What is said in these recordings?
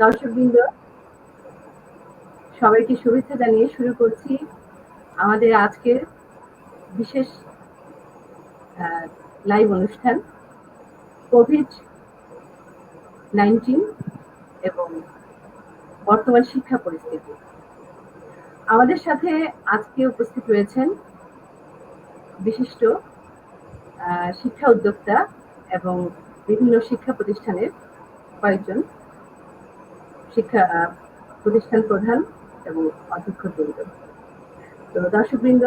দর্শকবৃন্দ, সবাইকে শুভেচ্ছা জানিয়ে শুরু করছি আমাদের আজকের বিশেষ লাইভ অনুষ্ঠান কোভিড-19 এবং বর্তমান শিক্ষা পরিস্থিতি। আমাদের সাথে আজকে উপস্থিত রয়েছেন বিশিষ্ট শিক্ষা উদ্যোক্তা এবং বিভিন্ন শিক্ষা প্রতিষ্ঠানের কয়েকজন শিক্ষা প্রতিষ্ঠান প্রধান এবং অধ্যক্ষবৃন্দ। তো দর্শকবৃন্দ,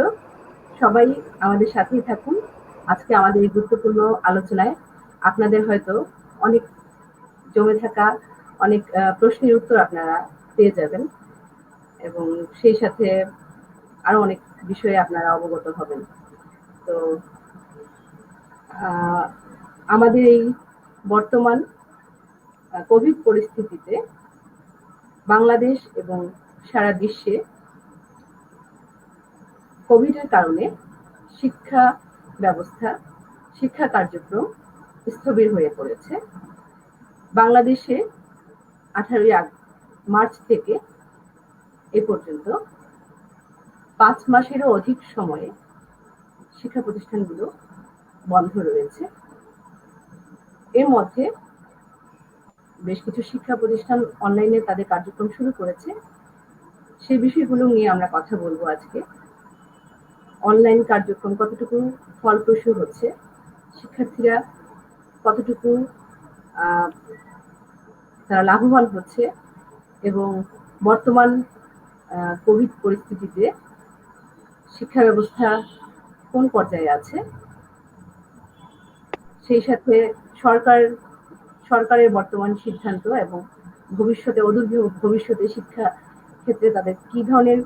সবাই আমাদের সাথেই থাকুন। আজকে আমাদের এই গুরুত্বপূর্ণ আলোচনায় আপনাদের হয়তো অনেক জমে থাকা অনেক প্রশ্নের উত্তর আপনারা পেয়ে যাবেন এবং সেই সাথে আরো অনেক বিষয়ে আপনারা অবগত হবেন। তো আমাদের এই বর্তমান কোভিড পরিস্থিতিতে বাংলাদেশ এবং সারা বিশ্বে কোভিডের কারণে শিক্ষা ব্যবস্থা, শিক্ষা কার্যক্রম স্থবির হয়ে পড়েছে। বাংলাদেশে 18 মার্চ থেকে এ পর্যন্ত 5 মাসেরও অধিক সময়ে শিক্ষা প্রতিষ্ঠানগুলো বন্ধ রয়েছে। এর মধ্যে বেশ কিছু শিক্ষা প্রতিষ্ঠান অনলাইনে তাদের কার্যক্রম শুরু করেছে। সেই বিষয়গুলো নিয়ে আমরা কথা বলবো আজকে। অনলাইন কার্যক্রম কতটুকু ফলপ্রসূ হচ্ছে, শিক্ষার্থীরা কতটুকু তারা লাভবান হচ্ছে এবং বর্তমান কোভিড পরিস্থিতিতে শিক্ষা ব্যবস্থা কোন পর্যায়ে আছে, সেই সাথে সরকারের বর্তমান সিদ্ধান্ত এবং ভবিষ্যতে অদূর ভবিষ্যতে শিক্ষা ক্ষেত্রে তাদের কি ধরনের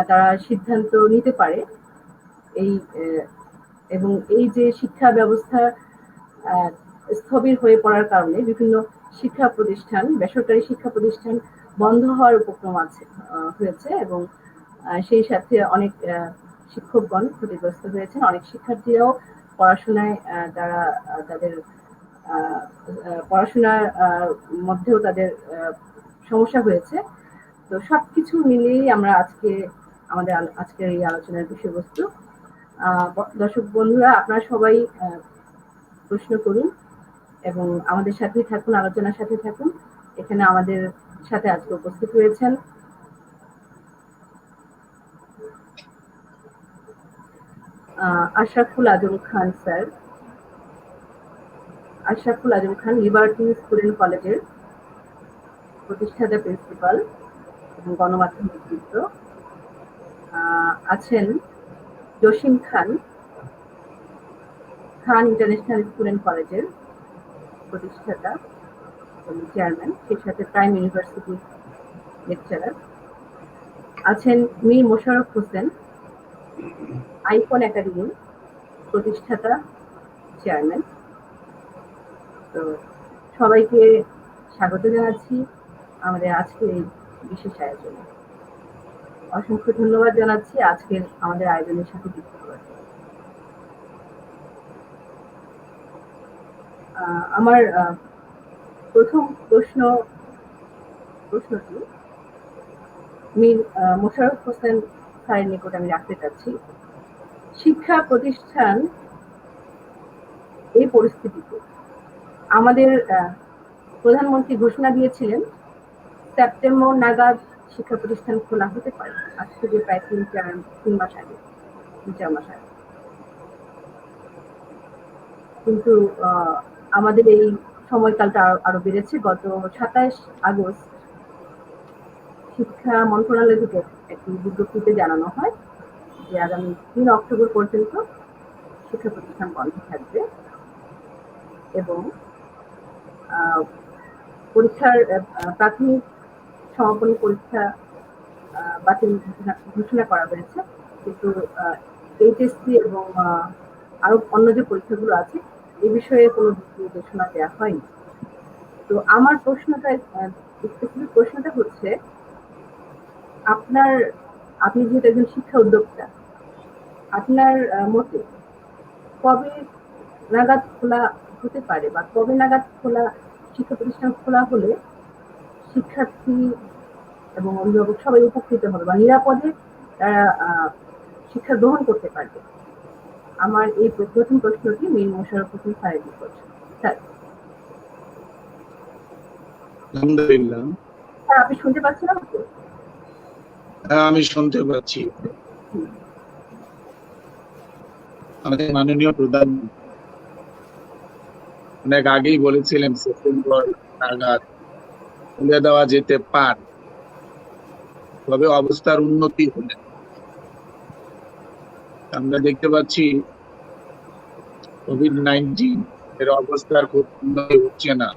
তারা সিদ্ধান্ত নিতে পারে, এবং এই যে শিক্ষা ব্যবস্থা স্থবির হয়ে পড়ার কারণে বিভিন্ন শিক্ষা প্রতিষ্ঠান, বেসরকারি শিক্ষা প্রতিষ্ঠান বন্ধ হওয়ার উপক্রম হয়েছে এবং সেই সাথে অনেক শিক্ষকগণ ক্ষতিগ্রস্ত হয়েছেন। অনেক শিক্ষার্থীরাও পড়াশোনায় তারা তাদের পড়াশোনার মধ্যেও তাদের সমস্যা হয়েছে। তো সবকিছু মিলিয়েই আমরা আজকের এই আলোচনার বিষয়বস্তু। দর্শক বন্ধুরা, আপনারা সবাই প্রশ্ন করুন এবং আমাদের সাথেই থাকুন, আলোচনার সাথে থাকুন। এখানে আমাদের সাথে আজকে উপস্থিত রয়েছেন Ashraful Azam Khan sir. Ashraful Azam Khan liberty student কলেজের প্রতিষ্ঠাতা প্রিন্সিপাল এবং গণমাধ্যম নেতৃত্ব। আছেন জসিম খান, খান ইন্টারন্যাশনাল স্টুডেন্ট কলেজের প্রতিষ্ঠাতা এবং চেয়ারম্যান, সেই সাথে প্রাইম ইউনিভার্সিটি লেকচারার। আছেন মীর মোশাররফ হোসেন, আইকন একাডেমি প্রতিষ্ঠাতা, চেয়ারম্যান। তো সবাইকে স্বাগত জানাচ্ছি আমাদের আজকের এই বিশেষ আয়োজনে। অসংখ্য ধন্যবাদ জানাচ্ছি আজকের আমাদের আয়োজনের সাথে যুক্ত হওয়ার জন্য। আমার প্রথম প্রশ্নটি মীর মোশাররফ হোসেন স্যারের নিকট আমি রাখতে চাচ্ছি। শিক্ষা প্রতিষ্ঠান এই পরিস্থিতিতে, আমাদের প্রধানমন্ত্রী ঘোষণা দিয়েছিলেন সেপ্টেম্বর নাগাদ শিক্ষা প্রতিষ্ঠান খোলা হতে পারে, আজ থেকে প্রায় 3-4 মাস আগে। কিন্তু আমাদের এই সময়কালটা আরো বেড়েছে। গত 27 আগস্ট শিক্ষা মন্ত্রণালয় থেকে একটি বিজ্ঞপ্তিতে জানানো হয় যে আগামী 3 অক্টোবর পর্যন্ত শিক্ষা প্রতিষ্ঠান বন্ধ থাকবে এবং পরীক্ষার প্রাথমিক সমাপনী পরীক্ষা বাতিল ঘোষণা করা হয়েছে, কিন্তু এইচএসসি এবং আরো অন্য যে পরীক্ষাগুলো আছে এই বিষয়ে কোনো নির্দেশনা দেওয়া হয়নি। তো আমার প্রশ্নটা হচ্ছে, আপনি যেহেতু একজন শিক্ষা উদ্যোক্তা, আপনার মতে কবে নাগাদ খোলা হতে পারে বা কবে নাগাদ শিক্ষা প্রতিষ্ঠান খোলা হলে শিক্ষার্থী এবং অভিভাবক সবাই উপকৃত হবে বা নিরাপদে তারা শিক্ষা গ্রহণ করতে পারবে? আমার এই প্রথম প্রশ্নটি মীর মোশাররফ হোসেন স্যারের নিকট। স্যার। আলহামদুলিল্লাহ। স্যার, আপনি শুনতে পাচ্ছেন আমাকে? হ্যাঁ, আমি শুনতে পাচ্ছি। আমাদের মাননীয় প্রধানমন্ত্রী অনেক আগেই বলেছিলেন সেপ্টেম্বর নাগাদ তুলে দেওয়া যেতে পারে, তবে অবস্থার উন্নতি হলে। আমরা দেখতে পাচ্ছি কোভিড-19 এর অবস্থার খুব উন্নতি হচ্ছে না,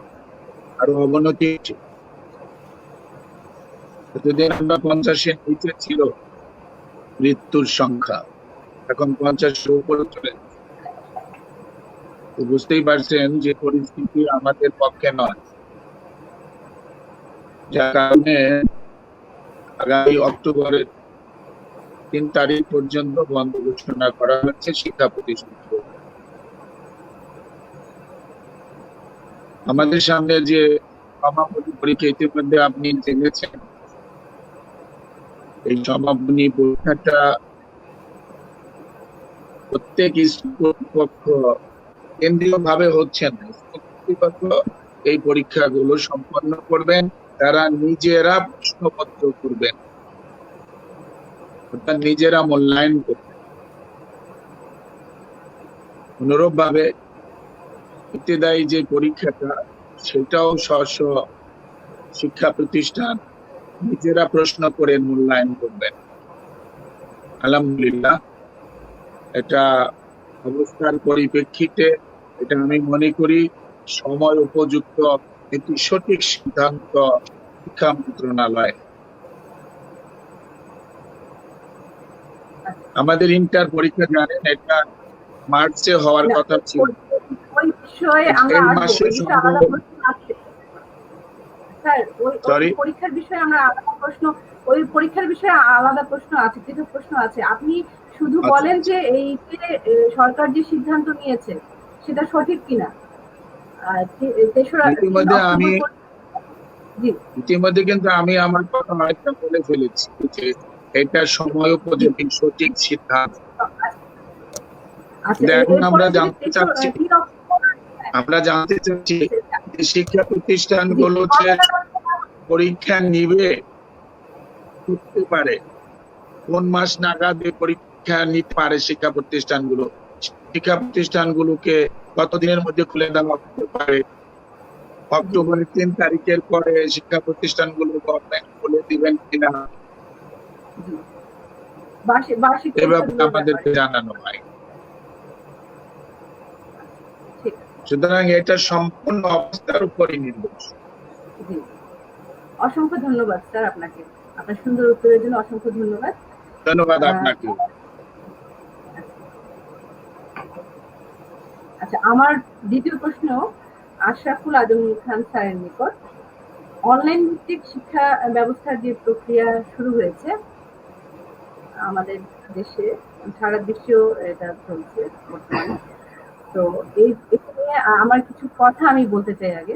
আরো অবনতি হচ্ছে। এতদিন আমরা 50-এর নিচে ছিল মৃত্যুর সংখ্যা, এখন 50-এর উপরে চলে যাচ্ছে। তো বুঝতেই পারছেন যে পরিস্থিতি আমাদের পক্ষে নয়, যার কারণে আগামী অক্টোবরের 3 তারিখ পর্যন্ত বন্ধ ঘোষণা করা হচ্ছে শিক্ষা প্রতিষ্ঠান। আমাদের সামনে যে সমাপনী পরীক্ষা ইতিমধ্যে আপনি জেনেছেন, এই সমাপনী পরীক্ষাটা প্রত্যেক স্কুল কর্তৃপক্ষ কেন্দ্রীয় ভাবে হচ্ছে না, স্কুল কর্তৃপক্ষ এই পরীক্ষাগুলো সম্পন্ন করবেন, তারা নিজেরা প্রশ্নপত্র করবেন, অর্থাৎ নিজেরা মূল্যায়ন করবেন। অনুরূপ ভাবে ইত্তেদায়ী যে পরীক্ষাটা, সেটাও স্ব শিক্ষা প্রতিষ্ঠান নিজেরা প্রশ্ন করে মূল্যায়ন করবেন। আলহামদুলিল্লাহ, এটা অবস্থার পরিপ্রেক্ষিতে এটা আমি মনে করি সময় উপযুক্ত একটি সঠিক সিদ্ধান্ত শিক্ষা মন্ত্রণালয়। আমাদের ইন্টার পরীক্ষা জানেন এটা মার্চে হওয়ার কথা ছিল। ওই বিষয়ে আমরা পরীক্ষার বিষয়ে আমরা আলাদা প্রশ্ন, ওই পরীক্ষার বিষয়ে আলাদা প্রশ্ন আছে, কিছু প্রশ্ন আছে। আপনি শুধু বলেন যে এই যে সরকার যে সিদ্ধান্ত নিয়েছে সেটা সঠিক কিনা। ইতিমধ্যে কিন্তু আমি আমার কথা অনেকটা বলে ফেলেছি যে এটা সময় উপযোগী সঠিক সিদ্ধান্ত। এখন আমরা জানতে চাচ্ছি শিক্ষা প্রতিষ্ঠানগুলো যে পরীক্ষা নিবে, করতে পারে, কোন মাস নাগাদ পরীক্ষা নিতে পারে শিক্ষা প্রতিষ্ঠানগুলোকে কতদিনের মধ্যে খুলে দেওয়া হতে পারে? অক্টোবরের 3 তারিখের পরে শিক্ষা প্রতিষ্ঠানগুলো গভর্নমেন্ট খুলে দিবেন কিনা, এভাবে আমাদেরকে জানানো হয়। সুতরাং এটা সম্পূর্ণ অবস্থার উপরই নির্ভরশীল। অসংখ্য ধন্যবাদ স্যার আপনাকে, আপনার সুন্দর উত্তরের জন্য অসংখ্য ধন্যবাদ। ধন্যবাদ আপনাকে। আচ্ছা, আমার দ্বিতীয় প্রশ্ন আশরাফুল আজম খান স্যারের নিকট। অনলাইন ভিত্তিক শিক্ষা ব্যবস্থার যে প্রক্রিয়া শুরু হয়েছে আমাদের দেশে, সারা বিশ্বেও এটা চলছে বর্তমানে, তো এই নিয়ে আমার কিছু কথা আমি বলতে চাই আগে।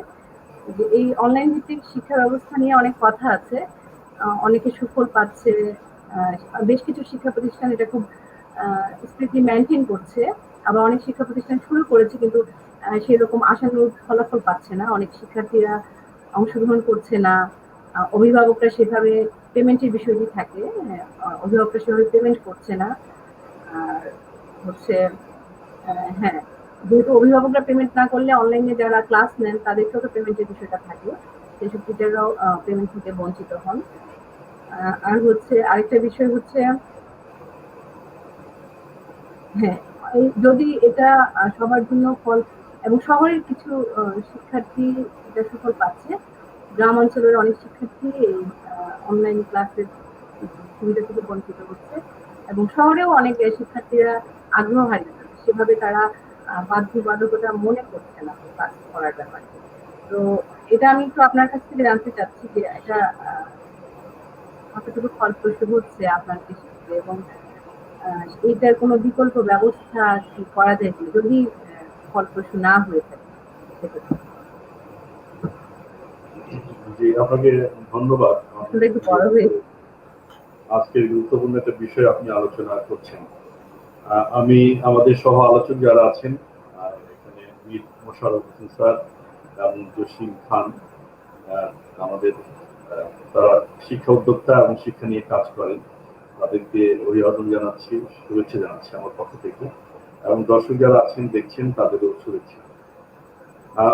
যে এই অনলাইন ভিত্তিক শিক্ষা ব্যবস্থা নিয়ে অনেক কথা আছে, অনেকে সুফল পাচ্ছে, বেশ কিছু শিক্ষা প্রতিষ্ঠান এটা খুব স্ট্রিক্টলি মেনটেন করছে, আবার অনেক শিক্ষা প্রতিষ্ঠান শুরু করেছে কিন্তু সেরকম আশানুরূপ ফলাফল পাচ্ছে না, অনেক শিক্ষার্থীরা অংশগ্রহণ করছে না, অভিভাবকরা সেভাবে পেমেন্টের বিষয়টি থাকে, অভিভাবকরা সেভাবে পেমেন্ট করছে না। আর হচ্ছে হ্যাঁ, যেহেতু অভিভাবকরা পেমেন্ট না করলে অনলাইনে যারা ক্লাস নেন তাদেরকেও তো পেমেন্টের বিষয়টা থাকে, সেসব টিচাররাও পেমেন্ট থেকে বঞ্চিত হন। আর হচ্ছে আরেকটা বিষয় হচ্ছে হ্যাঁ, যদি এটা সবার জন্য ফল এবং শহরের কিছু শিক্ষার্থী এটা সুফল পাচ্ছে, গ্রাম অঞ্চলের অনেক শিক্ষার্থী এই অনলাইন ক্লাসের সুবিধা থেকে বঞ্চিত হচ্ছে এবং শহরেও অনেক শিক্ষার্থীরা আগ্রহ হারিয়ে সেভাবে তারা বাধ্যবাধকতা মনে করছে না ক্লাস করার ব্যাপারে। তো এটা আমি একটু আপনার কাছ থেকে জানতে চাচ্ছি যে এটা কতটুকু ফলপ্রসূ হচ্ছে আপনার দৃষ্টিতে এবং এইটার কোনো বিকল্প ব্যবস্থা কি করা যায় কি যদি ফলপ্রসূ না হয়ে থাকে? জি, আপনাকে ধন্যবাদ। আসলে একটু বড় হয়ে আজকের গুরুত্বপূর্ণ একটা বিষয় আপনি আলোচনা করছেন। আমি আমাদের সহ আলোচক যারা আছেন, এখানে মীর মোশাররফ হোসেন স্যার এবং জসিম খান, আমাদের তারা শিক্ষা উদ্যোক্তা এবং শিক্ষা নিয়ে কাজ করেন, তাদেরকে অভিবাদন জানাচ্ছি, শুভেচ্ছা জানাচ্ছি আমার পক্ষ থেকে, এবং দর্শক যারা আছেন দেখছেন তাদেরও শুভেচ্ছা।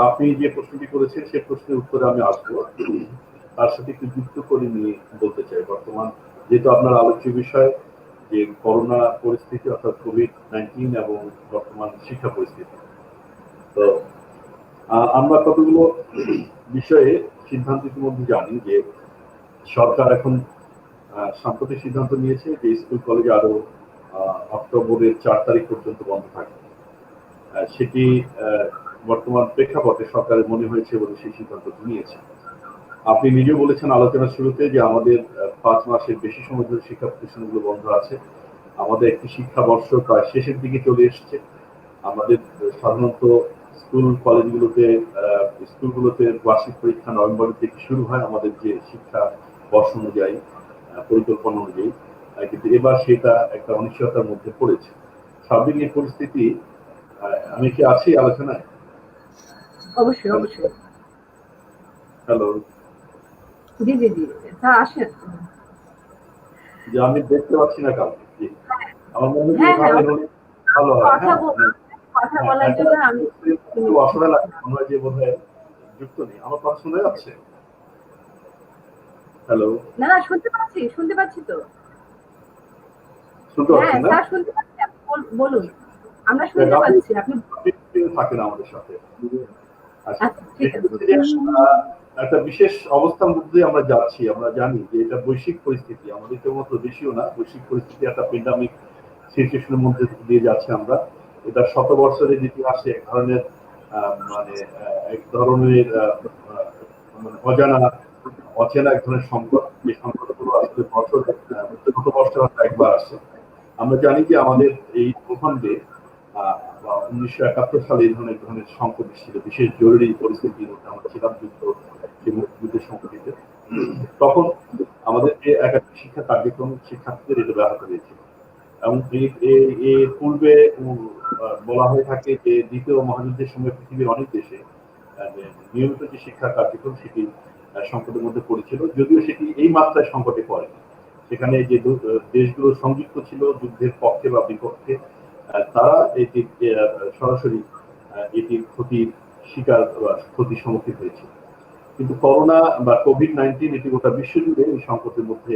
আপনি যে প্রশ্নটি করেছেন সেই প্রশ্নের উত্তরে আমি আসবো, তার সাথে একটু যুক্ত করে নিয়ে বলতে চাই। বর্তমান যেহেতু আপনার আলোচ্য বিষয় যে করোনা পরিস্থিতি অর্থাৎ কোভিড-19 এবং বর্তমান শিক্ষা পরিস্থিতি, তো আমরা কতগুলো বিষয়ে সিদ্ধান্ত ইতিমধ্যে জানি যে সরকার এখন সাম্প্রতিক সিদ্ধান্ত নিয়েছে যে স্কুল কলেজ আরো অক্টোবরের 4 তারিখ পর্যন্ত বন্ধ থাকবে। সেটি বর্তমান প্রেক্ষাপটে সরকারের মনে হয়েছে বলে সেই সিদ্ধান্তটি নিয়েছে। আপনি নিজেও বলেছেন আলোচনার শুরুতে যে আমাদের 5 মাসের বেশি সময় ধরে শিক্ষা প্রতিষ্ঠানগুলো বন্ধ আছে। আমাদের একটি শিক্ষাবর্ষ প্রায় শেষের দিকে চলে এসছে। আমাদের সাধারণত স্কুলগুলোতে বার্ষিক পরীক্ষা নভেম্বরের দিকে শুরু হয় আমাদের যে শিক্ষা বর্ষ অনুযায়ী, পরিকল্পনা অনুযায়ী, কিন্তু এবার সেটা একটা অনিশ্চয়তার মধ্যে পড়েছে। সার্বিক এই পরিস্থিতি, আমি কি আছি আলোচনায়? অবশ্যই অবশ্যই। হ্যালো, জি জি জি, স্যার আসেন। যে আমি দেখতে পাচ্ছি না কাউকে। জি, আমার মনে হয় হ্যাঁ হ্যাঁ, ভালো হয়। কথা বলার জন্য আমি একটু অসুবিধা লাগে, মনে হয় যে বোধহয় যুক্ত নেই। আমার কথা শোনা যাচ্ছে? হ্যালো, না না, শুনতে পাচ্ছি তো। শুনতে হ্যাঁ পাচ্ছেন না? স্যার, শুনতে পাচ্ছি, বলুন। আমরা শুনতে পাচ্ছি, আপনি থাকেন আমাদের সাথে। আচ্ছা, আচ্ছা ঠিক আছে। একটা বিশেষ অবস্থার মধ্যে আমরা যাচ্ছি। আমরা জানি যে এটা বৈশ্বিক পরিস্থিতি, আমাদের কেবলমাত্র দেশীয় না, বৈশ্বিক পরিস্থিতি, একটা প্যান্ডামিক সিচুয়েশনের মধ্যে দিয়ে যাচ্ছে আমরা। এটা শত বছরের ইতিহাসে এক ধরনের মানে অচেনা এক ধরনের সংকট, যে সংকটগুলো আসলে গত বছর একবার আসছে। আমরা জানি যে আমাদের এই ভূখণ্ডে 1971 সালে এই ধরনের সংকট ছিল, বিশেষ জরুরি পরিস্থিতির মধ্যে আমরা ছিলাম, মুক্তিযুদ্ধের সংকটিতে। তখন আমাদের যে একাডেমিক শিক্ষা কার্যক্রম শিক্ষার্থীদের এটা ব্যাহত হয়েছিল, এবং এর পূর্বে বলা হয়ে থাকে যে দ্বিতীয় মহাযুদ্ধের সময় পৃথিবীর অনেক দেশে নিয়মিত যে শিক্ষা কার্যক্রম সেটি সংকটের মধ্যে পড়েছিল, যদিও সেটি এই মাত্রায় সংকটে পড়েনি। সেখানে যে দেশগুলো সংযুক্ত ছিল যুদ্ধের পক্ষে বা বিপক্ষে, তারা এটি সরাসরি এটির ক্ষতির সম্মুখীন হয়েছিল। কিন্তু করোনা বা কোভিড-19 এটি গোটা বিশ্বজুড়ে এই সংকটের মধ্যে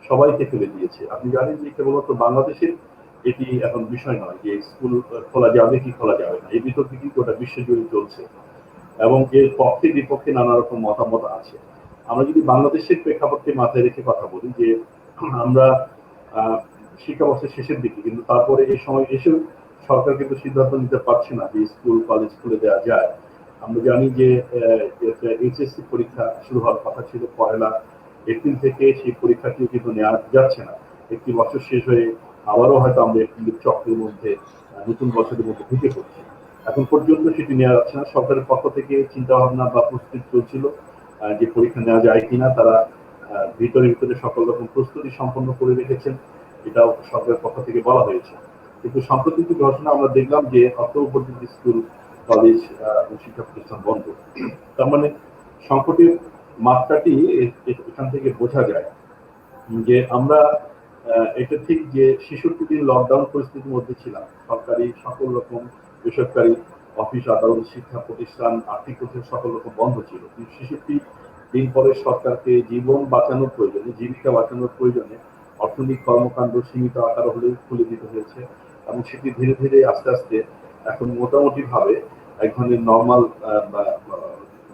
সবাইকে ফেলে দিয়েছে। আপনি জানেন যে কেবলমাত্র বাংলাদেশে এটি এখন বিষয় নয় যে স্কুল খোলা যাবে কি খোলা যাবে না, এই বিতর্ক কিন্তু গোটা বিশ্বজুড়ে চলছে, এবং এর পক্ষে বিপক্ষে নানা রকম মতামত আছে। আমরা যদি বাংলাদেশের প্রেক্ষাপটকে মাথায় রেখে কথা বলি যে আমরা শিক্ষাবর্ষের শেষের দিকে, কিন্তু তারপরে এই সময় এসেও সরকার কিন্তু সিদ্ধান্ত নিতে পারছে না যে স্কুল কলেজ খুলে দেওয়া যায়। আমরা জানি যে এইচএসসি পরীক্ষা শুরু হওয়ার কথা ছিল 1 এপ্রিল থেকে, সেই পরীক্ষাটিও কিন্তু নেওয়া যাচ্ছে না। একটি বছর শেষ হয়ে আবারও হয়তো আমরা এপ্রিলের চক্রের মধ্যে, নতুন বছরের মধ্যে ঢুকে পড়ছি। এখন পর্যন্ত সেটি নেওয়া যাচ্ছে না। সরকারের পক্ষ থেকে চিন্তা ভাবনা বা প্রস্তুতি চলছিল যে পরীক্ষা নেওয়া যায় কিনা। তারা ভিতরে সকল রকম প্রস্তুতি সম্পন্ন করে রেখেছেন, এটাও সরকারের পক্ষ থেকে বলা হয়েছে। কিন্তু সাম্প্রতিক ঘটনা আমরা দেখলাম যে অক্টোবর পর্যন্ত স্কুল কলেজ শিক্ষা প্রতিষ্ঠান বন্ধ। তার মানে সংকটের মাত্রাটি এখান থেকে বোঝা যায় যে আমরা এটা ঠিক যে 66 দিন লকডাউন পরিস্থিতির মধ্যে ছিলাম। সরকারি সকল রকম, বেসরকারি অফিস আদালত, শিক্ষা প্রতিষ্ঠান, আর্থিক প্রতিষ্ঠান সকল রকম বন্ধ ছিল। কিন্তু 66 দিন পরে সরকারকে জীবন বাঁচানোর প্রয়োজনে, জীবিকা বাঁচানোর প্রয়োজনে অর্থনৈতিক কর্মকাণ্ড সীমিত আকার হলেও খুলে দিতে হয়েছে, এবং সেটি ধীরে ধীরে আস্তে আস্তে এখন মোটামুটি ভাবে এক ধরনের নর্মাল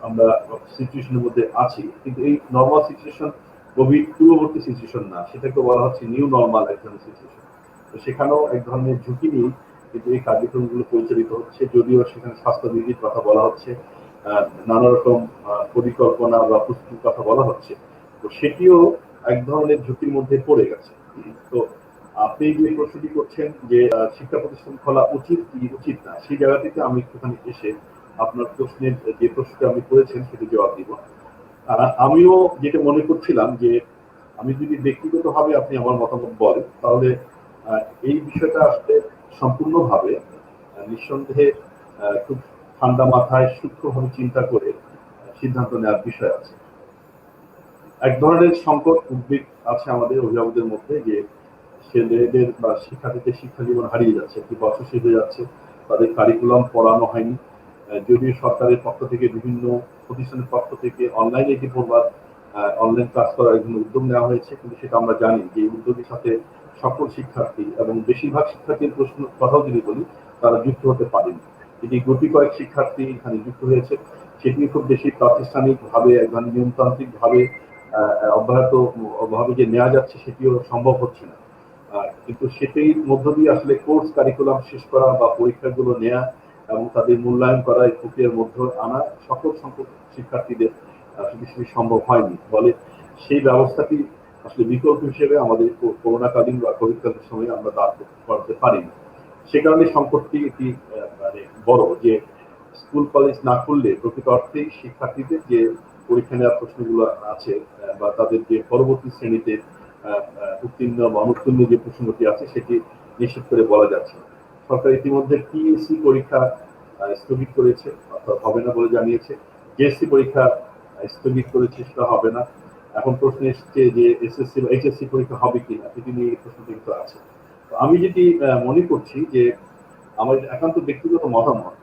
আমরা সিচুয়েশনের মধ্যে আছি। কিন্তু এই নর্মাল সিচুয়েশন কোভিড পূর্ববর্তী সিচুয়েশন না, সেটাকে বলা হচ্ছে নিউ নর্মাল এক ধরনের সিচুয়েশন। তো সেখানেও এক ধরনের ঝুঁকি নিয়ে কিন্তু এই কার্যক্রমগুলো পরিচালিত হচ্ছে, যদিও সেখানে স্বাস্থ্যবিধির কথা বলা হচ্ছে, নানা রকম পরিকল্পনা বা প্রস্তুতির কথা বলা হচ্ছে, তো সেটিও এক ধরনের ঝুঁকির মধ্যে পড়ে গেছে। তো আপনি যে প্রশ্নটি করছেন যে শিক্ষা প্রতিষ্ঠান খোলা উচিত কি উচিত না, সেই জায়গাটিতে আমি একটুখানি এসে আপনার প্রশ্নের যে প্রশ্নটি আপনি করেছেন সেটি জবাব দিব। আমিও যেটা মনে করছিলাম যে আমি যদি ব্যক্তিগতভাবে আপনি আমার মতামত বলেন তাহলে এই বিষয়টা আসলে সম্পূর্ণভাবে নিঃসন্দেহে খুব ঠান্ডা মাথায় সূক্ষ্মভাবে চিন্তা করে সিদ্ধান্ত নেওয়ার বিষয় আছে। এক ধরনের সংকট উদ্বেগ আছে আমাদের অভিভাবকদের মধ্যে যে ছেলেদের বা শিক্ষার্থীদের শিক্ষা জীবন হারিয়ে যাচ্ছে, একটি বছর শেষ হয়ে যাচ্ছে, তাদের কারিকুলাম পড়ানো হয়নি। যদিও সরকারের পক্ষ থেকে বিভিন্ন প্রতিষ্ঠানের পক্ষ থেকে অনলাইনে এটি পড়বার অনলাইন ক্লাস করার জন্য উদ্যোগ নেওয়া হয়েছে, কিন্তু সেটা আমরা জানি যে এই উদ্যোগের সাথে সকল শিক্ষার্থী এবং বেশিরভাগ শিক্ষার্থীর প্রশ্ন কথাও যদি বলি তারা যুক্ত হতে পারেনি। এটি গুটি কয়েক শিক্ষার্থী এখানে যুক্ত হয়েছে, সেটি খুব বেশি প্রাতিষ্ঠানিকভাবে এক ধরনের নিয়মতান্ত্রিকভাবে অব্যাহত যে নেওয়া যাচ্ছে সেটিও সম্ভব হচ্ছে না। কিন্তু সেটির মধ্য দিয়ে আসলে কোর্স কারিকুলাম শেষ করা বা পরীক্ষাগুলো নেওয়া এবং তাদের মূল্যায়ন করা এই প্রক্রিয়ার মধ্যে আনা সকল সংখ্যক শিক্ষার্থীদের সেটি সম্ভব হয়নি। ফলে সেই ব্যবস্থাটি আসলে বিকল্প হিসেবে আমাদের করোনাকালীন বা কোভিডকালীন সময়ে আমরা দাঁড় করতে পারিনি। সে কারণে সংকটটি একটি মানে বড় যে স্কুল কলেজ না খুললে প্রকৃত অর্থেই শিক্ষার্থীদের যে পরীক্ষা নেওয়ার প্রশ্নগুলো আছে বা তাদের যে পরবর্তী শ্রেণীতে উত্তীর্ণ বা অনুত্তীর্ণ যে প্রশ্নটি আছে সেটি নিশ্চিত করে বলা যাচ্ছে। সরকার ইতিমধ্যে পিএসসি পরীক্ষা স্থগিত করেছে, অর্থাৎ হবে না বলে জানিয়েছে। জেএসসি পরীক্ষা স্থগিত করেছে, সেটা হবে না। এখন প্রশ্ন এসছে যে এসএসসি বা এইচএসসি পরীক্ষা হবে কিনা, সেটি নিয়ে প্রশ্ন কিন্তু আছে। তো আমি যেটি মনে করছি যে আমার একান্ত ব্যক্তিগত মতামত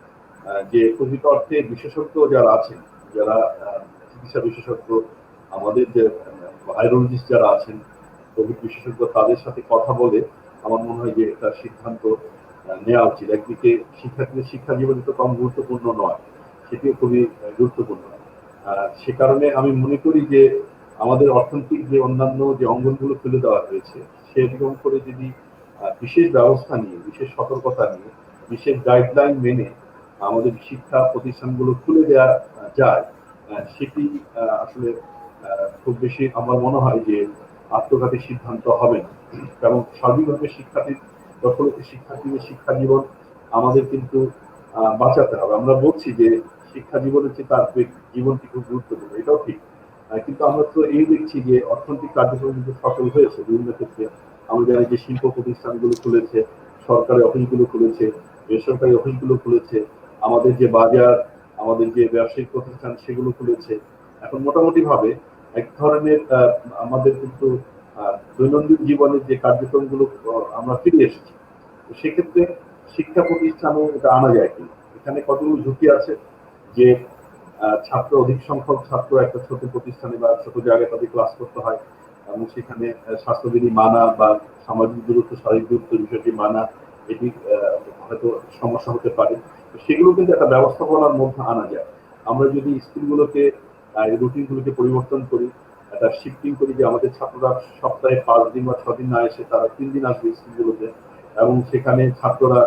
যে প্রকৃত অর্থে বিশেষজ্ঞ যারা আছেন, যারা চিকিৎসা বিশেষজ্ঞ, আমাদের যে ভাইরোলজিস্ট যারা আছেন, কোভিড বিশেষজ্ঞ, তাদের সাথে কথা বলে আমার মনে হয় যে একটা সিদ্ধান্ত নেওয়া উচিত। একদিকে শিক্ষার্থীদের শিক্ষা জীবন তো কম গুরুত্বপূর্ণ নয়, সেটিও খুবই গুরুত্বপূর্ণ। সে কারণে আমি মনে করি যে আমাদের অর্থনৈতিক যে অন্যান্য যে অঙ্গনগুলো খুলে দেওয়া হয়েছে সেরকম করে যদি বিশেষ ব্যবস্থা নিয়ে, বিশেষ সতর্কতা নিয়ে, বিশেষ গাইডলাইন মেনে আমাদের শিক্ষা প্রতিষ্ঠানগুলো খুলে দেওয়া যায়, সেটি আসলে খুব বেশি আমার মনে হয় যে আত্মঘাতী সিদ্ধান্ত হবে না। কারণ সার্বিকভাবে শিক্ষার্থীদের শিক্ষা জীবন আমাদের কিন্তু বাঁচাতে হবে। আমরা বলছি যে শিক্ষা জীবনের চেয়ে তার জীবনটি খুব গুরুত্বপূর্ণ, এটাও ঠিক। কিন্তু আমরা তো এই দেখছি যে অর্থনৈতিক কার্যক্রম কিন্তু সফল হয়েছে বিভিন্ন ক্ষেত্রে। আমরা জানি যে শিল্প প্রতিষ্ঠানগুলো খুলেছে, সরকারি অফিসগুলো খুলেছে, বেসরকারি অফিসগুলো খুলেছে, আমাদের যে বাজার, আমাদের যে ব্যবসায়িক প্রতিষ্ঠান সেগুলো খুলেছে। এখন মোটামুটি ভাবে এক ধরনের আমাদের কিন্তু দৈনন্দিন জীবনের যে কার্যক্রমগুলো আমরা ফিরে এসেছি। তো সেক্ষেত্রে শিক্ষা প্রতিষ্ঠানও এটা আনা যায় কিনা, এখানে কতগুলো ঝুঁকি আছে যে ছাত্র অধিক সংখ্যক ছাত্র একটা ছোট প্রতিষ্ঠানে বা ছোট জায়গায় তাদের ক্লাস করতে হয় এবং সেখানে স্বাস্থ্যবিধি মানা বা সামাজিক দূরত্ব, শারীরিক দূরত্বের বিষয়টি মানা, এটি হয়তো সমস্যা হতে পারে। সেগুলো কিন্তু একটা ব্যবস্থাপনার মধ্যে আনা যায়। আমরা যদি স্কুলগুলোকে রুটিনগুলোকে পরিবর্তন করি, একটা শিফটিং করি যে আমাদের ছাত্ররা সপ্তাহে 5 দিন বা 6 দিন না এসে তারা 3 দিন আসবে স্কুলগুলোতে, এবং সেখানে ছাত্ররা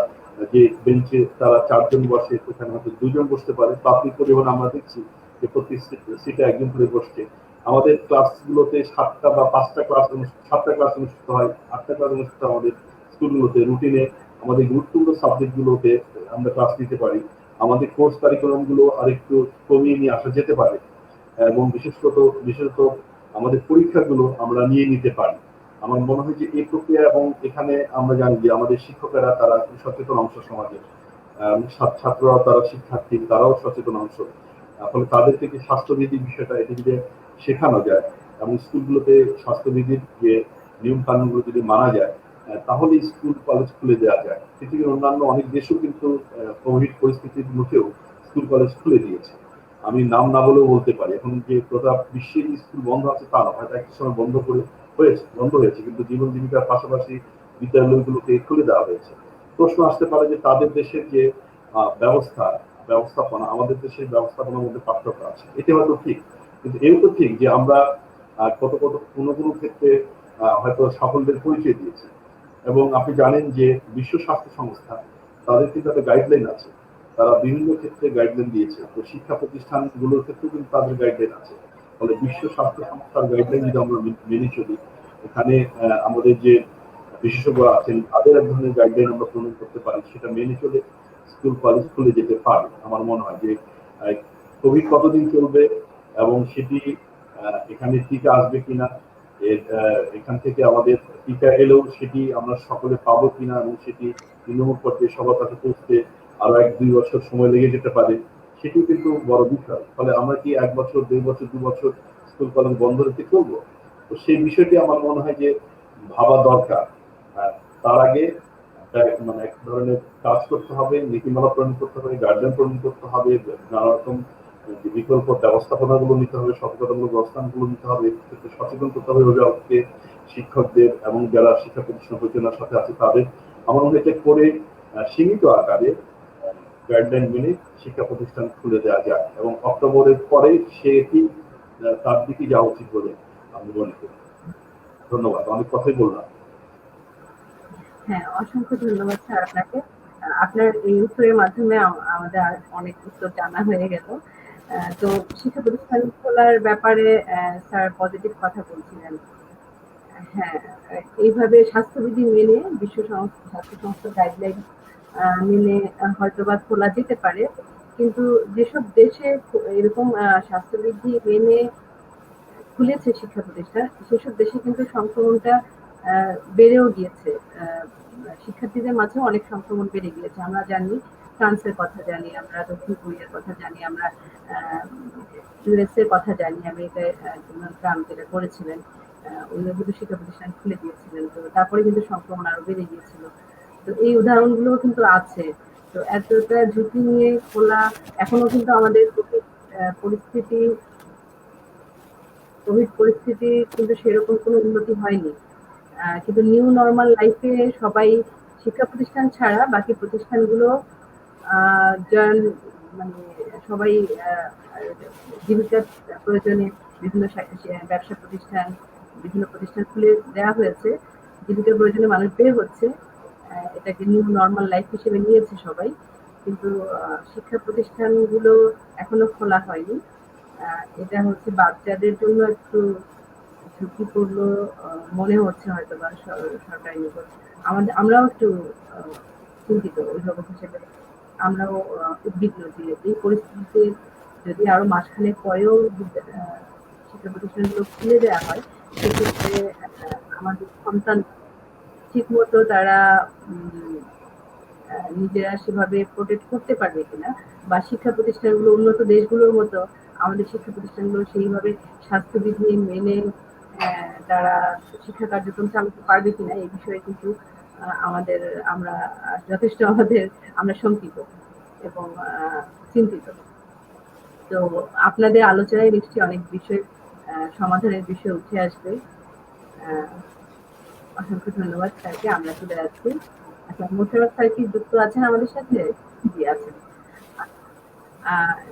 যে বেঞ্চে তারা 4 জন বসে, সেখানে হয়তো 2 জন বসতে পারে। পাবলিক পরিবহন আমরা দেখছি যে প্রতি সিটে একজন করে বসছে। আমাদের ক্লাসগুলোতে 7টা বা 5টা ক্লাস 7টা ক্লাস অনুষ্ঠিত হয়, 8টা ক্লাস অনুষ্ঠিত আমাদের স্কুলগুলোতে। রুটিনে আমাদের গুরুত্বপূর্ণ সাবজেক্টগুলোতে আমরা ক্লাস নিতে পারি। আমাদের কোর্স কারিকুলাম গুলো আরেকটু কমিয়ে নিয়ে আসা যেতে পারে এবং বিশেষত আমাদের পরীক্ষাগুলো আমরা নিয়ে নিতে পারি। আমার মনে হয় যে এই প্রক্রিয়া, এবং এখানে আমরা জানি যে আমাদের শিক্ষকেরা তারা সচেতন অংশ সমাজের, ছাত্ররাও তারা শিক্ষার্থী, তারাও সচেতন অংশ। ফলে তাদের থেকে স্বাস্থ্যবিধির বিষয়টা এটি যদি শেখানো যায় এবং স্কুলগুলোতে স্বাস্থ্যবিধির যে নিয়ম কানুনগুলো যদি মানা যায়, তাহলে স্কুল কলেজ খুলে দেওয়া যায়। পৃথিবীর অন্যান্য অনেক দেশও কিন্তু কোভিড পরিস্থিতির মুখেও স্কুল কলেজ খুলে দিয়েছে। আমি নাম না বলেও বলতে পারি, এখন যে গোটা বিশ্বের স্কুল বন্ধ আছে তা নয়, হয়তো একটা সময় বন্ধ হয়েছে, কিন্তু জীবন জীবিকার পাশাপাশি বিদ্যালয়গুলোকে খুলে দেওয়া হয়েছে। প্রশ্ন আসতে পারে যে তাদের দেশের যে ব্যবস্থাপনা, আমাদের দেশের ব্যবস্থাপনার মধ্যে পার্থক্য আছে। এটি হয়তো ঠিক, কিন্তু এও তো ঠিক যে আমরা কোনো ক্ষেত্রে হয়তো সাফল্যের পরিচয় দিয়েছি। এবং আপনি জানেন যে বিশ্ব স্বাস্থ্য সংস্থা, তাদের কিন্তু একটা গাইডলাইন আছে, তারা বিভিন্ন ক্ষেত্রে গাইডলাইন দিয়েছে। তো শিক্ষা প্রতিষ্ঠানগুলোর ক্ষেত্রেও কিন্তু তাদের গাইডলাইন আছে। ফলে বিশ্ব স্বাস্থ্য সংস্থার গাইডলাইন যদি আমরা মেনে চলি, এখানে আমাদের যে বিশেষজ্ঞ আছেন তাদের এক ধরনের গাইডলাইন আমরা প্রণয়ন করতে পারি, সেটা মেনে চলে স্কুল কলেজ খুলে যেতে পারে। আমার মনে হয় যে কোভিড কতদিন চলবে এবং সেটি এখানে টিকা আসবে কিনা, এখান থেকে আমাদের টিকা এলেও সেটি আমরা সকলে পাবো কিনা, এবং সেটি তৃণমূল পর্যায়ে সবার কাছে পৌঁছতে আরো 1-2 বছর সময় লেগে যেতে পারে, সেটি কিন্তু বড় বিষয়। ফলে আমরা কি 1 বছর, 2 বছর, 2 বছর স্কুল কলেজ বন্ধ রেখে চলবো? তো সেই বিষয়টি আমার মনে হয় যে ভাবা দরকার। তার আগে মানে এক ধরনের কাজ করতে হবে, নীতিমালা প্রণয়ন করতে হবে, গাইডলাইন প্রণয়ন করতে হবে, নানা রকম যে বিকল্প ব্যবস্থাপনাগুলো নিতে হবে, সতর্কতামূলক ব্যবস্থাগুলো নিতে হবে, সচেতন করতে হবে অভিভাবককে, শিক্ষকদের, এবং যারা শিক্ষা প্রতিষ্ঠান পরিচালনার সাথে আছে তাদের। আমার মনে হয় করে সীমিত আকারে গাইডলাইন মেনে শিক্ষা প্রতিষ্ঠান খুলে দেওয়া যায়, এবং অক্টোবরের পরে সেটি তার দিকে যাওয়া উচিত বলে আমি মনে করি। ধন্যবাদ, অনেক কথাই বললাম। হ্যাঁ, অসংখ্য ধন্যবাদ স্যার আপনাকে। আপনার এই উত্তরের মাধ্যমে আমাদের অনেক উত্তর জানা হয়ে গেল। তো শিক্ষা প্রতিষ্ঠান খোলার ব্যাপারে স্যার পজিটিভ কথা বলছিলেন। হ্যাঁ, এইভাবে স্বাস্থ্যবিধি মেনে বিশ্ব স্বাস্থ্য সংস্থার গাইডলাইন মেনে হয়তোবা খোলা যেতে পারে, কিন্তু যেসব দেশে এরকম স্বাস্থ্যবিধি মেনে খুলেছে শিক্ষা প্রতিষ্ঠান, সেসব দেশে কিন্তু সংক্রমণটা বেড়েও গিয়েছে। শিক্ষার্থীদের মাঝে অনেক সংক্রমণ বেড়ে গিয়েছে। আমরা জানি, ফ্রান্সের কথা জানি, আমরা দক্ষিণ কোরিয়ার কথা জানি, আমরা ইউএস এর কথা জানি। আমেরিকায় ট্রাম্প যেটা করেছিলেন, উনিও কিন্তু শিক্ষা প্রতিষ্ঠান খুলে দিয়েছিলেন, তো তারপরে কিন্তু সংক্রমণ আরো বেড়ে গিয়েছিল। তো এই উদাহরণগুলো কিন্তু আছে। তো এতটা ঝুঁকি নিয়ে খোলা, এখনো কিন্তু আমাদের কোভিড পরিস্থিতি কিন্তু সেরকম কোনো উন্নতি হয়নি। কিন্তু নিউ নর্মাল লাইফে সবাই শিক্ষা প্রতিষ্ঠান ছাড়া বাকি প্রতিষ্ঠানগুলো মানে সবাই জীবিকার প্রয়োজনে বিভিন্ন ব্যবসা প্রতিষ্ঠান, বিভিন্ন প্রতিষ্ঠান খুলে দেওয়া হয়েছে। জীবিকার প্রয়োজনে মানুষ বের হচ্ছে, এটাকে নিউ নর্মাল লাইফ হিসেবে নিয়েছে সবাই। কিন্তু শিক্ষা প্রতিষ্ঠানগুলো এখনো খোলা হয়নি। এটা হচ্ছে বাচ্চাদের জন্য একটু ঝুঁকিপূর্ণ মনে হচ্ছে হয়তো বা সরকারি নিকট। আমরাও একটু চিন্তিত অভিভাবক হিসেবে, আমরাও উদ্বিগ্ন যে এই পরিস্থিতিতে যদি আরো মাসখানেক পরেও শিক্ষা প্রতিষ্ঠানগুলো খুলে দেওয়া হয়, সেক্ষেত্রে আমাদের সন্তান ঠিক মতো তারা নিজেরা সেভাবে প্রোটেক্ট করতে পারবে কিনা, বা শিক্ষা প্রতিষ্ঠানগুলো উন্নত দেশগুলোর মতো আমাদের শিক্ষা প্রতিষ্ঠানগুলো সেইভাবে স্বাস্থ্যবিধি মেনে তারা শিক্ষা কার্যক্রম চালাতে পারবে কিনা, এই বিষয়ে কিন্তু আমরা শঙ্কিত এবং চিন্তিত। তো আপনাদের আলোচনায় নিশ্চয়ই অনেক বিষয় সমাধানের বিষয় উঠে আসবে। অসংখ্য ধন্যবাদ স্যারকে। আমরা চলে যাচ্ছি। আচ্ছা, মোশাররফ স্যার কি যুক্ত আছেন আমাদের সাথে? জি আছেন।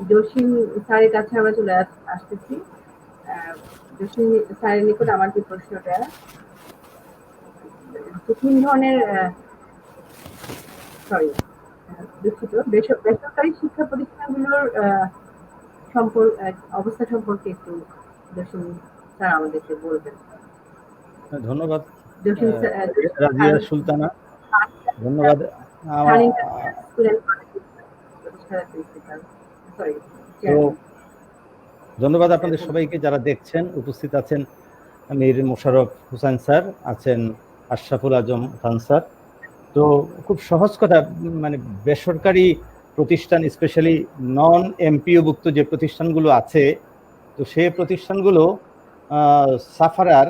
জসিম স্যারের কাছে আমরা চলে আসতেছি। জসিম স্যারের নিকট আমার যে প্রশ্নটা, তিন ধরনের দুঃখিত, বেসরকারি শিক্ষা প্রতিষ্ঠানগুলোর অবস্থা সম্পর্কে একটু জসিম স্যার আমাদেরকে বলবেন। ধন্যবাদ রাজিয়া সুলতানা, ধন্যবাদ। ধন্যবাদ আপনাদের সবাইকে যারা দেখছেন। উপস্থিত আছেন মীর মোশাররফ হোসেন স্যার, আছেন আশরাফুল আজম খান স্যার। তো খুব সহজ কথা, মানে বেসরকারি প্রতিষ্ঠান, স্পেশালি নন এমপিওভুক্ত যে প্রতিষ্ঠানগুলো আছে, তো সেই প্রতিষ্ঠানগুলো সাফারার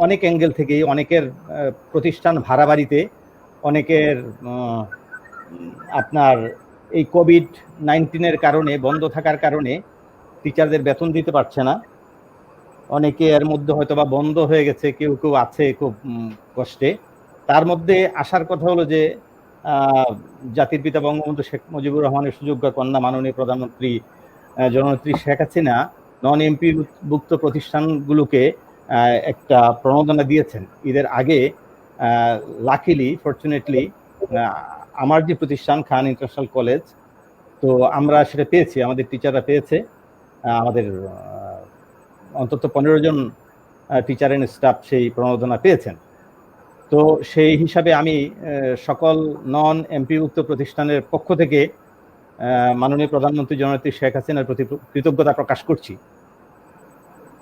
অনেক অ্যাঙ্গেল থেকেই, অনেকের প্রতিষ্ঠান ভাড়া বাড়িতে, অনেকের আপনার এই কোভিড-19 কারণে বন্ধ থাকার কারণে টিচারদের বেতন দিতে পারছে না। অনেকে এর মধ্যে হয়তো বা বন্ধ হয়ে গেছে, কেউ কেউ আছে খুব কষ্টে। তার মধ্যে আসার কথা হলো যে জাতির পিতা বঙ্গবন্ধু শেখ মুজিবুর রহমানের সুযোগ্য কন্যা মাননীয় প্রধানমন্ত্রী জননেত্রী শেখ হাসিনা নন এমপিভুক্ত প্রতিষ্ঠানগুলোকে একটা প্রণোদনা দিয়েছেন ঈদের আগে। লাকিলি, ফরচুনেটলি, আমার যে প্রতিষ্ঠান খান ইন্টারন্যাশনাল কলেজ, তো আমরা সেটা পেয়েছি, আমাদের টিচাররা পেয়েছে। আমাদের অন্তত 15 জন টিচার এন্ড স্টাফ সেই প্রণোদনা পেয়েছেন। তো সেই হিসাবে আমি সকল নন এমপিভুক্ত প্রতিষ্ঠানের পক্ষ থেকে মাননীয় প্রধানমন্ত্রী জননেত্রী শেখ হাসিনার প্রতি কৃতজ্ঞতা প্রকাশ করছি।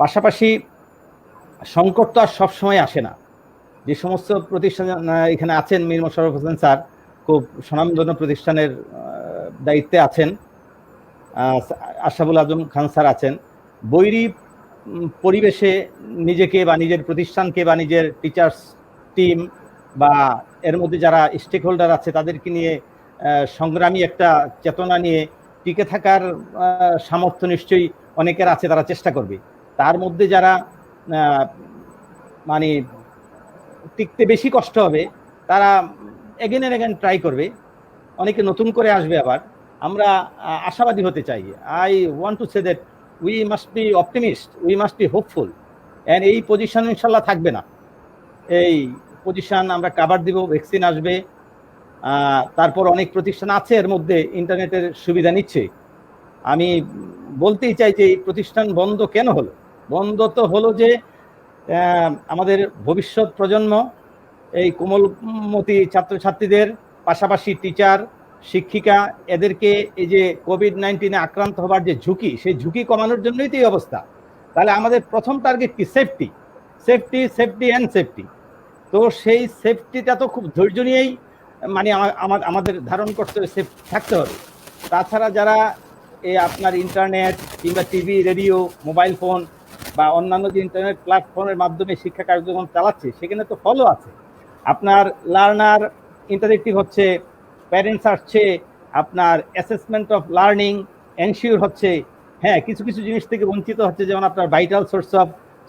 পাশাপাশি সংকট তো আর সবসময় আসে না। যে সমস্ত প্রতিষ্ঠান এখানে আছেন, মীর মোশাররফ হোসেন স্যার খুব স্বনামধন্য প্রতিষ্ঠানের দায়িত্বে আছেন, আশরাফুল আজম খান স্যার আছেন, বৈরী পরিবেশে নিজেকে বা নিজের প্রতিষ্ঠানকে বা নিজের টিচার্স টিম বা এর মধ্যে যারা স্টেক হোল্ডার আছে তাদেরকে নিয়ে সংগ্রামী একটা চেতনা নিয়ে টিকে থাকার সামর্থ্য নিশ্চয়ই অনেকের আছে, তারা চেষ্টা করবে। তার মধ্যে যারা মানে টিকতে বেশি কষ্ট হবে তারা এগেন এন্ড এগেন ট্রাই করবে, অনেকে নতুন করে আসবে। আবার আমরা আশাবাদী হতে চাই। I want to say that we must be optimist, we must be hopeful. And এই পজিশন ইনশাল্লাহ থাকবে না, এই পজিশন আমরা কাভার দিব, ভ্যাকসিন আসবে। তারপর অনেক প্রতিষ্ঠান আছে এর মধ্যে ইন্টারনেটের সুবিধা নিচ্ছে। আমি বলতেই চাই যে এই প্রতিষ্ঠান বন্ধ কেন হলো? বন্ধ তো হলো যে আমাদের ভবিষ্যৎ প্রজন্ম, এই কোমলমতি ছাত্রছাত্রীদের পাশাপাশি টিচার, শিক্ষিকা, এদেরকে এই যে কোভিড-19 আক্রান্ত হবার যে ঝুঁকি, সেই ঝুঁকি কমানোর জন্যই তো এই অবস্থা। তাহলে আমাদের প্রথম টার্গেট কি? Safety, safety, safety and safety. তো সেই সেফটিটা তো খুব ধৈর্য নিয়েই মানে আমাদের ধারণ করতে হবে, সেফ থাকতে হবে। তাছাড়া যারা এই আপনার ইন্টারনেট কিংবা টিভি, রেডিও, মোবাইল ফোন বা অন্যান্য যে ইন্টারনেট প্ল্যাটফর্মের মাধ্যমে শিক্ষা কার্যক্রম চালাচ্ছে, সেখানে তো ফলো আছে। আপনার লার্নার ইন্টারেক্টিভ হচ্ছে, প্যারেন্টস আসছে, আপনার অ্যাসেসমেন্ট অফ লার্নিং এনশিওর হচ্ছে। হ্যাঁ, কিছু কিছু জিনিস থেকে বঞ্চিত হচ্ছে, যেমন আপনার vital source of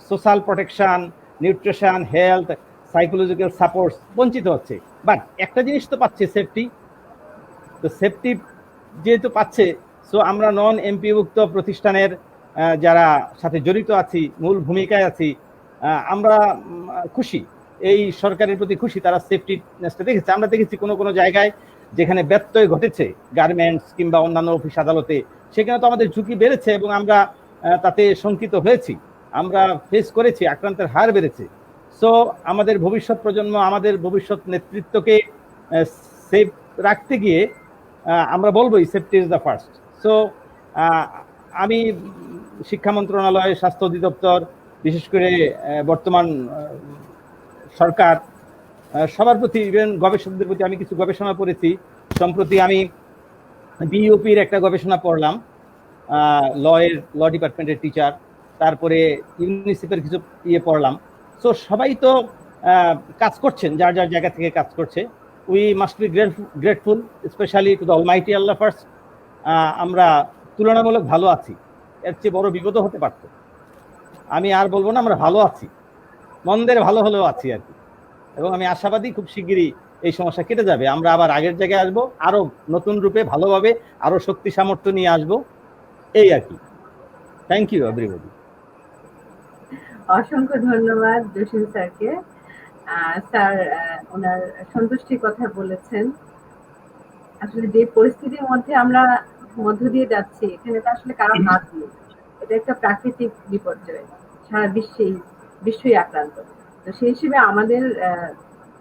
social protection, nutrition, health, psychological support বঞ্চিত হচ্ছে। বাট একটা জিনিস তো পাচ্ছে, সেফটি। তো সেফটি যেহেতু পাচ্ছে, সো আমরা নন এমপিভুক্ত প্রতিষ্ঠানের যারা সাথে জড়িত আছি, মূল ভূমিকায় আছি, আমরা খুশি, এই সরকারের প্রতি খুশি। তারা সেফটিনেসটা দেখেছে। আমরা দেখেছি কোনো কোনো জায়গায় যেখানে ব্যত্যয় ঘটেছে, গার্মেন্টস কিংবা অন্যান্য অফিস আদালতে, সেখানে তো আমাদের ঝুঁকি বেড়েছে এবং আমরা তাতে শঙ্কিত হয়েছি, আমরা ফেস করেছি, আক্রান্তের হার বেড়েছে। সো আমাদের ভবিষ্যৎ প্রজন্ম, আমাদের ভবিষ্যৎ নেতৃত্বকে সেফ রাখতে গিয়ে আমরা বলবোই safety is the first. So আমি শিক্ষা মন্ত্রণালয়, স্বাস্থ্য অধিদপ্তর, বিশেষ করে বর্তমান সরকার, সবার প্রতি, ইভেন গবেষকদের প্রতি, আমি কিছু গবেষণা পড়েছি সম্প্রতি। আমি বিইউপির একটা গবেষণা পড়লাম, ল ডিপার্টমেন্টের টিচার, তারপরে ইউনিসেফের কিছু পড়লাম। সো সবাই তো কাজ করছেন, যার যার জায়গা থেকে কাজ করছে। We must be grateful, specially to the Almighty Allah first. আমরা তুলনামূলক ভালো আছি, এর চেয়ে বড় বিপদও হতে পারত। আমি আর বলবো না, আমরা ভালো আছি, মন্দের ভালো হলেও আছি আর কি। এবং আমি আশাবাদী খুব শিগগিরই এই সমস্যা কেটে যাবে, আমরা আবার আগের জায়গায় আসবো, আরো নতুন রূপে, ভালোভাবে, আরো শক্তি সামর্থ্য নিয়ে আসবো, এই আর কি। Thank you everybody. অসংখ্য ধন্যবাদ জসিম স্যারকে। স্যার ওনার সন্তুষ্টির কথা বলেছেন। আসলে যে পরিস্থিতির মধ্যে আমরা মধ্য দিয়ে যাচ্ছি, এখানে তো আসলে কারো হাত নেই, এটা একটা প্রাকৃতিক বিপর্যয়, সারা বিশ্বই আক্রান্ত। তো সেই হিসেবে আমাদের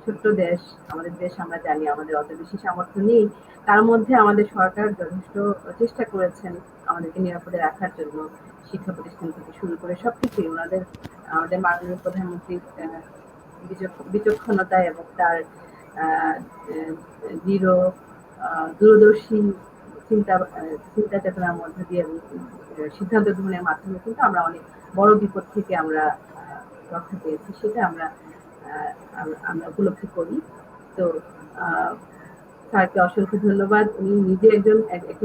ছোট্ট দেশ, আমাদের দেশ আমরা জানি আমাদের অত বেশি সামর্থ্য নেই, তার মধ্যে আমাদের সরকার যথেষ্ট চেষ্টা করেছেন আমাদেরকে নিরাপদে রাখার জন্য। শিক্ষা প্রতিষ্ঠান থেকে শুরু করে সবকিছুই আমাদের মাননীয় প্রধানমন্ত্রীর বিচক্ষণতা এবং তার দৃঢ় দূরদর্শী চিন্তা চেতনার মধ্যে দিয়ে সিদ্ধান্ত গ্রহণের মাধ্যমে কিন্তু আমরা অনেক বড় বিপদ থেকে আমরা রক্ষা পেয়েছি, সেটা আমরা উপলব্ধি করি। তো স্যারকে অসংখ্য ধন্যবাদ। উনি নিজে একটি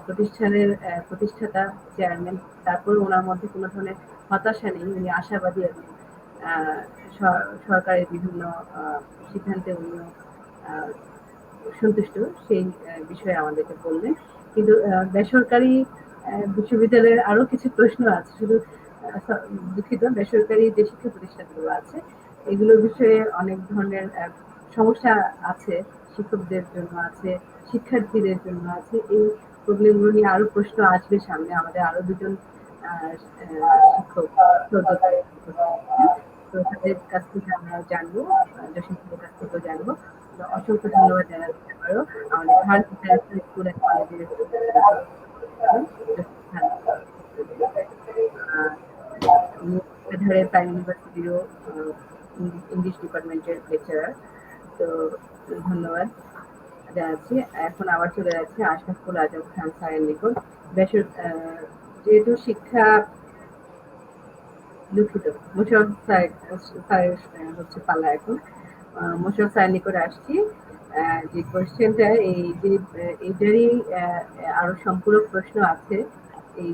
প্রতিষ্ঠানের প্রতিষ্ঠাতা, চেয়ারম্যান, তারপরে ওনার মধ্যে কোনো ধরনের হতাশা নেই, উনি আশাবাদী এবং সরকারের বিভিন্ন সিদ্ধান্তে উনি সন্তুষ্ট, সেই বিষয়ে আমাদেরকে বললেন। কিন্তু বেসরকারি বিশ্ববিদ্যালয়ের আরো কিছু প্রশ্ন আছে, শুধু দুঃখিত, বেসরকারি যে শিক্ষা প্রতিষ্ঠানগুলো আছে এগুলোর বিষয়ে অনেক ধরনের সমস্যা আছে, শিক্ষকদের জন্য আছে, শিক্ষার্থীদের জন্য আছে। এই প্রবলেমগুলো নিয়ে আরো প্রশ্ন আসবে সামনে। আমাদের আরো দুজন শিক্ষক তো তাদের কাছ থেকে আমরা জানবো, জসিমের কাছ থেকেও জানবো। অসংখ্য ধন্যবাদ জানাতে পারো আমাদের ভারত ইন্টারন্যাশনাল স্কুল অ্যান্ড কলেজের কান্দাহারের প্রাইম ইউনিভার্সিটিরও ইংলিশ ডিপার্টমেন্টের লেকচারার। তো ধন্যবাদ জানাচ্ছি। এখন আবার চলে যাচ্ছে আশরাফুল আজম খান স্যারের নিকট। যেহেতু শিক্ষা, দুঃখিত, মোশাররফ স্যারের হচ্ছে পাল্লা এখন। মোশাররফ স্যারের নিকট আসছি। যে কোয়েশ্চেনটা এইটারই আরো সম্পূরক প্রশ্ন আছে। এই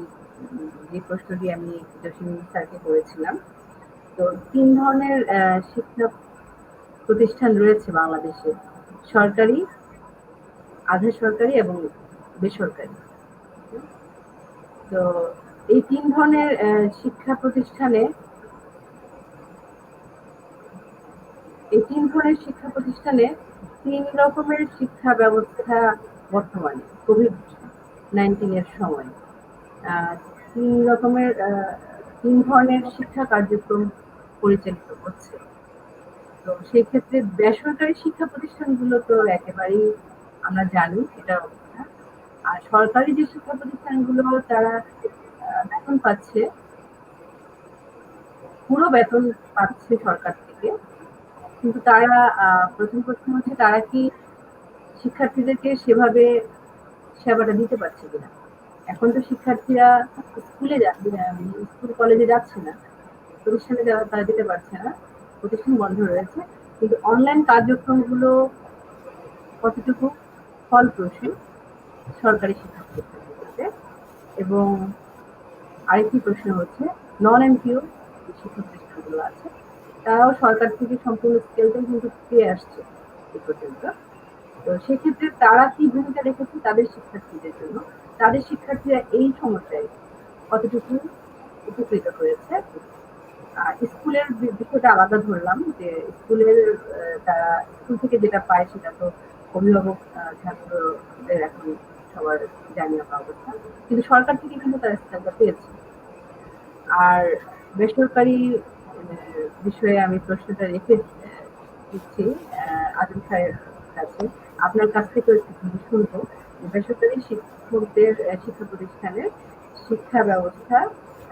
যে প্রশ্নটি আমি জসিম স্যারকে করেছিলাম। তো 3 ধরনের শিক্ষা প্রতিষ্ঠান রয়েছে বাংলাদেশে: সরকারি, আধা সরকারি এবং বেসরকারি। তো এই 3 ধরনের শিক্ষা প্রতিষ্ঠানে 3 রকমের শিক্ষা ব্যবস্থা বর্তমানে কোভিড-19 এর সময় 3 ধরনের শিক্ষা কার্যক্রম পরিচালিত হচ্ছে। তো সেই ক্ষেত্রে বেসরকারি শিক্ষা প্রতিষ্ঠানগুলো তো একেবারেই আমরা জানি এটা অবস্থা। আর সরকারি যে শিক্ষা প্রতিষ্ঠানগুলো তারা বেতন পাচ্ছে, পুরো বেতন পাচ্ছে সরকার থেকে, কিন্তু তারা প্রথম প্রশ্ন হচ্ছে তারা কি শিক্ষার্থীদেরকে সেভাবে সেবাটা দিতে পারছে কিনা। এখন তো শিক্ষার্থীরা স্কুল কলেজে যাচ্ছে না, প্রতিষ্ঠানে তারা যেতে পারছে না, প্রতিষ্ঠান বন্ধ রয়েছে। কিন্তু অনলাইন কার্যক্রমগুলো কতটুকু ফলপ্রসূ সরকারি শিক্ষা প্রতিষ্ঠানগুলোতে। এবং আরেকটি প্রশ্ন হচ্ছে নন এমপিও শিক্ষা প্রতিষ্ঠানগুলো আছে, তারাও সরকার থেকে সম্পূর্ণ স্কেলটাই কিন্তু পেয়ে আসছে এ পর্যন্ত। তো সেক্ষেত্রে তারা কি ভূমিকা রেখেছে তাদের শিক্ষার্থীদের জন্য, তাদের শিক্ষার্থীরা এই সমস্যায় কতটুকু উপকৃত হয়েছে। স্কুলের বিষয়টা আলাদা ধরলাম, যে তারা স্কুল থেকে যেটা পায় সেটা তো অভিভাবক ছাত্রদের এখন সবার জানিয়ে পাওয়া অবস্থা, কিন্তু সরকার থেকে কিন্তু তারা স্কেলটা পেয়েছে। আর বেসরকারি বিষয়ে আমি প্রশ্নটা রেখে দিচ্ছি আজম স্যারের কাছে। আপনার কাছ থেকে একটু শুনবো বেসরকারি শিক্ষকদের শিক্ষা প্রতিষ্ঠানের শিক্ষা ব্যবস্থা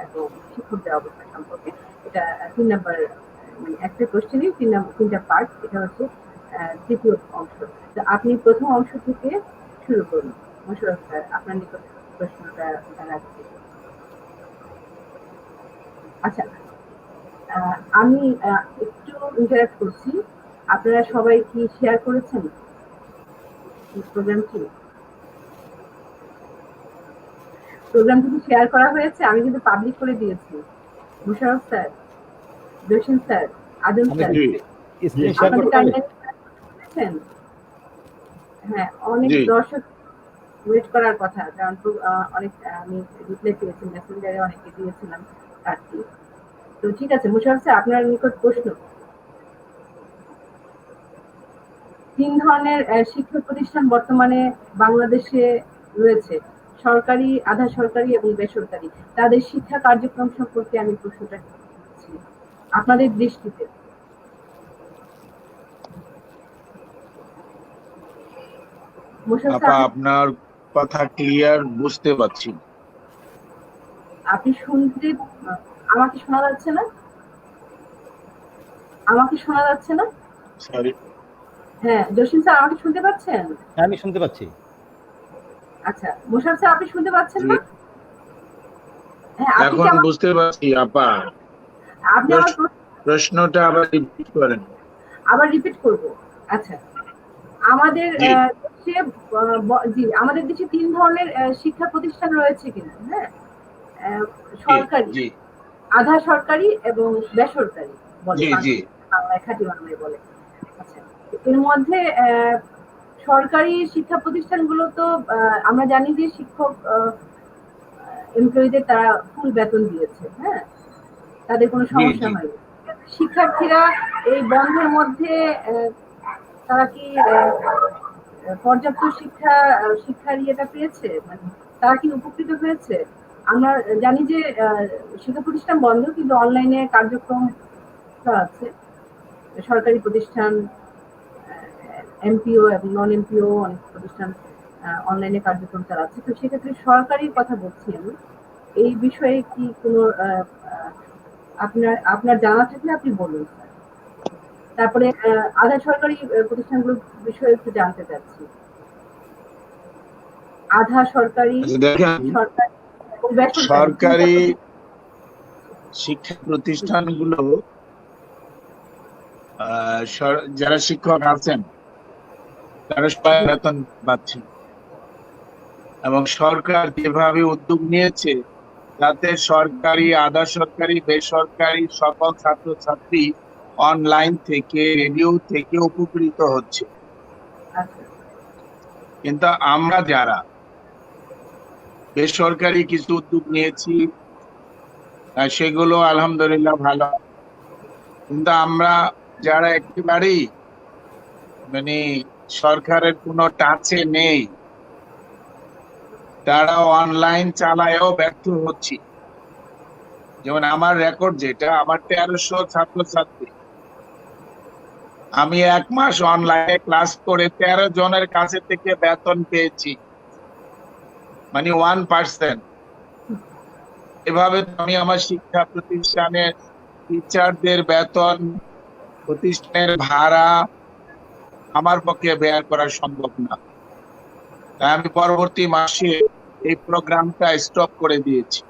এবং শিক্ষকদের অবস্থা সম্পর্কে। এটা 3 নাম্বার, মানে একটা কোশ্চেনই 3টা পার্ট। এটা হচ্ছে 3য় অংশ। তো আপনি প্রথম অংশ থেকে শুরু করুন। মোশাররফ স্যার, আপনার নিকট প্রশ্নটা রাখছি। আচ্ছা, আমি একটু ইন্টারাক্ট করছি। আপনারা সবাই কি শেয়ার করেছেন প্রোগ্রামটি? কি শেয়ার করা হয়েছে? আমি কিন্তু পাবলিক করে দিয়েছি। মোশাররফ স্যার, জসিম স্যার, আজম স্যার, হ্যাঁ, অনেক দর্শক ওয়েট করার কথা, কারণ অনেক আমি রিপ্লাই পেয়েছি, মেসেঞ্জারে অনেকে দিয়েছিলাম কার্ডটি। তো ঠিক আছে মোশাররফ স্যার, আপনার নিকট প্রশ্ন। 3 ধরনের শিক্ষা প্রতিষ্ঠান বর্তমানে বাংলাদেশে রয়েছে: সরকারি, আধা সরকারি এবং বেসরকারি। তাদের শিক্ষা কার্যক্রম সম্পর্কে আমি প্রশ্নটা করছি আপনাদের দৃষ্টিতে। আপনার কথা ক্লিয়ার বুঝতে পারছি। আপনি আমাকে শোনা যাচ্ছে না? সরি। হ্যাঁ, জসিম স্যার আমাকে শুনতে পাচ্ছেন? হ্যাঁ, আমি শুনতে পাচ্ছি। আচ্ছা, মোশাররফ স্যার আপনি শুনতে পাচ্ছেন না? হ্যাঁ, এখন বুঝতে পারছি আপা। আপনি আমার প্রশ্নটা আবার রিপিট করেন। আবার রিপিট করব। আচ্ছা, আমাদের দেশে 3 ধরনের শিক্ষা প্রতিষ্ঠান রয়েছে কিনা? হ্যাঁ, সরকারি, আধা সরকারি এবং বেসরকারি বলে, বাংলায় খাঁটি বাংলায় বলে। আচ্ছা, এর মধ্যে সরকারি শিক্ষা প্রতিষ্ঠানগুলো তো আমরা জানি যে শিক্ষক এমপ্লয়ীদের তারা ফুল বেতন দিয়েছে, হ্যাঁ, তাদের কোনো সমস্যা হয়নি। শিক্ষার্থীরা এই বন্ধের মধ্যে তারা কি পর্যাপ্ত শিক্ষার ইয়েটা পেয়েছে, মানে তারা কি উপকৃত হয়েছে? আমরা জানি যে শিক্ষা প্রতিষ্ঠান বন্ধ, কিন্তু অনলাইনে কার্যক্রম আছে। সরকারি প্রতিষ্ঠান, এমপিও এবং নন এমপিও অনেক প্রতিষ্ঠান অনলাইনে কার্যক্রম চালাচ্ছে। তো সেক্ষেত্রে সরকারি কথা বলছি আমি, এই বিষয়ে কি কোনো আপনার আপনার জানা থাকলে আপনি বলুন স্যার। তারপরে আধা সরকারি প্রতিষ্ঠানগুলোর বিষয়ে একটু জানতে চাচ্ছি। আধা সরকারি, আচ্ছা, দেখেন, সরকারি এবং বেসরকারি সরকারি শিক্ষা প্রতিষ্ঠানগুলো যারা শিক্ষক আছেন তারা সবাই বেতন পাচ্ছেন, এবং সরকার যেভাবে উদ্যোগ নিয়েছে তাতে সরকারি, আধা সরকারি, বেসরকারি সকল ছাত্রছাত্রী অনলাইন থেকে, রেডিও থেকে উপকৃত হচ্ছে। আচ্ছা, কিন্তু আমরা যারা বেসরকারি কিছু উদ্যোগ নিয়েছি সেগুলো আলহামদুলিল্লাহ ভালো, কিন্তু আমরা যারা একেবারেই মানে সরকারের কোনো টাচে নেই তারা অনলাইন চালায়ও ব্যর্থ হচ্ছি। যেমন আমার রেকর্ড যেটা, আমার 1300 ছাত্রছাত্রী, আমি 1 মাস অনলাইনে ক্লাস করে 13 জনের কাছে থেকে বেতন পেয়েছি, মানে 1%। এভাবে আমি আমার শিক্ষা প্রতিষ্ঠানের টিচারদের বেতন, প্রতিষ্ঠানের ভাড়া আমার পক্ষে ব্যয় করা সম্ভব না। তাই আমি পরবর্তী মাসে এই প্রোগ্রামটা স্টপ করে দিয়েছি।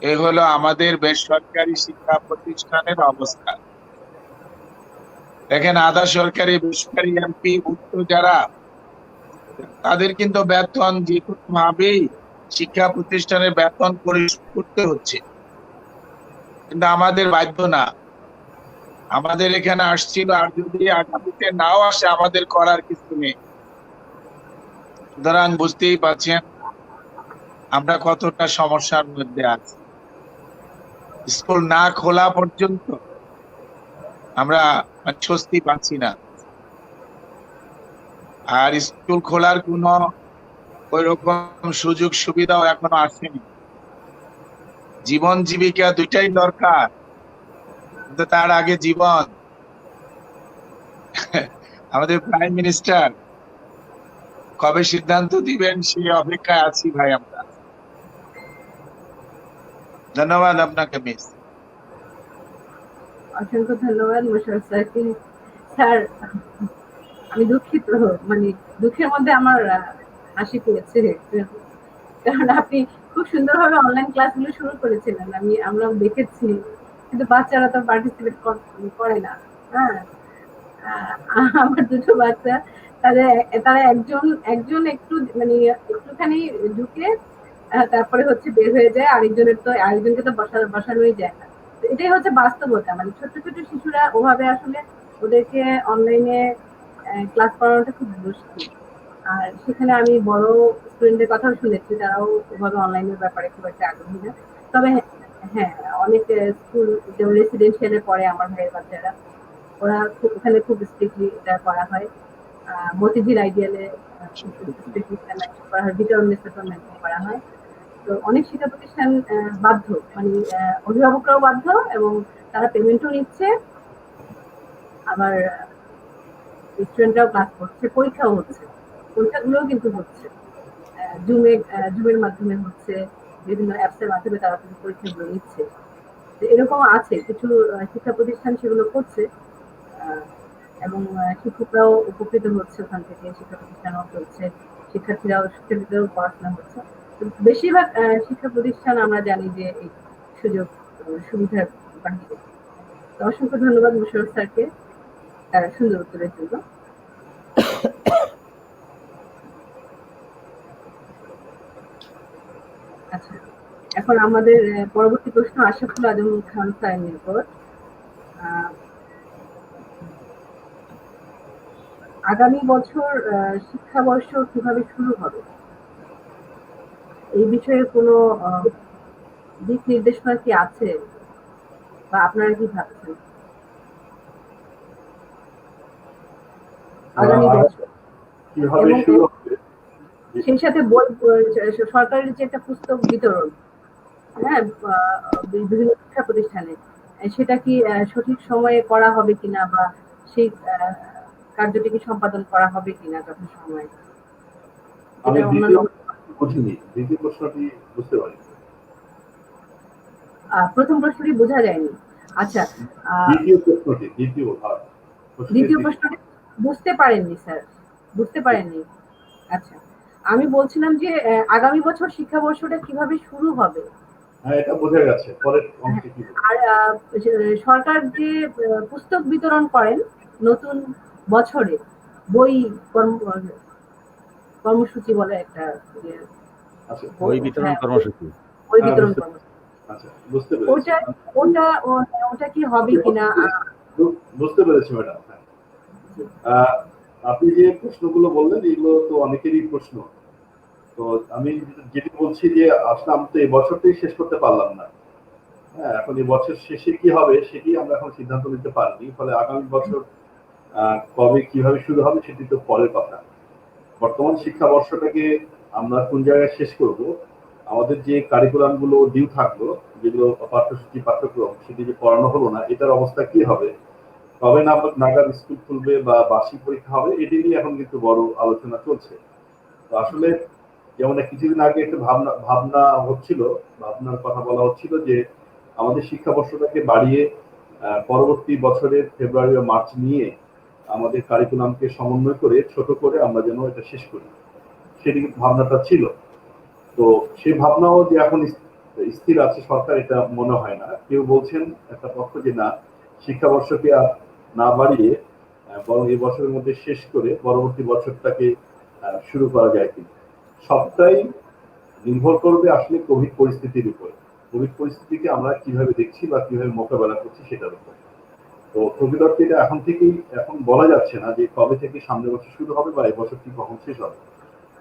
এই হলো আমাদের বেসরকারি শিক্ষা প্রতিষ্ঠানের অবস্থা। দেখেন, আধা সরকারি, বেসরকারি এমপি ভুক্ত যারা, তাদের কিন্তু বেতন যে কোনো ভাবেই শিক্ষা প্রতিষ্ঠানের বেতন পরিশোধ করতে হচ্ছে, কিন্তু আমাদের বাধ্য না। আমাদের এখানে আসছিল, আর যদি আগামীতে নাও আসে আমাদের করার কিছু নেই। সুতরাং বুঝতেই পারছেন আমরা কতটা সমস্যার মধ্যে আছি। স্কুল না খোলা পর্যন্ত আমরা স্বস্তি পাচ্ছি না, আর স্কুল খোলার কোনো ওই রকম সুযোগ সুবিধাও এখনো আসেনি। জীবন জীবিকা দুইটাই দরকার, কিন্তু তার আগে জীবন। আমাদের প্রাইম মিনিস্টার কবে সিদ্ধান্ত দিবেন সেই অপেক্ষায় আছি ভাই আমরা। ধন্যবাদ আপনাকে মিস। অসংখ্য ধন্যবাদ মোশাররফ স্যারকে। স্যার, আমি দুঃখিত, মানে দুঃখের মধ্যে আমার হাসি পেয়েছে, কারণ আপনি খুব সুন্দরভাবে অনলাইন ক্লাসগুলো শুরু করেছিলেন, আমরা দেখেছি, কিন্তু বাচ্চারা তো পার্টিসিপেট করে না। হ্যাঁ, আমার দুটো বাচ্চা, তারা একজন একজন একটু মানে একটুখানি ঢুকে তারপরে হচ্ছে বের হয়ে যায়, আরেকজনকে তো বসানোই যায় না। তো এটাই হচ্ছে বাস্তবতা, মানে ছোট ছোট শিশুরা ওভাবে আসলে ওদেরকে অনলাইনে ক্লাস করানোটা খুব মুশকিল। আর সেখানে আমি বড় স্টুডেন্টদের কথাও শুনেছি, তারাও ওভাবে অনলাইনের ব্যাপারে খুব একটা আগ্রহী না। তবে হ্যাঁ, অনেক স্কুল যেমন রেসিডেন্সিয়ালে পড়ে আমার ভাইয়ের বাচ্চারা, ওরা ওখানে খুব স্ট্রিক্টলি এটা করা হয়। মতিঝিল আইডিয়ালে স্ট্রিক্টলি করা হয়, মেনটেন করা হয়। তো অনেক শিক্ষা প্রতিষ্ঠান বাধ্য, মানে অভিভাবকরাও বাধ্য, এবং তারা পেমেন্টও নিচ্ছে, আবার স্টুডেন্টরাও ক্লাস করছে, পরীক্ষাও হচ্ছে, পরীক্ষাগুলোও কিন্তু হচ্ছে জুমের মাধ্যমে হচ্ছে, বিভিন্ন অ্যাপসের মাধ্যমে তারা কিন্তু পরীক্ষাগুলো নিচ্ছে। এরকম আছে কিছু শিক্ষা প্রতিষ্ঠান সেগুলো করছে, এবং শিক্ষকরাও উপকৃত হচ্ছে ওখান থেকে, শিক্ষা প্রতিষ্ঠানও চলছে, শিক্ষার্থীরাও পড়াশোনা হচ্ছে। বেশিরভাগ শিক্ষা প্রতিষ্ঠান আমরা জানি যে এই সুযোগ সুবিধার বাহিরে। তো অসংখ্য ধন্যবাদ মোশাররফ স্যারকে সুন্দর উত্তরের জন্য। আচ্ছা, এখন আমাদের পরবর্তী প্রশ্ন আশরাফুল আজম খান স্যারের নিকট। আগামী বছর শিক্ষাবর্ষ কিভাবে শুরু হবে, এই বিষয়ে কোনো দিক নির্দেশনা কি আছে, বা আপনারা কি ভাবছেন আগামী বছর? কিভাবে শুরু হবে, সেই সাথে বই, সরকারের যে একটা পুস্তক বিতরণ, হ্যাঁ, বিভিন্ন শিক্ষা প্রতিষ্ঠানে, সেটা কি সঠিক সময়ে করা হবে কিনা, বা সেই কার্যটি কি সম্পাদন করা হবে কিনা যথাসময়ে? আমি দ্বিতীয় প্রশ্নটি বুঝতে পারি। প্রথম প্রশ্নটি বোঝা যায়নি। আচ্ছা, দ্বিতীয় প্রশ্নটি, দ্বিতীয় প্রশ্নটি বুঝতে পারেননি স্যার, বুঝতে পারেননি। আচ্ছা, আমি বলছিলাম যে আগামী বছর শিক্ষাবর্ষটা কিভাবে শুরু হবে। হ্যাঁ, এটা বোঝা গেছে, পরের অংশে কি বলবো? আর সরকার যে পুস্তক বিতরণ করেন নতুন বছরে, বই কর্মসূচি বলে একটা, ইয়ে, আচ্ছা, বই বিতরণ হ্যাঁ, কর্মসূচি। বই বিতরণ কর্মসূচি, আচ্ছা, বুঝতে পেরেছি। ওটা ওটা ওটা কি হবে কিনা? বুঝতে পেরেছি ম্যাডাম। আপনি যে প্রশ্নগুলো বললেন এগুলো তো অনেকেরই প্রশ্ন। তো আমি যেটি বলছি যে আসলে আমি তো এই বছরটাই শেষ করতে পারলাম না। হ্যাঁ, এখন এই বছর শেষে কি হবে সেটি আমরা এখন সিদ্ধান্ত নিতে পারিনি। ফলে আগামী বছর কবে কিভাবে শুরু হবে সেটি তো পরের কথা। বর্তমান শিক্ষাবর্ষটাকে আমরা কোন জায়গায় শেষ করব, আমাদের যে কারিকুলাম গুলো ডিউ থাকলো, যেগুলো পাঠ্যসূচি পাঠ্যক্রম সেটি যে পড়ানো হলো না, এটার অবস্থা কি হবে, কবে নাগাদ স্কুল খুলবে বা বার্ষিক পরীক্ষা হবে, এটি নিয়ে এখন কিন্তু বড় আলোচনা চলছে। তো আসলে যেমন কিছুদিন আগে একটা ভাবনার কথা বলা হচ্ছিল যে আমাদের শিক্ষাবর্ষটাকে বাড়িয়ে পরবর্তী বছরের ফেব্রুয়ারি বা মার্চ নিয়ে আমাদের কারিকুলামকে সমন্বয় করে ছোট করে আমরা যেন এটা শেষ করি, সেটি ভাবনাটা ছিল। তো সেই ভাবনাও যে এখন স্থির আছে সরকার, এটা মনে হয় না। কেউ বলছেন একটা পক্ষ যে না, শিক্ষাবর্ষকে আর না বাড়িয়ে বরং এই বছরের মধ্যে শেষ করে পরবর্তী বছরটাকে শুরু করা যায় কিনা। সবটাই নির্ভর করবে আসলে কোভিড পরিস্থিতির উপর। কোভিড পরিস্থিতিকে আমরা কিভাবে দেখছি বা কিভাবে মোকাবেলা করছি সেটার উপর। তো প্রকৃত অর্থে এটা এখন বলা যাচ্ছে না যে কবে থেকে সামনের বছর শুরু হবে বা এই বছরটি কখন শেষ হবে।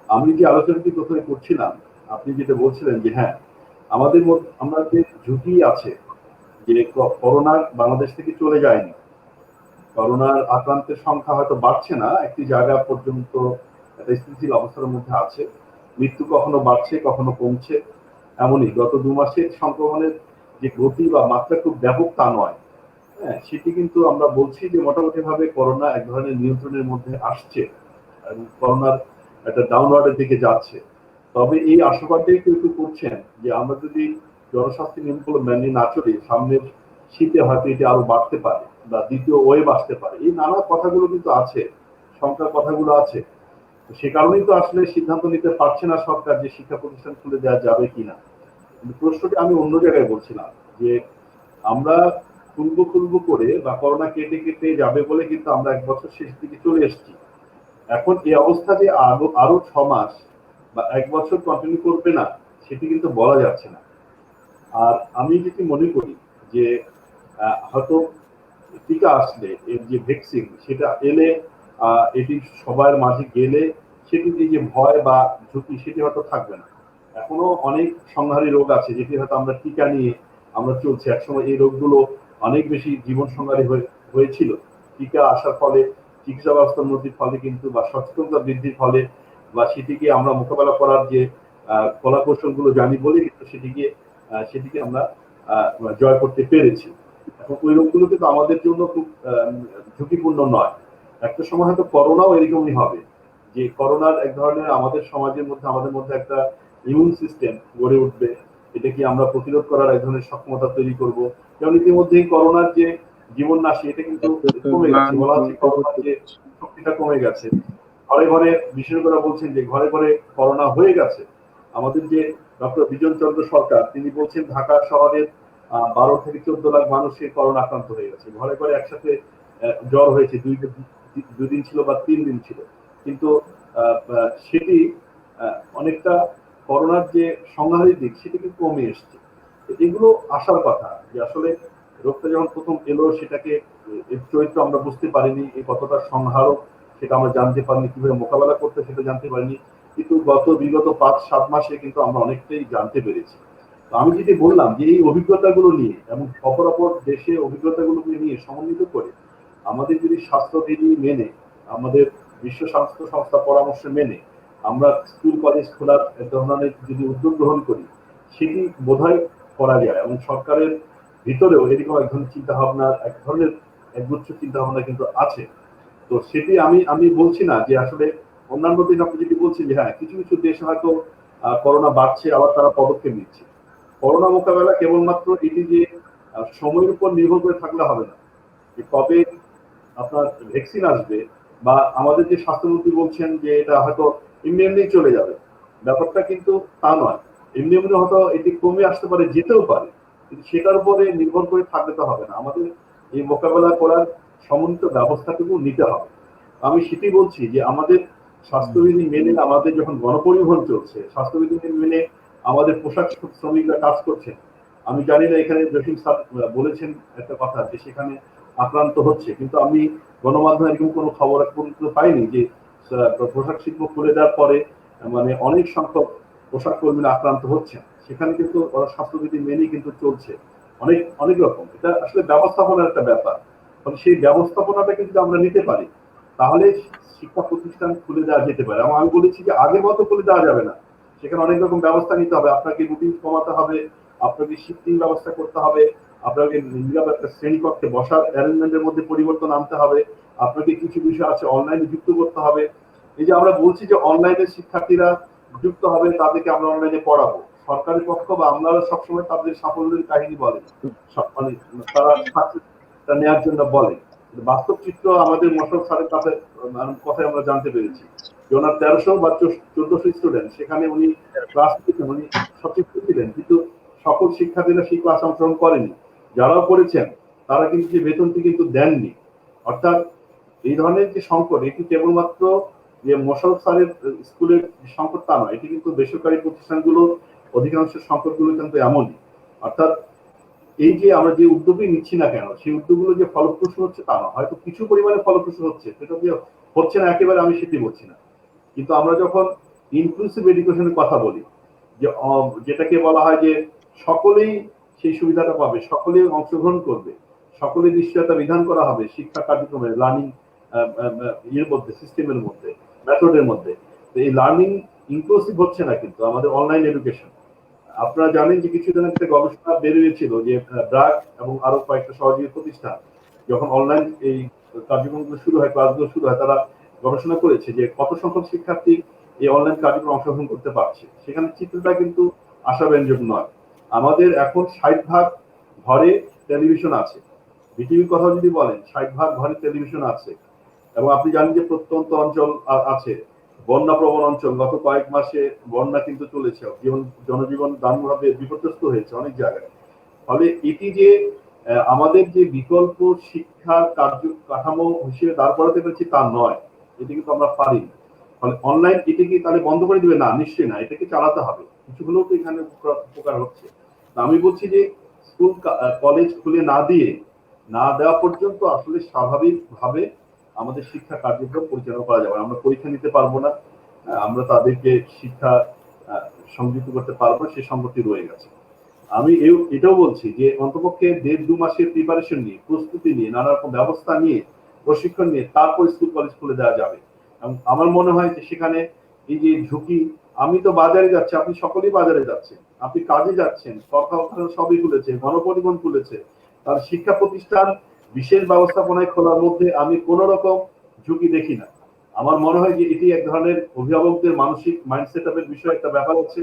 আমি যে আলোচনাটি প্রথমে করছিলাম, আপনি যেটা বলছিলেন যে হ্যাঁ, আমরা যে ঝুঁকি আছে যে করোনা বাংলাদেশ থেকে চলে যায়নি, করোনার আক্রান্তের সংখ্যা হয়তো বাড়ছে না, একটি জায়গা পর্যন্ত একটা স্থিতিশীল অবস্থার মধ্যে আছে, মৃত্যু কখনো বাড়ছে কখনো কমছে। এমনই গত 2 মাসে সংক্রমণের যে গতি বা মাত্রা খুব ব্যাপক তা নয়। হ্যাঁ, সেটি কিন্তু আমরা বলছি যে মোটামুটি ভাবে করোনা এক ধরনের নিয়ন্ত্রণের মধ্যে আসছে এবং করোনার একটা ডাউনওয়ার্ডের দিকে যাচ্ছে। তবে এই আশঙ্কাটাই কেউ কেউ করছেন যে আমরা যদি জনস্বাস্থ্য নিয়মগুলো মেনে না চলি, সামনের শীতে হয়তো এটি আরো বাড়তে পারে বা দ্বিতীয় ওয়েভ আসতে পারে, এই নানা কথাগুলো কিন্তু আছে, সংখ্যার কথাগুলো আছে। সে কারণেই তো আসলে সিদ্ধান্ত নিতে পারছে না সরকার যে শিক্ষা প্রতিষ্ঠান খুলে দেওয়া যাবে কিনা। কিন্তু প্রশ্নটি আমি অন্য জায়গায় বলছিলাম যে আমরা খুলবো করে বা করোনা কেটে কেটে যাবে বলে কিন্তু আমরা 1 বছর শেষ দিকে চলে এসেছি। এখন এই অবস্থা যে আরো 6 মাস বা 1 বছর কন্টিনিউ করবে না, সেটি কিন্তু বলা যাচ্ছে না। আর আমি যেটি মনে করি যে হয়তো টিকা আসলে, এর যে ভ্যাকসিন সেটা এলে, এটি সবার মাঝে গেলে সেটিতে যে ভয় বা ঝুঁকি সেটি হয়তো থাকবে না। এখনো অনেক সংহারী রোগ আছে যেটি হয়তো আমরা টিকা নিয়ে আমরা চলছি। একসময় এই রোগগুলো অনেক বেশি জীবন সংহারী হয়েছিল। টিকা আসার ফলে, চিকিৎসা ব্যবস্থার উন্নতির ফলে কিন্তু বা সচেতনতা বৃদ্ধির ফলে বা সেটিকে আমরা মোকাবেলা করার যে কলা কৌশলগুলো জানি বলে কিন্তু সেটিকে আমরা জয় করতে পেরেছি। এখন ওই রোগগুলো কিন্তু আমাদের জন্য খুব ঝুঁকিপূর্ণ নয়। একটা সময় হয়তো করোনাও এরকমই হবে, যে করোনার এক ধরনের আমাদের মধ্যে একটা ইমিউন সিস্টেম গড়ে উঠবে, এটা কি আমরা প্রতিরোধ করার এক ধরনের সক্ষমতা তৈরি করব। যেমন ইতিমধ্যেই করোনার যে জীবননাশী এটা কিন্তু কমে গেছে, বলা হচ্ছে করোনার যে শক্তিটা কমে গেছে। ঘরে ঘরে বিশেষজ্ঞরা বলছেন যে ঘরে ঘরে করোনা হয়ে গেছে। আমাদের যে ডক্টর বিজন চন্দ্র সরকার তিনি বলছেন ঢাকা শহরের 12 থেকে 14 লাখ মানুষের করোনা আক্রান্ত হয়ে গেছে। ঘরে ঘরে একসাথে জ্বর হয়েছে, 2 দিন ছিল বা 3 দিন ছিল। কিন্তু সেটি অনেকটা করোনার যে সংহারী দিক সেটি কিন্তু কমে এসছে। এগুলো আসার কথা, যে আসলে রোগটা যখন প্রথম এলো সেটাকে এর চরিত্র আমরা বুঝতে পারিনি, এই কতটা সংহারক সেটা আমরা জানতে পারিনি, কিভাবে মোকাবেলা করতে সেটা জানতে পারিনি। কিন্তু বিগত 5-7 মাসে কিন্তু আমরা অনেকটাই জানতে পেরেছি। আমি যেটি বললাম যে এই অভিজ্ঞতাগুলো নিয়ে এবং অপর দেশে অভিজ্ঞতাগুলোকে নিয়ে সমন্বিত করে আমাদের যদি স্বাস্থ্যবিধি মেনে, আমাদের বিশ্ব স্বাস্থ্য সংস্থা পরামর্শ মেনে আমরা স্কুল কলেজ খোলার ধরনের যদি উদ্যোগ গ্রহণ করি, সেটি বোধহয় করা যায়। এবং সরকারের ভিতরেও এরকম এক ধরনের চিন্তা ভাবনা, এক ধরনের একগুচ্ছ চিন্তা ভাবনা কিন্তু আছে। তো সেটি আমি বলছি না যে আসলে অন্যান্য দিন আপনি যদি বলছেন যে হ্যাঁ কিছু কিছু দেশে হয়তো করোনা বাড়ছে, আবার তারা পদক্ষেপ নিচ্ছে। করোনা মোকাবেলা কেবলমাত্র এটি যে সময়ের উপর নির্ভর করে থাকলে হবে না, যে কবে আপনার ভ্যাকসিন আসবে বা আমাদের যে স্বাস্থ্যমন্ত্রী বলছেন যে এটা হয়তো এমনি এমনি চলে যাবে, ব্যাপারটা কিন্তু তা নয়। এমনি এমনি হয়তো এটি কমে আসতে পারে, যেতেও পারে, কিন্তু সেটার উপরে নির্ভর করে থাকলে তো হবে না। আমাদের এই মোকাবেলা করার সমন্বিত ব্যবস্থাটুকু নিতে হবে। আমি সেটাই বলছি যে আমাদের স্বাস্থ্যবিধি মেনে আমাদের যখন গণপরিবহন চলছে, স্বাস্থ্যবিধি মেনে আমাদের পোশাক শ্রমিকরা কাজ করছেন। আমি জানি না এখানে জসিম স্যার বলেছেন একটা কথা যে সেখানে আক্রান্ত হচ্ছে, কিন্তু আমি গণমাধ্যমে এরকম কোনো খবর পর্যন্ত পাইনি যে পোশাক শিল্প খুলে দেওয়ার পরে মানে অনেক সংখ্যক পোশাক কর্মীরা আক্রান্ত হচ্ছেন। সেখানে কিন্তু ওরা স্বাস্থ্যবিধি মেনেই কিন্তু চলছে অনেক অনেক রকম। এটা আসলে ব্যবস্থাপনার একটা ব্যাপার। ফলে সেই ব্যবস্থাপনাটা কিন্তু আমরা নিতে পারি, তাহলে শিক্ষা প্রতিষ্ঠান খুলে দেওয়া যেতে পারে। এবং আমি বলেছি যে আগের মতো খুলে দেওয়া যাবে না, সেখানে অনেক রকম ব্যবস্থা নিতে হবে। আপনাকে রুটিন কমাতে হবে, আপনাকে শিফটিং ব্যবস্থা করতে হবে, আপনাকে একটা শ্রেণীকক্ষে বসার অ্যারেঞ্জমেন্টের মধ্যে পরিবর্তন আনতে হবে, আপনাকে কিছু বিষয় আছে অনলাইনে যুক্ত করতে হবে। এই যে আমরা বলছি যে অনলাইনে শিক্ষার্থীরা যুক্ত হবে, তাদেরকে আমরা অনলাইনে পড়াবো, সরকারি পক্ষ বা আমরা সবসময় তাদের সাফল্যের কাহিনী বলে, মানে তারা নেওয়ার জন্য বলে। বাস্তব চিত্র আমাদের মশাল স্যারের কাছে কথায় আমরা জানতে পেরেছি যে ওনার 1300 বা 1400 স্টুডেন্ট, সেখানে উনি ক্লাস নিতেন, উনি সচেষ্ট ছিলেন, কিন্তু সকল শিক্ষার্থীরা সেই ক্লাস অংশগ্রহণ করেনি। যারাও করেছেন তারা কিন্তু যে বেতনটি কিন্তু দেননি। অর্থাৎ এই ধরনের যে সংকট, এটি কেবলমাত্র যে মোশাররফ স্যারের স্কুলের সংকট তা নয়, এটি কিন্তু বেসরকারি প্রতিষ্ঠানগুলো অধিকাংশ সংকটগুলো কিন্তু এমনই। অর্থাৎ এই যে আমরা যে উদ্যোগই নিচ্ছি না কেন, সেই উদ্যোগগুলো যে ফলপ্রসূ হচ্ছে তা না, হয়তো কিছু পরিমাণে ফলপ্রসূ হচ্ছে, সেটা যে হচ্ছে না একেবারে আমি সেটি বলছি না। কিন্তু আমরা যখন ইনক্লুসিভ এডুকেশনের কথা বলি, যে যেটাকে বলা হয় যে সকলেই সেই সুবিধাটা পাবে, সকলেই অংশগ্রহণ করবে, সকলের নিশ্চয়তা বিধান করা হবে শিক্ষা কার্যক্রমে, লার্নিং এর মধ্যে, সিস্টেমের মধ্যে, মেথডের মধ্যে। তো এই লার্নিং ইনক্লুসিভ হচ্ছে না কিন্তু আমাদের অনলাইন এডুকেশন। আপনারা জানেন যে কিছুদিন আগে গবেষণা বেরিয়েছিল যে ব্র্যাক এবং আরো কয়েকটা সহযোগী প্রতিষ্ঠান যখন অনলাইন এই কার্যক্রমগুলো শুরু হয়, ক্লাসগুলো শুরু হয়, তারা গবেষণা করেছে যে কত সংখ্যক শিক্ষার্থী এই অনলাইন কার্যক্রম অংশগ্রহণ করতে পারছে। সেখানে চিত্রটা কিন্তু আশাব্যঞ্জক নয়। আমাদের এখন 60% ঘরে টেলিভিশন আছে। বিটিভির কথা যদি বলেন, 60% ঘরে টেলিভিশন আছে। এবং আপনি জানেন যে প্রত্যন্ত অঞ্চল আছে, বন্যা প্রবণ অঞ্চল, গত কয়েক মাসে বন্যা কিন্তু চলেছে, জনজীবন দারুণভাবে বিপর্যস্ত হয়েছে অনেক জায়গায়। ফলে এটি যে আমাদের যে বিকল্প শিক্ষা কাঠামো হিসেবে দাঁড় করাতে পেরেছি তা নয়, এটি কিন্তু আমরা পারি। ফলে অনলাইন এটি কি তাহলে বন্ধ করে দিবে? না, নিশ্চয়ই না, এটাকে চালাতে হবে, কিছু হলেও তো এখানে উপকার হচ্ছে। আমি বলছি যে স্কুল কলেজ খুলে না দেওয়া পর্যন্ত আসলে স্বাভাবিকভাবে আমাদের শিক্ষা কার্যক্রম পরিচালনা করা যাবে। আমরা পরীক্ষা নিতে পারবো না, আমরা তাদেরকে শিক্ষা সংযুক্ত করতে পারবো, সে সম্পত্তি রয়ে গেছে। আমি এটাও বলছি যে অন্তপক্ষে 1.5-2 মাসের প্রিপারেশন নিয়ে, প্রস্তুতি নিয়ে, নানা রকম ব্যবস্থা নিয়ে, প্রশিক্ষণ নিয়ে তারপর স্কুল কলেজ খুলে দেওয়া যাবে। এবং আমার মনে হয় যে সেখানে এই যে ঝুঁকি, আমি তো বাজারে যাচ্ছি, আপনি সকলেই বাজারে যাচ্ছেন, আপনি কাজে যাচ্ছেন, কলকারখানা সবই খুলেছে, গণপরিবহন খুলেছে, তার শিক্ষা প্রতিষ্ঠান বিশেষ ব্যবস্থাপনায় খোলার মধ্যে আমি কোন রকম ঝুঁকি দেখি না। আমার মনে হয় যে এটি এক ধরনের অভিভাবকদের মানসিক মাইন্ডসেট আপের বিষয় একটা ব্যাপার আছে,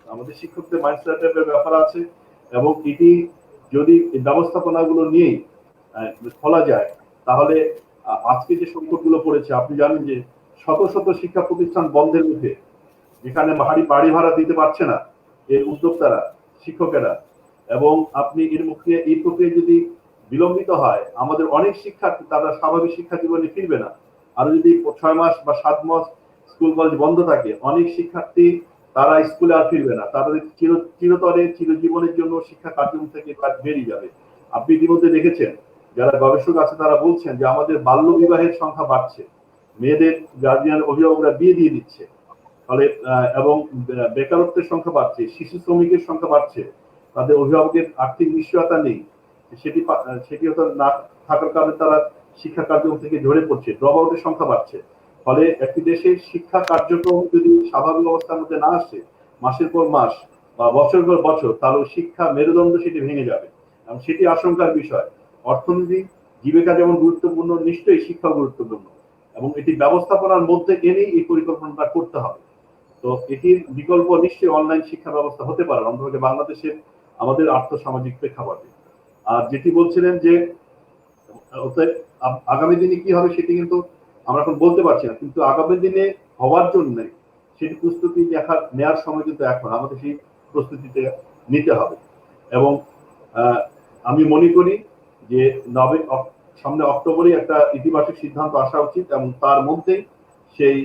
আমাদের শিক্ষকদের মাইন্ডসেট আপের ব্যাপার আছে। এবং এটি যদি ব্যবস্থাপনাগুলো নিয়ে খোলা যায়, তাহলে আজকে যে সংকটগুলো পড়েছে, আপনি জানেন যে শত শত শিক্ষা প্রতিষ্ঠান বন্ধের মুখে, যেখানে বাড়ি ভাড়া দিতে পারছে না এর উদ্যোক্তারা, শিক্ষকেরা। এবং আপনি এর মুখে এই প্রক্রিয়া যদি বিলম্বিত হয়, আমাদের অনেক শিক্ষার্থী তারা স্বাভাবিক শিক্ষা জীবনে ফিরবে না। আর যদি 6 মাস বা 7 মাস স্কুল কলেজ বন্ধ থাকে, অনেক শিক্ষার্থী তারা স্কুলে আর ফিরবে না, তাদের চিরজীবনের জন্য শিক্ষা কার্যক্রম থেকে বেরিয়ে যাবে। আপনি ইতিমধ্যে দেখেছেন, যারা গবেষক আছে তারা বলছেন যে আমাদের বাল্য বিবাহের সংখ্যা বাড়ছে, মেয়েদের গার্জিয়ান অভিভাবকরা বিয়ে দিয়ে দিচ্ছে। ফলে এবং বেকারত্বের সংখ্যা বাড়ছে, শিশু শ্রমিকের সংখ্যা বাড়ছে, তাদের অভিভাবকের আর্থিক নিশ্চয়তা নেই, সেটি হয়তো না থাকার কারণে তারা শিক্ষা কার্যক্রম থেকে ঝরে পড়ছে, ড্রপ আউটের সংখ্যা বাড়ছে। ফলে একটি দেশের শিক্ষা কার্যক্রম যদি স্বাভাবিক অবস্থার মধ্যে না আসে, মাসের পর মাস বা বছর পর বছর, তাহলে শিক্ষা মেরুদণ্ড সেটি ভেঙে যাবে এবং সেটি আশঙ্কার বিষয়। অর্থনীতি জীবিকা যেমন গুরুত্বপূর্ণ, নিশ্চয়ই শিক্ষা গুরুত্বপূর্ণ, এবং এটি ব্যবস্থাপনার মধ্যে এনেই এই পরিকল্পনাটা করতে হবে। তো এটির বিকল্প নিশ্চয়ই অনলাইন শিক্ষা ব্যবস্থা হতে পারে, অন্তত বাংলাদেশের আমাদের আর্থসামাজিক প্রেক্ষাপটে। আর যেটি বলছিলেন যে আগামী দিনে কি হবে সেটি কিন্তু আমরা এখন বলতে পারছি না, কিন্তু আগামী দিনে হওয়ার জন্য সেটি প্রস্তুতি নেওয়ার সময় কিন্তু এখন আমাদের সেই প্রস্তুতিতে নিতে হবে। এবং আমি মনে করি যে সামনে অক্টোবরে একটা ইতিবাচক সিদ্ধান্ত আসা উচিত এবং তার মধ্যেই সেই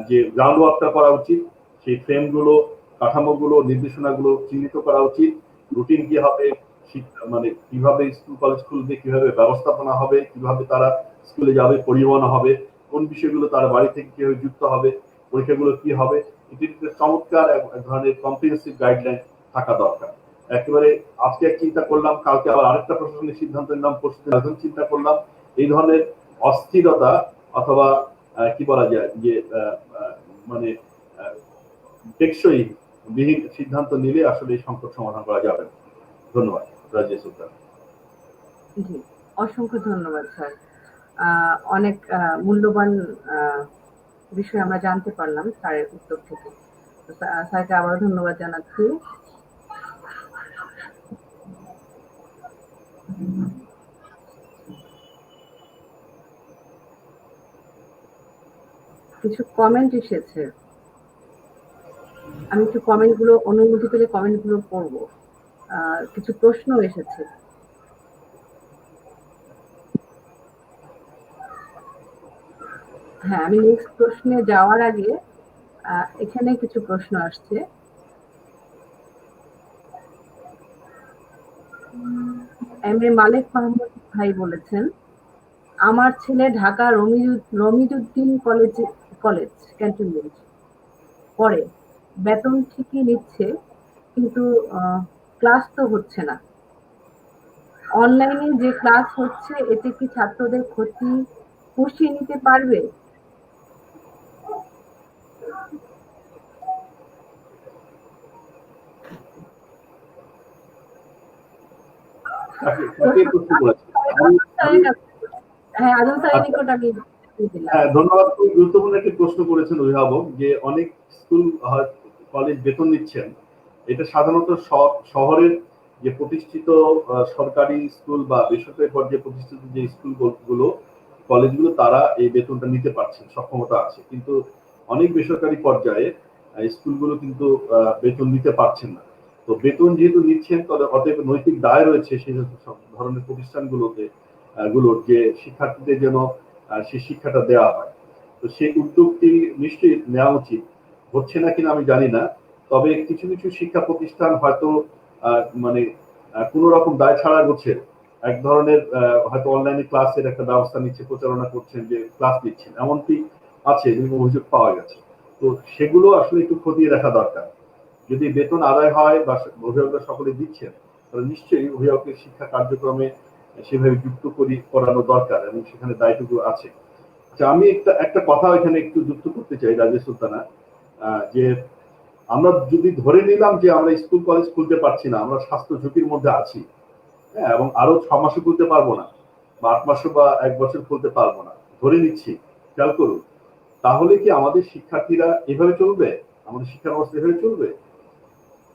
যে গ্রাউন্ড ওয়ার্কটা করা উচিত, সেই ফ্রেমগুলো, কাঠামোগুলো, নির্দেশনাগুলো চিহ্নিত করা উচিত। রুটিন কি হবে, মানে কিভাবে স্কুল কলেজ খুলবে, কিভাবে ব্যবস্থাপনা হবে, কিভাবে তারা স্কুলে যাবে, পরিবহন হবে, কোন বিষয়গুলো তারা বাড়ি থেকে কিভাবে যুক্ত হবে, পরীক্ষাগুলো কি হবে, এটির চমৎকার এক ধরনের কম্প্রিহেন্সিভ গাইডলাইন থাকা দরকার। একেবারে আজকে এক চিন্তা করলাম, কালকে আবার আরেকটা প্রশাসনিক সিদ্ধান্ত নিলাম, পরশুদিন এখন চিন্তা করলাম, এই ধরনের অস্থিরতা অথবা কি বলা যায় যে মানে টেকসই বিহীন সিদ্ধান্ত নিলে আসলে এই সংকট সমাধান করা যাবে না। ধন্যবাদ রাজিয়া সুলতান। জি, অসংখ্য ধন্যবাদ স্যার। অনেক মূল্যবান বিষয় আমরা জানতে পারলাম স্যারের উত্তর থেকে। স্যারকে আবারও ধন্যবাদ জানাচ্ছি। কিছু কমেন্ট এসেছে, আমি একটু কমেন্টগুলো অনুমতি পেলে কমেন্টগুলো পড়বো। কিছু প্রশ্ন এসেছে। হ্যাঁ, আমি নেক্সট প্রশ্নে যাওয়ার আগে এখানে কিছু প্রশ্ন আসছে। এম এ মালিক মাহমুদ ভাই বলেছেন, আমার ছেলে ঢাকা রমিজউদ্দিন কলেজ ক্যান্টনমেন্ট পড়ে, বেতন ঠিকই নিচ্ছে, কিন্তু ক্লাস তো হচ্ছে না। অনলাইনে যে ক্লাস হচ্ছে এতে কি ছাত্রদের ক্ষতি পুষিয়ে নিতে পারবে? হ্যাঁ, আজম স্যারের নিকট আমি দিলাম। ধন্যবাদ। খুব গুরুত্বপূর্ণ একটি প্রশ্ন করেছেন অভিভাবক, যে অনেক স্কুল কলেজ বেতন নিচ্ছেন। এটা সাধারণত শহরের যে প্রতিষ্ঠিত সরকারি স্কুল বা বেসরকারি পর্যায়ে প্রতিষ্ঠিত যে স্কুলগুলো, কলেজগুলো, তারা এই বেতনটা নিতে পারছেন, সক্ষমতা আছে। কিন্তু অনেক বেসরকারি পর্যায়ে স্কুলগুলো কিন্তু বেতন নিতে পারছেন না। তো বেতন যেহেতু নিচ্ছেন, তবে অতএব নৈতিক দায় রয়েছে সেই ধরনের প্রতিষ্ঠানগুলোতে গুলোর যে শিক্ষার্থীদের যেন সেই শিক্ষাটা দেওয়া হয়। তো সেই উদ্যোগটি নিশ্চয়ই নেওয়া উচিত। হচ্ছে না কিনা আমি জানি না, তবে কিছু কিছু শিক্ষা প্রতিষ্ঠান হয়তো মানে কোন রকম দায় ছাড়া গোছের এক ধরনের হয়তো অনলাইনে ক্লাসের একটা ব্যবস্থা নিচ্ছে, প্রচারণা করছেন যে ক্লাস নিচ্ছেন, এমনটি আছে, অভিযোগ পাওয়া গেছে। তো সেগুলো আসলে একটু খতিয়ে দেখা দরকার। যদি বেতন আদায় হয় বা অভিভাবকরা সকলে দিচ্ছেন, তাহলে নিশ্চয়ই অভিভাবকের শিক্ষা কার্যক্রমে সেভাবে যুক্ত করানো দরকার এবং সেখানে দায়িত্ব আছে। আচ্ছা, আমি একটা কথা এখানে একটু যুক্ত করতে চাই রাজিয়া সুলতানা, যে আমরা যদি ধরে নিলাম যে আমরা স্কুল কলেজ খুলতে পারছি না, আমরা স্বাস্থ্য ঝুঁকির মধ্যে আছি, হ্যাঁ, এবং আরো 6 মাসে খুলতে পারবো না, বা 8 মাসে বা 1 বছর খুলতে পারবো না, ধরে নিচ্ছি, খেয়াল করুন, তাহলে কি আমাদের শিক্ষার্থীরা এভাবে চলবে? আমাদের শিক্ষা ব্যবস্থা এভাবে চলবে?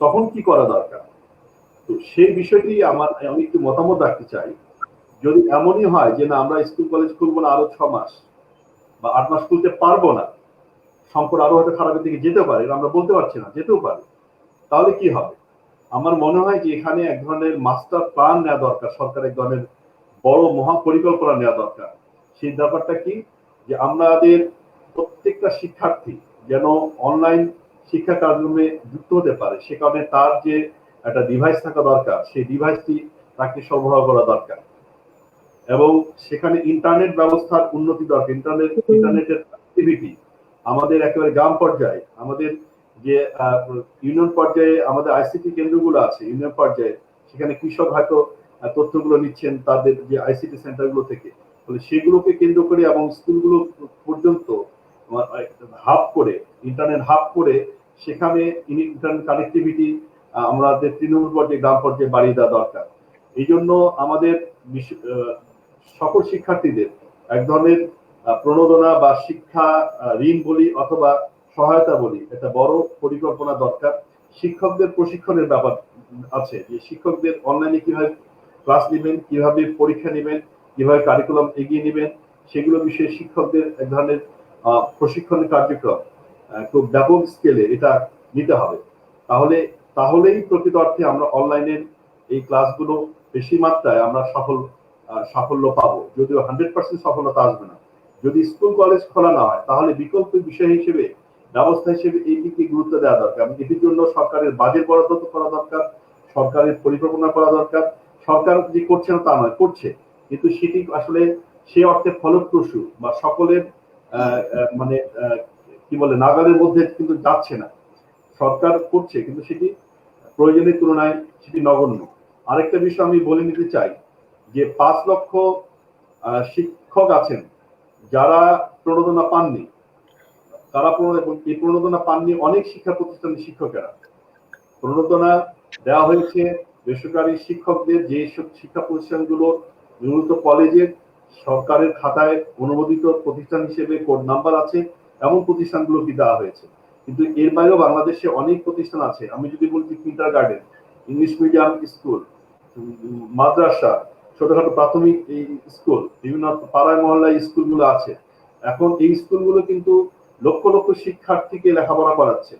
তখন কি করা দরকার? তো সেই বিষয়টি আমি একটু মতামত রাখতে চাই। যদি এমনই হয় যে না, আমরা স্কুল কলেজ খুলবো না আরো 6 মাস বা 8 মাস খুলতে পারবো না, সংকট আরো হয়তো খারাপের দিকে যেতে পারে, আমরা বলতে পারছি না, যেতেও পারে, তাহলে কি হবে? আমার মনে হয় যে এখানে এক ধরনের মাস্টার প্ল্যান নেওয়া দরকার, সরকার এক ধরনের বড় মহা পরিকল্পনা নেওয়া দরকার। সেই ব্যাপারটা কি, যে আমাদের প্রত্যেকটা শিক্ষার্থী যেন অনলাইন শিক্ষা কার্যক্রমে যুক্ত হতে পারে, সে কারণে তার যে একটা ডিভাইস থাকা দরকার, সেই ডিভাইসটি তাকে সরবরাহ করা দরকার। এবং সেখানে ইন্টারনেট ব্যবস্থার উন্নতি দরকার। ইন্টারনেটের অ্যাক্টিভিটি আমাদের একেবারে গ্রাম পর্যায়ে, আমাদের যে ইউনিয়ন পর্যায়ে আমাদের আইসিটি কেন্দ্রগুলো আছে, ইউনিয়ন পর্যায়ে সেখানে কৃষক হয়তো তথ্যগুলো নিচ্ছেন তাদের যে আইসিটি সেন্টারগুলো থেকে, ফলে সেগুলোকে কেন্দ্র করে এবং স্কুলগুলো পর্যন্ত হাব করে, ইন্টারনেট হাব করে, সেখানে ইন্টারনেট কানেক্টিভিটি আমাদের তৃণমূল পর্যায়ে, গ্রাম পর্যায়ে বাড়িয়ে দেওয়া দরকার। এই জন্য আমাদের সকল শিক্ষার্থীদের এক ধরনের প্রণোদনা বা শিক্ষা ঋণ বলি অথবা সহায়তা বলি, একটা বড় পরিকল্পনা দরকার। শিক্ষকদের প্রশিক্ষণের ব্যাপার আছে, যে শিক্ষকদের অনলাইনে কিভাবে ক্লাস নেবেন, কিভাবে পরীক্ষা নেবেন, কিভাবে কারিকুলাম এগিয়ে নেবেন, সেগুলো বিষয়ে শিক্ষকদের এক ধরনের প্রশিক্ষণের কার্যক্রম খুব ব্যাপক স্কেলে এটা নিতে হবে। তাহলেই প্রকৃত অর্থে আমরা অনলাইনের এই ক্লাসগুলো বেশি মাত্রায় আমরা সাফল্য পাবো। যদিও 100% সফলতা আসবে না। যদি স্কুল কলেজ খোলা না হয়, তাহলে বিকল্প বিষয় হিসেবে, ব্যবস্থা হিসেবে এই দিকে গুরুত্ব দেওয়া দরকার। এটির জন্য সরকারের বাজেট বরাদ্দ করা দরকার, সরকারের পরিকল্পনা করা দরকার। সরকার যে করছে না তা নয়, করছে, কিন্তু সেটি আসলে সে অর্থে ফলপ্রসূ বা সকলের মানে কি বলে নাগালের মধ্যে কিন্তু যাচ্ছে না। সরকার করছে কিন্তু সেটি প্রয়োজনের তুলনায় সেটি নগণ্য। আরেকটা বিষয় আমি বলে নিতে চাই যে 5 লক্ষ শিক্ষক আছেন যারা প্রণোদনা পাননি, তারা এই প্রণোদনা পাননি অনেক শিক্ষা প্রতিষ্ঠানের শিক্ষকেরা। প্রণোদনা দেওয়া হয়েছে বেসরকারি শিক্ষকদের, যে শিক্ষা প্রতিষ্ঠানগুলো মূলত কলেজের সরকারের খাতায় অনুমোদিত প্রতিষ্ঠান হিসেবে কোড নাম্বার আছে, এমন প্রতিষ্ঠানগুলোকে দেওয়া হয়েছে। কিন্তু এর বাইরেও বাংলাদেশে অনেক প্রতিষ্ঠান আছে। আমি যদি বলছি কিন্ডার গার্ডেন, ইংলিশ মিডিয়াম স্কুল, মাদ্রাসা, ছোটখাটো প্রাথমিক এই স্কুল, বিভিন্ন পাড়ায় মহল্লায় স্কুলগুলো আছে। এখন এই স্কুলগুলো কিন্তু লক্ষ লক্ষ শিক্ষার্থীকে লেখাপড়া করাচ্ছে।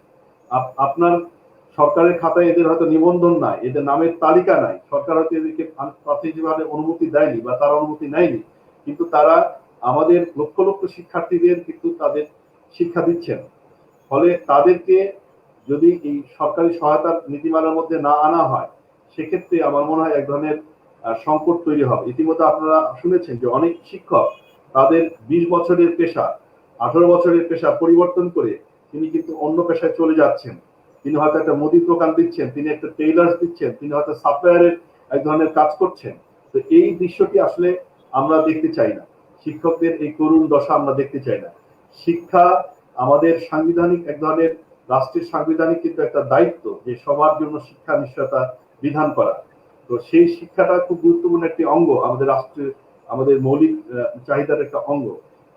আপনার সরকারের খাতায় এদের হয়তো নিবন্ধন নাই, এদের নামের তালিকা নাই, সরকার হয়তো এদেরকে প্রাথমিকভাবে অনুমতি দেয়নি বা তারা অনুমতি নেয়নি, কিন্তু তারা আমাদের লক্ষ লক্ষ শিক্ষার্থীদের কিন্তু তাদের শিক্ষা দিচ্ছেন। ফলে তাদেরকে যদি এই সরকারি সহায়তার নীতিমালার মধ্যে না আনা হয়, সেক্ষেত্রে আমার মনে হয় এক ধরনের সংকট তৈরি হবে। ইতিমধ্যে আপনারা শুনেছেন যে অনেক শিক্ষক তাদের 20 বছরের পেশা, 18 বছরের পেশা পরিবর্তন করে তিনি কিন্তু অন্য পেশায় চলে যাচ্ছেন। তিনি হয়তো একটা মুদি দোকান দিচ্ছেন, তিনি একটা টেইলার্স দিচ্ছেন, তিনি হয়তো সাপ্লায়ারের এক ধরনের কাজ করছেন। তো এই দৃশ্যটি আসলে আমরা দেখতে চাই না। শিক্ষকদের এই করুণ দশা আমরা দেখতে চাই না। শিক্ষা আমাদের সাংবিধানিক এক ধরনের, রাষ্ট্রের সাংবিধানিক কিন্তু একটা দায়িত্ব যে সবার জন্য শিক্ষা নিশ্চয়তা বিধান করা। তো সেই শিক্ষাটা খুব গুরুত্বপূর্ণ একটি অঙ্গ আমাদের রাষ্ট্রের, আমাদের মৌলিক চাহিদার একটা অঙ্গ।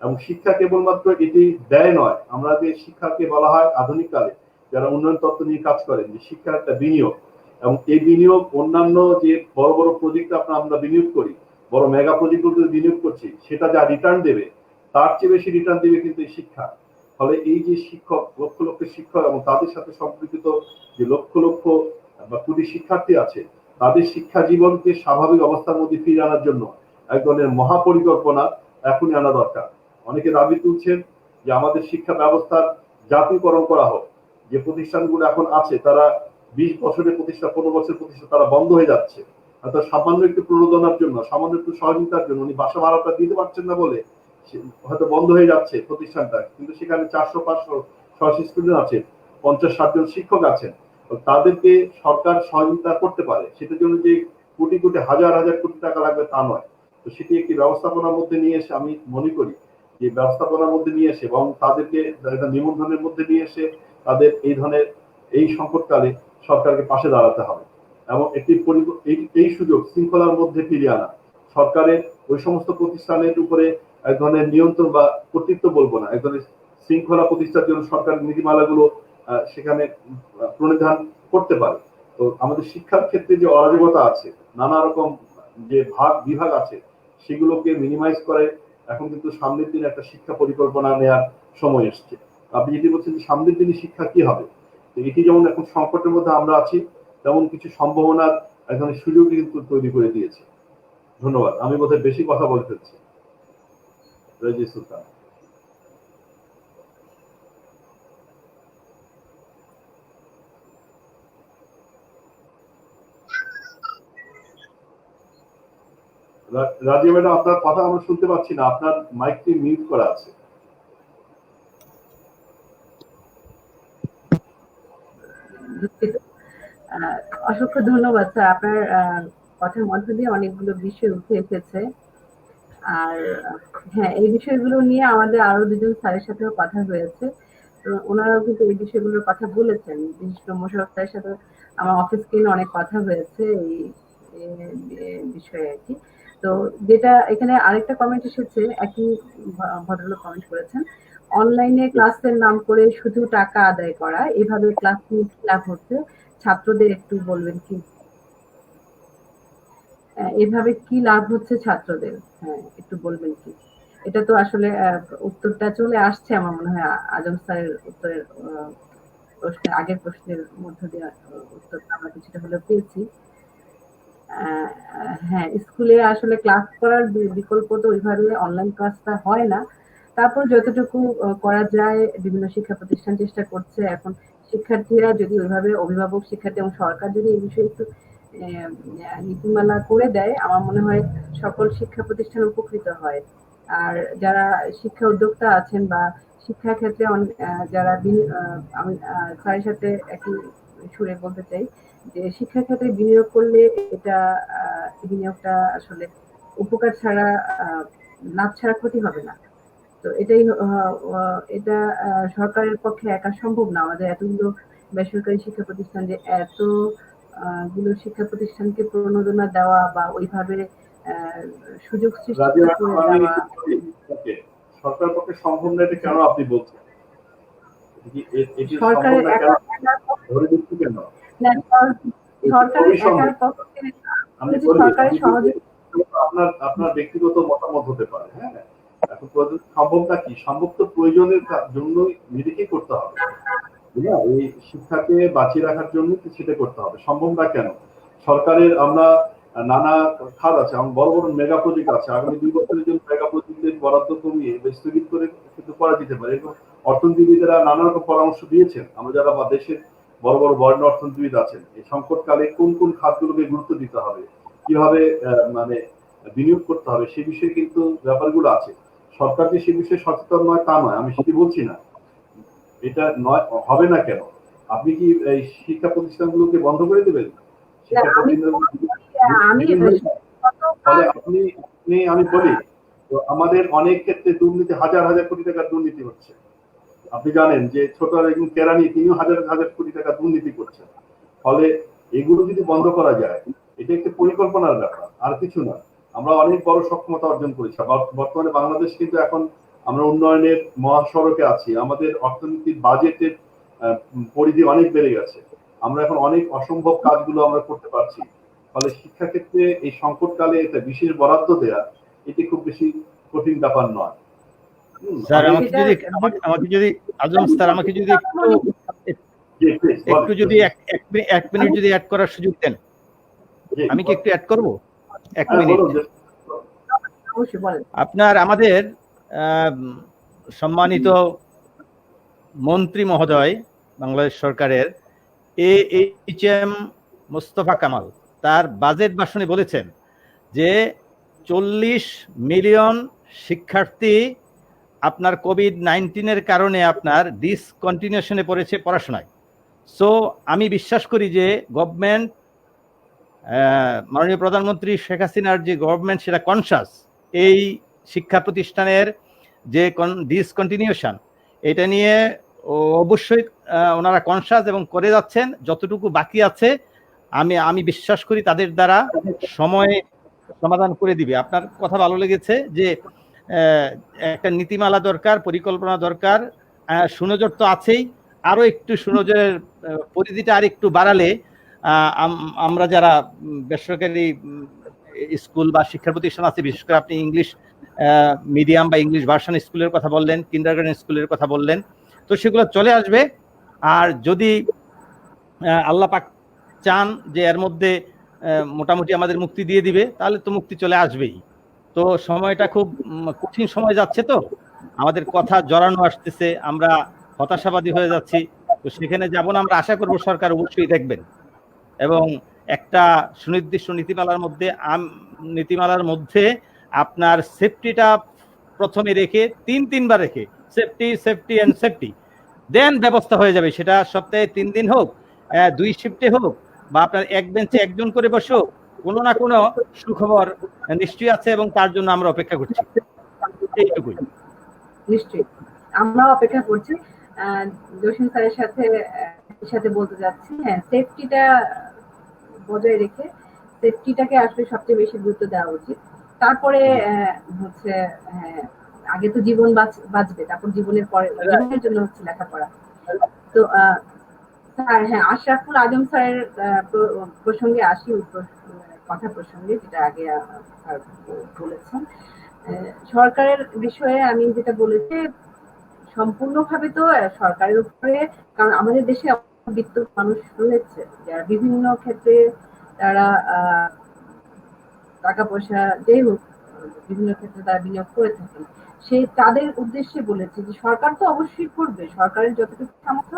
এবং শিক্ষা কেবলমাত্র এটি দেয় নয়, আমরা যে শিক্ষাকে বলা হয় আধুনিক কালে যারা উন্নয়ন তত্ত্ব নিয়ে কাজ করেন, যে শিক্ষার একটা বিনিয়োগ, এবং এই বিনিয়োগ অন্যান্য যে বড় বড় প্রজেক্ট আমরা বিনিয়োগ করি, বড় মেগা প্রজেক্টগুলোতে বিনিয়োগ করছি, সেটা যা রিটার্ন দেবে তার চেয়ে বেশি রিটার্ন দেবে কিন্তু এই শিক্ষা। ফলে এই যে শিক্ষক, লক্ষ লক্ষ শিক্ষক এবং তাদের সাথে সম্পর্কিত যে লক্ষ লক্ষ বা কোটি শিক্ষার্থী আছে, তাদের শিক্ষা জীবনকে স্বাভাবিক অবস্থার মধ্যে ফিরিয়ে আনার জন্য এক ধরনের মহাপরিকল্পনা এখনই আনা দরকার। অনেকে দাবি তুলছেন যে আমাদের শিক্ষা ব্যবস্থার জাতীয়করণ করা হোক। যে প্রতিষ্ঠানগুলো এখন আছে তারা 20 বছরের প্রতিষ্ঠান, 15 বছরের প্রতিষ্ঠান, তারা বন্ধ হয়ে যাচ্ছে। অর্থাৎ সামান্য একটু প্রণোদনার জন্য, সামান্য একটু সহযোগিতার জন্য, উনি বাসা ভাড়াটা দিতে পারছেন না বলে হয়তো বন্ধ হয়ে যাচ্ছে প্রতিষ্ঠানটা, কিন্তু সেখানে 400-500 স্টুডেন্ট আছে, 50-60 জন শিক্ষক আছেন। তাদেরকে সরকার সহযোগিতা করতে পারে, সেটার জন্য যে কোটি কোটি হাজার হাজার কোটি টাকা লাগবে তা নয়। তো সেটি একটি ব্যবস্থাপনার মধ্যে নিয়ে এসে, আমি মনে করি যে ব্যবস্থাপনার মধ্যে নিয়ে এসে এবং তাদেরকে নিবন্ধনের মধ্যে নিয়ে এসে তাদের এই ধরনের এই সংকটকালে সরকারকে পাশে দাঁড়াতে হবে এবং একটি এই সুযোগ শৃঙ্খলার মধ্যে ফিরিয়ে আনা। সরকারের ওই সমস্ত প্রতিষ্ঠানের উপরে এক ধরনের নিয়ন্ত্রণ বা কর্তৃত্ব বলবো না, এক ধরনের শৃঙ্খলা প্রতিষ্ঠার জন্য সরকারের নীতিমালাগুলো সেখানে প্রণিধান করতে পারে। তো আমাদের শিক্ষার ক্ষেত্রে যে অরাজকতা আছে, নানা রকম যে বিভাগ আছে, সেগুলোকে মিনিমাইজ করে এখন কিন্তু সামনের দিনে একটা শিক্ষা পরিকল্পনা নেওয়ার সময় এসছে। আপনি যদি বলছেন যে সামনের দিনে শিক্ষা কি হবে, তো এটি যেমন এখন সংকটের মধ্যে আমরা আছি, তেমন কিছু সম্ভাবনার এক ধরনের সুযোগ কিন্তু তৈরি করে দিয়েছে। ধন্যবাদ, আমি বোধহয় বেশি কথা বলে ফেলছি। রয়েজি সুলতান। রাজিয়া ম্যাডাম, আপনার কথা আমরা শুনতে পাচ্ছি না, আপনার মাইকটি মিউট করা আছে। অসংখ্য ধন্যবাদ স্যার, আপনার কথার মধ্য দিয়ে অনেকগুলো বিষয় উঠে এসেছে। আর হ্যাঁ, এই বিষয়গুলো নিয়ে আমাদের আরো দুজন স্যারের সাথেও কথা হয়েছে, তো ওনারাও কিন্তু এই বিষয়গুলোর কথা বলেছেন। বিশেষ করে মোশাররফ স্যারের সাথে আমার অফিস নিয়ে অনেক কথা হয়েছে এই বিষয়ে আর কি। তো যেটা এখানে আরেকটা কমেন্ট এসেছে, একই ভদ্রলোক কমেন্ট করেছেন, অনলাইনে ক্লাসের নাম করে শুধু টাকা আদায় করা, এভাবে ক্লাস নিয়ে কি লাভ হচ্ছে ছাত্রদের একটু বলবেন কি? এভাবে কি লাভ হচ্ছে ছাত্রদের, হ্যাঁ একটু বলবেন কি? এটা তো আসলে উত্তরটা চলে আসছে আমার মনে হয় আজম স্যারের উত্তরের প্রশ্নের আগের প্রশ্নের মধ্য দিয়ে উত্তরটা আমরা কিছুটা হলেও পেয়েছি। হ্যাঁ, স্কুলে আসলে ক্লাস করার বিকল্প তো ওইভাবে অনলাইন ক্লাসটা হয় না। তারপর যতটুকু করা যায় বিভিন্ন শিক্ষা প্রতিষ্ঠান চেষ্টা করছে। এখন শিক্ষার্থীরা যদি ওইভাবে অভিভাবক, শিক্ষার্থী এবং সরকার যদি এই বিষয়ে একটু নীতিমালা করে দেয়, আমার মনে হয় সকল শিক্ষা প্রতিষ্ঠান উপকৃত হয়। আর যারা শিক্ষা উদ্যোক্তা আছেন বা শিক্ষা ক্ষেত্রে যারা আমি স্যারের সাথে একই সুরে বলতে চাই যে শিক্ষা খাতে বিনিয়োগ করলে এটা বিনিয়োগটা আসলে উপকার ছাড়া লাভ ছাড়া ক্ষতি হবে না। তো এটাই এটা সরকারের পক্ষে একা সম্ভব না। আমাদের এতগুলো বেসরকারি শিক্ষা প্রতিষ্ঠান যে এত গুলো শিক্ষা প্রতিষ্ঠানকে প্রণোদনা দেওয়া বা ওইভাবে সুযোগ সৃষ্টি করে দেওয়া সরকারের পক্ষে সম্ভব না, এটা কেন আপনি বলছেন? সরকারের ধরে দিচ্ছি কেন? সরকারের একার পক্ষে সরকারের সহযোগিতা আপনার ব্যক্তিগত মতামত হতে পারে, হ্যাঁ, এখন সম্ভবটা কি? সম্ভব তো প্রয়োজনের জন্য নিজেকে করতে হবে, না এই শিক্ষাকে বাঁচিয়ে রাখার জন্য সেটা করতে হবে। সম্ভবটা কেন? সরকারের আমরা নানা খাত আছে, বড় বড় মেগা প্রজেক্ট আছে, আগামী 2 বছরের জন্য মেগা প্রজেক্টের বরাদ্দ কমিয়ে স্থগিত করে কিন্তু করা যেতে পারে। এবং অর্থনীতিবিদেরা নানা রকম পরামর্শ দিয়েছেন। আমরা যারা দেশের বড় বড় বর্ণ অর্থনীতিবিদ আছেন, এই সংকটকালে কোন কোন খাতগুলোকে গুরুত্ব দিতে হবে, কিভাবে মানে বিনিয়োগ করতে হবে, সে বিষয়ে কিন্তু ব্যাপারগুলো আছে। সরকার যে সে বিষয়ে সচেতন নয় তা নয়, আমি সেটি বলছি না। এটা নয় হবে না কেন? আপনি কি এই শিক্ষা প্রতিষ্ঠানগুলোকে বন্ধ করে দেবেন? আমি বলি তো আমাদের অনেক ক্ষেত্রে দুর্নীতি, হাজার হাজার কোটি টাকার দুর্নীতি হচ্ছে। আপনি জানেন যে ছোট একজন কেরানি তিনিও হাজার হাজার কোটি টাকা দুর্নীতি করছেন। ফলে এগুলো যদি বন্ধ করা যায়, এটা একটি পরিকল্পনার ব্যাপার, আর কিছু না। আমরা অনেক বড় সক্ষমতা অর্জন করেছি। বর্তমানে বাংলাদেশ কিন্তু এখন আমরা উন্নয়নের মহাসড়কে আছি। আমাদের অর্থনীতির বাজেটের পরিধি অনেক বেড়ে গেছে। আমরা এখন অনেক অসম্ভব কাজগুলো আমরা করতে পারছি। ফলে শিক্ষাক্ষেত্রে এই সংকটকালে এটা বিশেষ বরাদ্দ দেয়া এটি খুব বেশি কঠিন ব্যাপার নয়। স্যার আমাকে যদি আজম স্যার আমাকে যদি একটু যদি এক মিনিট যদি অ্যাড করার সুযোগ দেন, আমি কি একটু অ্যাড করব? 1 মিনিট। আপনার আমাদের সম্মানিত মন্ত্রী মহোদয় বাংলাদেশ সরকারের AHM মোস্তফা কামাল তার বাজেট ভাষণে বলেছেন যে 40 মিলিয়ন শিক্ষার্থী আপনার কোভিড-19 কারণে আপনার ডিসকন্টিনিউশনে পড়েছে পড়াশোনায়। সো আমি বিশ্বাস করি যে গভর্নমেন্ট, মাননীয় প্রধানমন্ত্রী শেখ হাসিনার যে গভর্নমেন্ট সেটা কনসাস এই শিক্ষা প্রতিষ্ঠানের যে ডিসকন্টিনিউশন এটা নিয়ে অবশ্যই ওনারা কনসাস এবং করে যাচ্ছেন। যতটুকু বাকি আছে আমি বিশ্বাস করি তাদের দ্বারা সময়ে সমাধান করে দিবে। আপনার কথা ভালো লেগেছে যে একটা নীতিমালা দরকার, পরিকল্পনা দরকার। সুনজর তো আছেই, আরো একটু সুনজরের পরিধিটা আর একটু বাড়ালে আমরা যারা বেসরকারি স্কুল বা শিক্ষা প্রতিষ্ঠান আছে, বিশেষ করে আপনি ইংলিশ মিডিয়াম বা ইংলিশ ভার্সন স্কুলের কথা বললেন, কিন্ডারগার্টেন স্কুলের কথা বললেন, তো সেগুলো চলে আসবে। আর যদি আল্লাহ পাক চান যে এর মধ্যে মোটামুটি আমাদের মুক্তি দিয়ে দিবে, তাহলে তো মুক্তি চলে আসবেই। তো সময়টা খুব কঠিন সময় যাচ্ছে, তো আমাদের কথা জড়ানো আসতেছে, আমরা হতাশাবাদী হয়ে যাচ্ছি। তো সেখানে যাব না, আমরা আশা করব সরকার অবশ্যই দেখবেন এবং একটা সুনির্দিষ্ট নীতিমালার মধ্যে আপনার সেফটিটা প্রথমে রেখে তিনবার রেখে সেফটি এন্ড সেফটি দেন ব্যবস্থা হয়ে যাবে। সেটা সপ্তাহে 3 দিন হোক, 2 শিফটে হোক, বা আপনার এক বেঞ্চে একজন করে বসে হোক, কোনো না কোনো সুখবর নিশ্চয়ই আছে এবং তার জন্য আমরা অপেক্ষা করছি। এইটুকুই। নিশ্চয়ই আমরা অপেক্ষা করছি। জসিম স্যারের সাথে বলতে যাচ্ছি, হ্যাঁ সেফটিটা বজায় রেখে সেফটিটাকে আসলে সবচেয়ে বেশি গুরুত্ব দেওয়া উচিত। তারপরে হচ্ছে আগে তো জীবন বাঁচবে, তারপর জীবনের পরে জীবনের জন্য হচ্ছে লেখাপড়া। তো স্যার, হ্যাঁ, আশরাফুল আজম স্যারের প্রসঙ্গে আসি, কথা প্রসঙ্গে যেটা আগে স্যার বলেছেন। সরকারের বিষয়ে আমি যেটা বলেছি, সম্পূর্ণভাবে তো সরকারের উপরে, কারণ আমাদের দেশে বিত্ত মানুষ রয়েছে যারা বিভিন্ন ক্ষেত্রে তারা টাকা পয়সা যেই হোক বিভিন্ন ক্ষেত্রে তারা বিনিয়োগ করে থাকেন। তাদের উদ্দেশ্যে বলেছে যে সরকার তো অবশ্যই করবে, সরকারের যতটুকু সামর্থ্য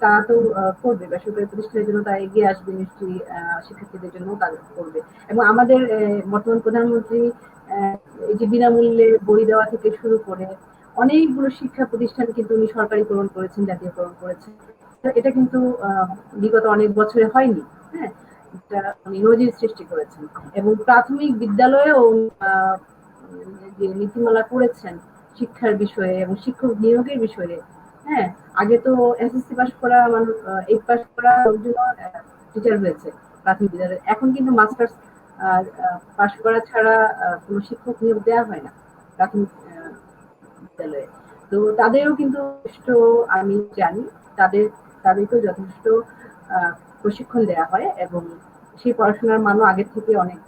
তারা তো করবে, বেসরকারি প্রতিষ্ঠানের জন্য তারা এগিয়ে আসবে নিশ্চয়ই, শিক্ষার্থীদের জন্য তারা করবে। এবং আমাদের বর্তমান প্রধানমন্ত্রী এই যে বিনামূল্যে বই দেওয়া থেকে শুরু করে অনেকগুলো শিক্ষা প্রতিষ্ঠান কিন্তু উনি সরকারিকরণ করেছেন, জাতীয়করণ করেছেন। এটা কিন্তু বিগত অনেক বছরে হয়নি। হ্যাঁ, উনি নজির সৃষ্টি করেছেন। এবং প্রাথমিক বিদ্যালয়েও যে নীতিমালা করেছেন শিক্ষার বিষয়ে এবং শিক্ষক নিয়োগের বিষয়ে। হ্যাঁ, আগে তো এসএসসি পাস করা মানুষ, 8 পাস করা লোকজন টিচার হয়েছে প্রাথমিক বিদ্যালয়ে। এখন কিন্তু মাস্টার্স পাস করা ছাড়া কোনো শিক্ষক নিয়োগ দেওয়া হয় না প্রাথমিক বিদ্যালয়ে। তো তাদেরও কিন্তু যথেষ্ট, আমি জানি তাদেরকেও যথেষ্ট প্রশিক্ষণ দেওয়া হয় এবং সেই পড়াশোনার মানও আগের থেকে অনেক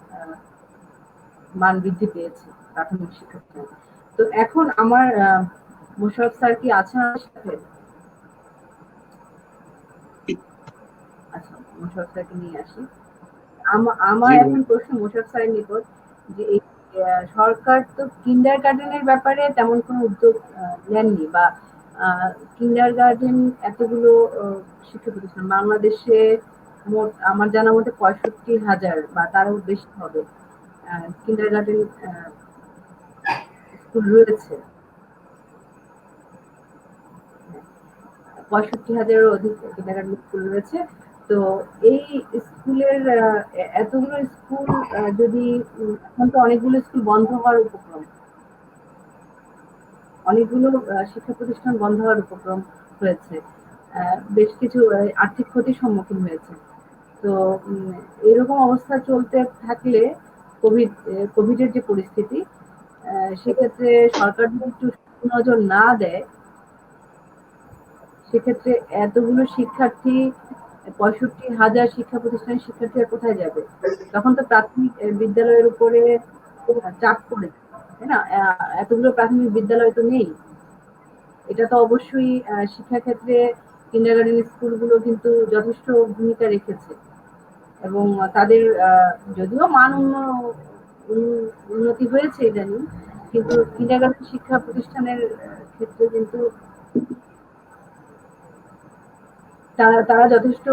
মান বৃদ্ধি পেয়েছে প্রাথমিক শিক্ষা। তো এখন আমার মোশাররফ স্যার কি আছেন আমার সাথে? আচ্ছা, মোশাররফ স্যারকে নিয়ে আসি। আমার এখন প্রশ্ন মোশাররফ স্যারের নিকট যে এই সরকার তো কিন্ডারগার্টেনের ব্যাপারে তেমন কোনো উদ্যোগ নেননি, বা কিন্ডারগার্টেন এতগুলো শিক্ষা প্রতিষ্ঠান বাংলাদেশে মোট আমার জানা মতে 65,000 বা তারও বেশি হবে কিন্ডারগার্টেন স্কুল রয়েছে। 65,000-এরও অধিক কিন্ডারগার্টেন স্কুল রয়েছে। তো এই স্কুলের এতগুলো স্কুল যদি, এখন তো অনেকগুলো স্কুল বন্ধ হওয়ার উপক্রম, অনেকগুলো শিক্ষা প্রতিষ্ঠান বন্ধ হওয়ার উপক্রম হয়েছে, বেশ কিছু আর্থিক ক্ষতির সম্মুখীন হয়েছে। তো এরকম অবস্থা চলতে থাকলে কোভিডের যে পরিস্থিতি, সেক্ষেত্রে সরকার যদি একটু নজর না দেয়, সেক্ষেত্রে এতগুলো শিক্ষার্থী, 65,000 শিক্ষা প্রতিষ্ঠানের শিক্ষার্থীরা কোথায় যাবে? তখন তো প্রাথমিক বিদ্যালয়ের উপরে চাপ পড়ে, তাই না? এতগুলো প্রাথমিক বিদ্যালয় তো নেই। এটা তো অবশ্যই শিক্ষা ক্ষেত্রে কিন্ডারগার্টেন স্কুলগুলো কিন্তু যথেষ্ট ভূমিকা রেখেছে এবং তাদের যদিও মান উন্নতি হয়েছে ইদানিং, কিন্তু কিন্ডারগার্টেন শিক্ষা প্রতিষ্ঠানের ক্ষেত্রে কিন্তু তারা যথেষ্ট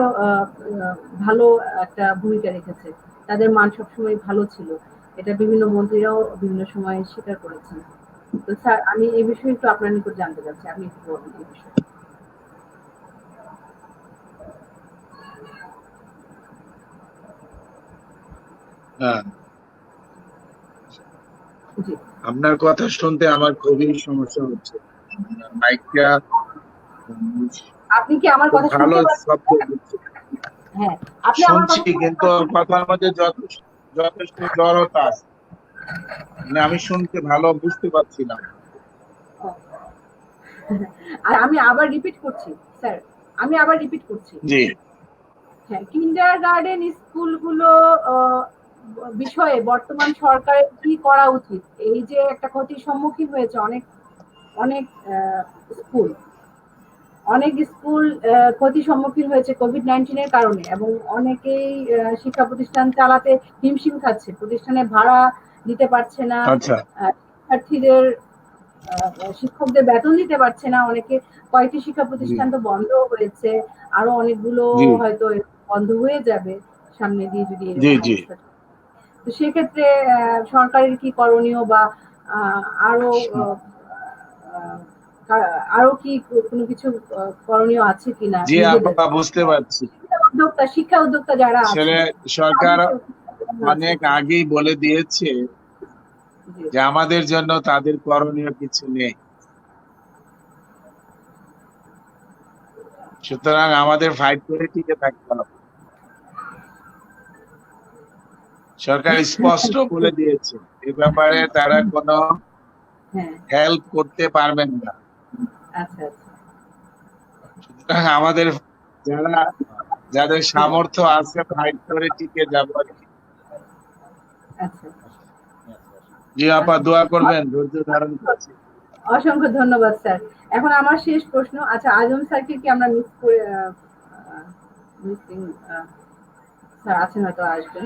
ভালো একটা ভূমিকা রেখেছে, তাদের মান সবসময় ভালো ছিল, এটা বিভিন্ন মন্ত্রীরাও বিভিন্ন সময় স্বীকার করেছেন। তো স্যার, আমি এই বিষয়ে একটু আপনার নিকট জানতে চাচ্ছি, আপনি একটু বলুন এই বিষয়ে। আপনার কথা শুনতে আমার খুবই সমস্যা হচ্ছে। মাইকটা আপনি কি আমার কথা ভালো শব্দ শুনতে? হ্যাঁ, আপনি আমার কথা শুনছি, কিন্তু কথার মধ্যে যথেষ্ট জড়তা আছে, মানে আমি শুনতে ভালো বুঝতে পারছি না। আর আমি আবার রিপিট করছি স্যার, জি, হ্যাঁ, কিন্ডারগার্টেন স্কুলগুলো বিষয়ে বর্তমান সরকারের কি করা উচিত? এই যে একটা ক্ষতির সম্মুখীন হয়েছে অনেক স্কুল ক্ষতির সম্মুখীন হয়েছে কোভিড-19 এর কারণে, এবং অনেকেই শিক্ষা প্রতিষ্ঠান চালাতে হিমশিম খাচ্ছে, প্রতিষ্ঠানে ভাড়া দিতে পারছে না, শিক্ষার্থীদের শিক্ষকদের বেতন দিতে পারছে না, অনেকে কয়েকটি শিক্ষা প্রতিষ্ঠান তো বন্ধ হয়েছে, আরো অনেকগুলো হয়তো বন্ধ হয়ে যাবে সামনে দিয়ে যদি এরকম অবস্থা। তো সেক্ষেত্রে সরকারের কি করণীয়, বা আরো কি কোনো কিছু করণীয় আছে কিনা? জি আপা, বুঝতে পারছি। শিক্ষা উদ্যোক্তা যারা আছে, সরকার অনেক আগেই বলে দিয়েছে যে আমাদের জন্য তাদের করণীয় কিছু নেই, সুতরাং আমাদের ফাইট করে টিকে থাকতে হবে। সরকার স্পষ্ট বলে দিয়েছে এ ব্যাপারে তারা কোনো হ্যাঁ, হেল্প করতে পারবেন না। আচ্ছা আচ্ছা। সুতরাং আমাদের যাদের সামর্থ্য আছে ফাইট করে টিকে যাবো আর কি। আচ্ছা জি আপা, দোয়া করবেন, ধৈর্য ধারণ করছি। অসংখ্য ধন্যবাদ স্যার। এখন আমার শেষ প্রশ্ন, আচ্ছা আজম স্যারকে কি আমরা মিস করে মিসিং স্যার আছেন, হয়তো আসবেন।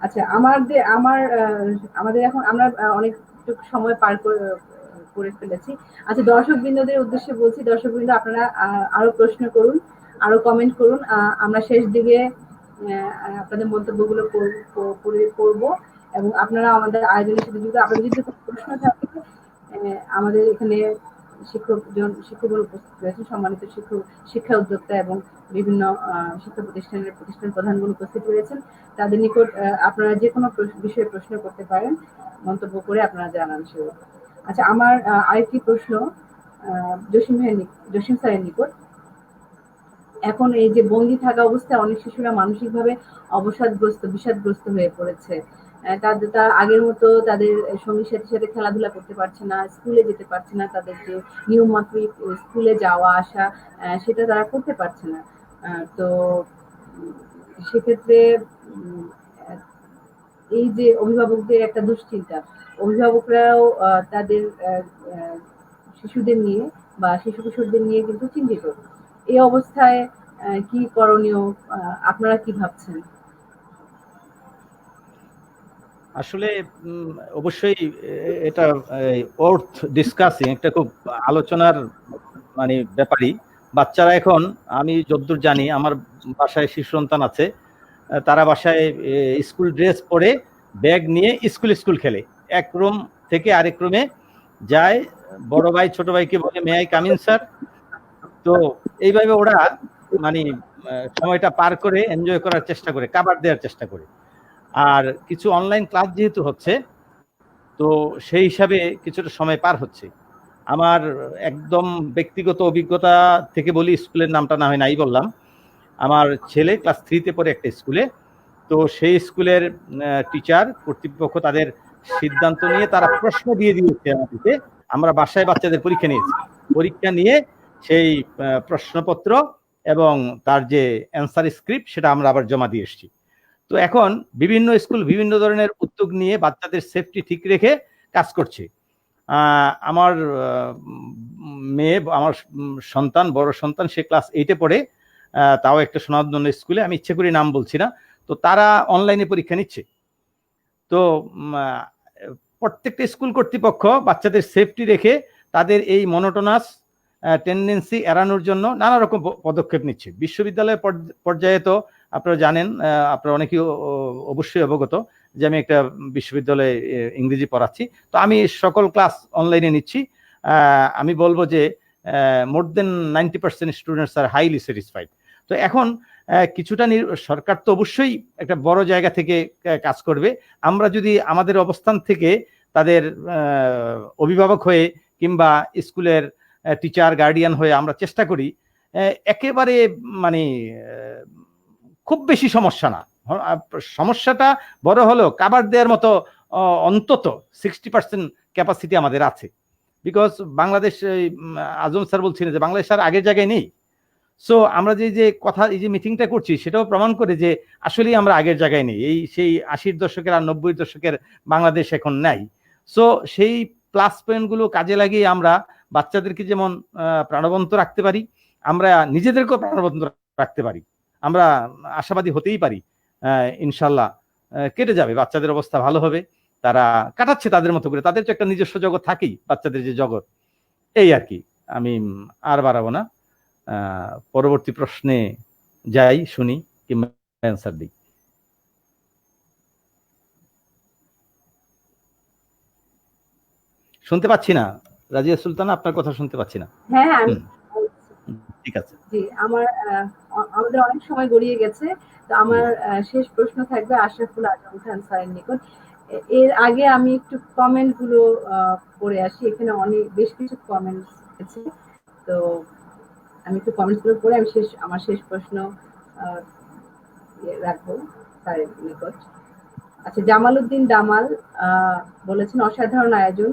আচ্ছা আমাদের এখন আমরা অনেকটুকু সময় পার করে ফেলেছি। আচ্ছা দর্শকবৃন্দদের উদ্দেশ্যে বলছি, দর্শকবৃন্দ আপনারা আরো প্রশ্ন করুন, আরো কমেন্ট করুন। আমরা শেষ দিকে আপনাদের মন্তব্যগুলো করবো এবং আপনারা আমাদের আয়োজনের সাথে যুক্ত। আপনাদের যদি কোনো প্রশ্ন থাকে, আমাদের এখানে শিক্ষকগণ উপস্থিত রয়েছেন, সম্মানিত শিক্ষা উদ্যোক্তা এবং বিভিন্ন শিক্ষা প্রতিষ্ঠান প্রধানগণ উপস্থিত রয়েছেন। তাদের নিকট আপনারা যে কোনো বিষয়ে প্রশ্ন করতে পারেন, মন্তব্য করে আপনারা জানান সেগুলো। আচ্ছা আমার আরেকটি প্রশ্ন জসিম স্যারের নিকট। এখন এই যে বন্দি থাকা অবস্থায় অনেক শিশুরা মানসিকভাবে বিষাদগ্রস্ত হয়ে পড়েছে। তার আগের মতো তাদের সঙ্গীর সাথে খেলাধুলা করতে পারছে না, স্কুলে যেতে পারছে না, তাদের যে নিয়ম মাফিক স্কুলে যাওয়া আসা সেটা তারা করতে পারছে না। তো সেক্ষেত্রে এই যে অভিভাবকদের একটা দুশ্চিন্তা, অভিভাবকরাও তাদের শিশুদের নিয়ে বা শিশু কিশোরদের নিয়ে কিন্তু চিন্তিত। এই অবস্থায় কি করণীয়, আপনারা কি ভাবছেন? আসলে অবশ্যই এটা ওর্থ ডিসকাসিং, একটা খুব আলোচনার মানে ব্যাপারই। বাচ্চারা এখন, আমি যতদূর জানি, আমার বাসায় শিশু সন্তান আছে, তারা বাসায় স্কুল ড্রেস পরে ব্যাগ নিয়ে স্কুল খেলে, এক রুম থেকে আরেক রুমে যায়, বড় ভাই ছোট ভাইকে বলে may I come in sir. তো এইভাবে ওরা মানে সময়টা পার করে এনজয় করার চেষ্টা করে, কাবার দেওয়ার চেষ্টা করে। আর কিছু অনলাইন ক্লাস যেহেতু হচ্ছে, তো সেই হিসাবে কিছুটা সময় পার হচ্ছে। আমার একদম ব্যক্তিগত অভিজ্ঞতা থেকে বলি, স্কুলের নামটা না হয় নাই বললাম, আমার ছেলে ক্লাস 3-তে পড়ে একটা স্কুলে। তো সেই স্কুলের টিচার কর্তৃপক্ষ তাদের সিদ্ধান্ত নিয়ে তারা প্রশ্ন দিয়ে দিয়েছে আমাদেরকে। আমরা বাসায় বাচ্চাদের পরীক্ষা নিয়েছি, পরীক্ষা নিয়ে সেই প্রশ্নপত্র এবং তার যে অ্যান্সার স্ক্রিপ্ট সেটা আমরা আবার জমা দিয়ে এসেছি। তো এখন বিভিন্ন স্কুল বিভিন্ন ধরনের উদ্যোগ নিয়ে বাচ্চাদের সেফটি ঠিক রেখে কাজ করছে। আমার মেয়ে, আমার সন্তান, বড় সন্তান, সে ক্লাস 8-এ পড়ে, তাও একটা সুনামধন্য স্কুলে, আমি ইচ্ছে করে নাম বলছি না। তো তারা অনলাইনে পরীক্ষা নিচ্ছে। তো প্রত্যেকটা স্কুল কর্তৃপক্ষ বাচ্চাদের সেফটি রেখে তাদের এই মনোটোনাস টেন্ডেন্সি এড়ানোর জন্য নানা রকম পদক্ষেপ নিচ্ছে। বিশ্ববিদ্যালয় পর্যায়ে তো আপনারা জানেন, আপনারা অনেকেই অবশ্যই অবগত যে আমি একটা বিশ্ববিদ্যালয়ে ইংরেজি পড়াচ্ছি। তো আমি সকল ক্লাস অনলাইনে নিচ্ছি। আমি বলবো যে মোর দেন 90% স্টুডেন্টস আর হাইলি স্যাটিসফাইড। তো এখন কিছুটা সরকার তো অবশ্যই একটা বড় জায়গা থেকে কাজ করবে। আমরা যদি আমাদের অবস্থান থেকে তাদের অভিভাবক হয়ে কিংবা স্কুলের টিচার গার্ডিয়ান হয়ে আমরা চেষ্টা করি, একেবারে মানে খুব বেশি সমস্যা না, সমস্যাটা বড় হলেও কাভার দেওয়ার মতো অন্তত 60% ক্যাপাসিটি আমাদের আছে। বিকজ বাংলাদেশ, আজম স্যার বলছিলেন যে বাংলাদেশ আর আগের জায়গায় নেই। সো আমরা যে কথা, এই যে মিটিংটা করছি, সেটাও প্রমাণ করে যে আসলেই আমরা আগের জায়গায় নেই। সেই 80-র দশকের আর 90-র দশকের বাংলাদেশ এখন নাই। সো সেই প্লাস পয়েন্টগুলো কাজে লাগিয়ে আমরা বাচ্চাদেরকে যেমন প্রাণবন্ত রাখতে পারি, আমরা নিজেদেরকেও প্রাণবন্ত রাখতে পারি, আমরা আশাবাদী হতেই পারি ইনশাল্লাহ কেটে যাবে, বাচ্চাদের অবস্থা ভালো হবে। তারা কাটাচ্ছে তাদের মতো করে, তাদের তো একটা নিজস্ব জগৎ থাকেই, বাচ্চাদের যে জগৎ। এই আর কি, আমি আর বাড়াবো না, পরবর্তী প্রশ্নে যাই, শুনি কিংবা অ্যান্সার দিই। শুনতে পাচ্ছি না রাজিয়া সুলতানা, আপনার কথা শুনতে পাচ্ছি না। হ্যাঁ ঠিক আছে। জি, আমাদের অনেক সময় গড়িয়ে গেছে। তো আমার শেষ প্রশ্ন থাকবে আশরাফুল আজম খান স্যারের নিকট। এর আগে আমি একটু কমেন্ট গুলো পড়ে আসি, এখানে বেশ কিছু কমেন্টস আছে। তো আমি একটু কমেন্টস গুলো পড়ে আমি আমার শেষ প্রশ্ন রাখবো স্যারের নিকট। আচ্ছা জামাল উদ্দিন দামাল বলেছেন অসাধারণ আয়োজন,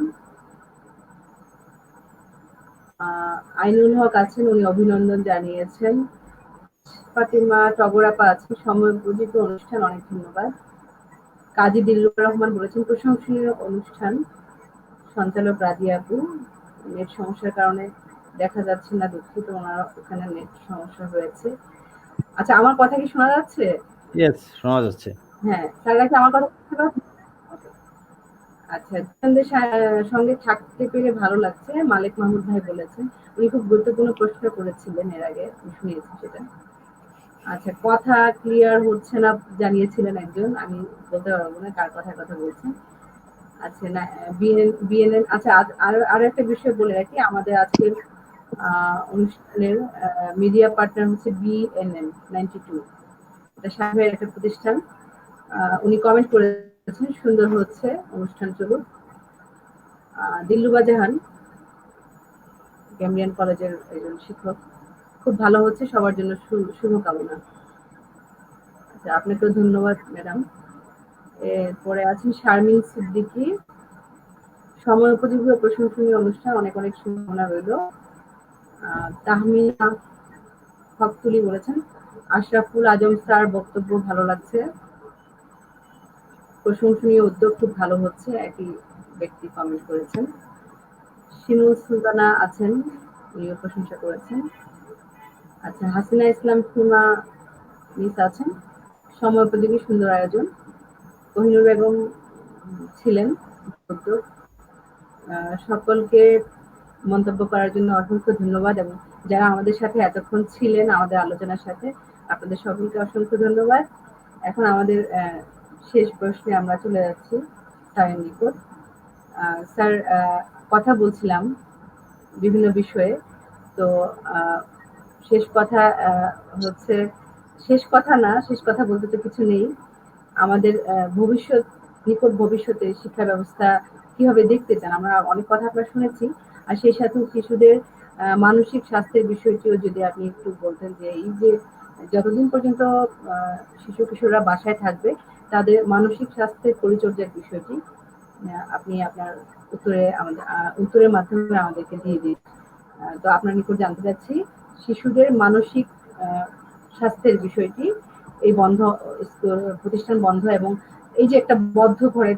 আইনুল হক আছেন, উনি অভিনন্দন জানিয়েছেন। ফাতিমা টগরাপা আছেন, সময় উপযোগী অনুষ্ঠান, অনেক ধন্যবাদ। কাজী দিলরুর রহমান বলেছেন প্রশংসনীয় অনুষ্ঠান, সঞ্চালক রাজি আপু। নেট সমস্যার কারণে দেখা যাচ্ছে না, দুঃখিত, ওনার ওখানে নেট সমস্যা হয়েছে। আচ্ছা, আমার কথা কি শোনা যাচ্ছে? ইয়েস, শোনা যাচ্ছে। হ্যাঁ, স্যাররা কি আমার কথা শুনতে পাচ্ছেন? আচ্ছা, আপনাদের সঙ্গে থাকতে পেরে ভালো লাগছে, মালিক মাহমুদ ভাই বলেছেন। উনি খুব গুরুত্বপূর্ণ প্রশ্ন করেছিলেন এর আগে, আমি শুনিয়েছি সেটা। আচ্ছা, কথা ক্লিয়ার হচ্ছে না জানিয়েছিলেন একজন, আমি বলতে পারবো না কার কথার কথা বলছেন। আচ্ছা, না বিএনএন। আচ্ছা, আরো একটা বিষয় বলে রাখি, আমাদের আজকের অনুষ্ঠানের মিডিয়া পার্টনার হচ্ছে বিএনএন 92, এটা সাহেবের একটা প্রতিষ্ঠান। উনি কমেন্ট করেছেন সুন্দর হচ্ছে অনুষ্ঠান, চলুক। দিলরুবা জাহান, ক্যামব্রিয়ান কলেজের একজন শিক্ষক, খুব ভালো হচ্ছে, সবার জন্য শুভকামনা। আচ্ছা, আপনাকেও ধন্যবাদ ম্যাডাম। এরপরে আছেন শারমিন সিদ্দিকী, সময় উপযোগী ও প্রশংসনীয় অনুষ্ঠান, অনেক অনেক শুভকামনা রইল। তাহমিনা হক তুলি বলেছেন আশরাফুল আজম স্যার বক্তব্য ভালো লাগছে, প্রশংসনীয় উদ্যোগ, খুব ভালো হচ্ছে, একই ব্যক্তি কমেন্ট করেছেন। শিমুল সুলতানা আছেন, উনিও প্রশংসা করেছেন। আচ্ছা, হাসিনা ইসলাম সীমা মিস আছেন, সময় উপযোগী সুন্দর আয়োজন। কোহিনুর বেগম ছিলেন উদ্যোগ। সকলকে মন্তব্য করার জন্য অসংখ্য ধন্যবাদ, এবং যারা আমাদের সাথে এতক্ষণ ছিলেন আমাদের আলোচনার সাথে, আপনাদের সকলকে অসংখ্য ধন্যবাদ। এখন আমাদের শেষ প্রশ্নে আমরা চলে যাচ্ছি স্যারের নিকট। স্যার, কথা বলছিলাম বিভিন্ন বিষয়ে, তো শেষ কথা হচ্ছে, শেষ কথা না, শেষ কথা বলতে তো কিছু নেই। আমাদের নিকট ভবিষ্যতে শিক্ষা ব্যবস্থা কিভাবে দেখতে চান? আমরা অনেক কথা আপনার শুনেছি, আর সেই সাথে শিশুদের মানসিক স্বাস্থ্যের বিষয়টিও যদি আপনি একটু বলতেন, যে এই যে যতদিন পর্যন্ত শিশু কিশোররা বাসায় থাকবে, তাদের মানসিক স্বাস্থ্যের পরিচর্যার বিষয়টি আপনি আপনার উত্তরের মাধ্যমে আমাদেরকে দিয়ে দিন। তো আপনার নিকট জানতে চাচ্ছি শিশুদের মানসিক স্বাস্থ্যের বিষয়টি, এই প্রতিষ্ঠান বন্ধ, এবং এই যে একটা বদ্ধ ঘরে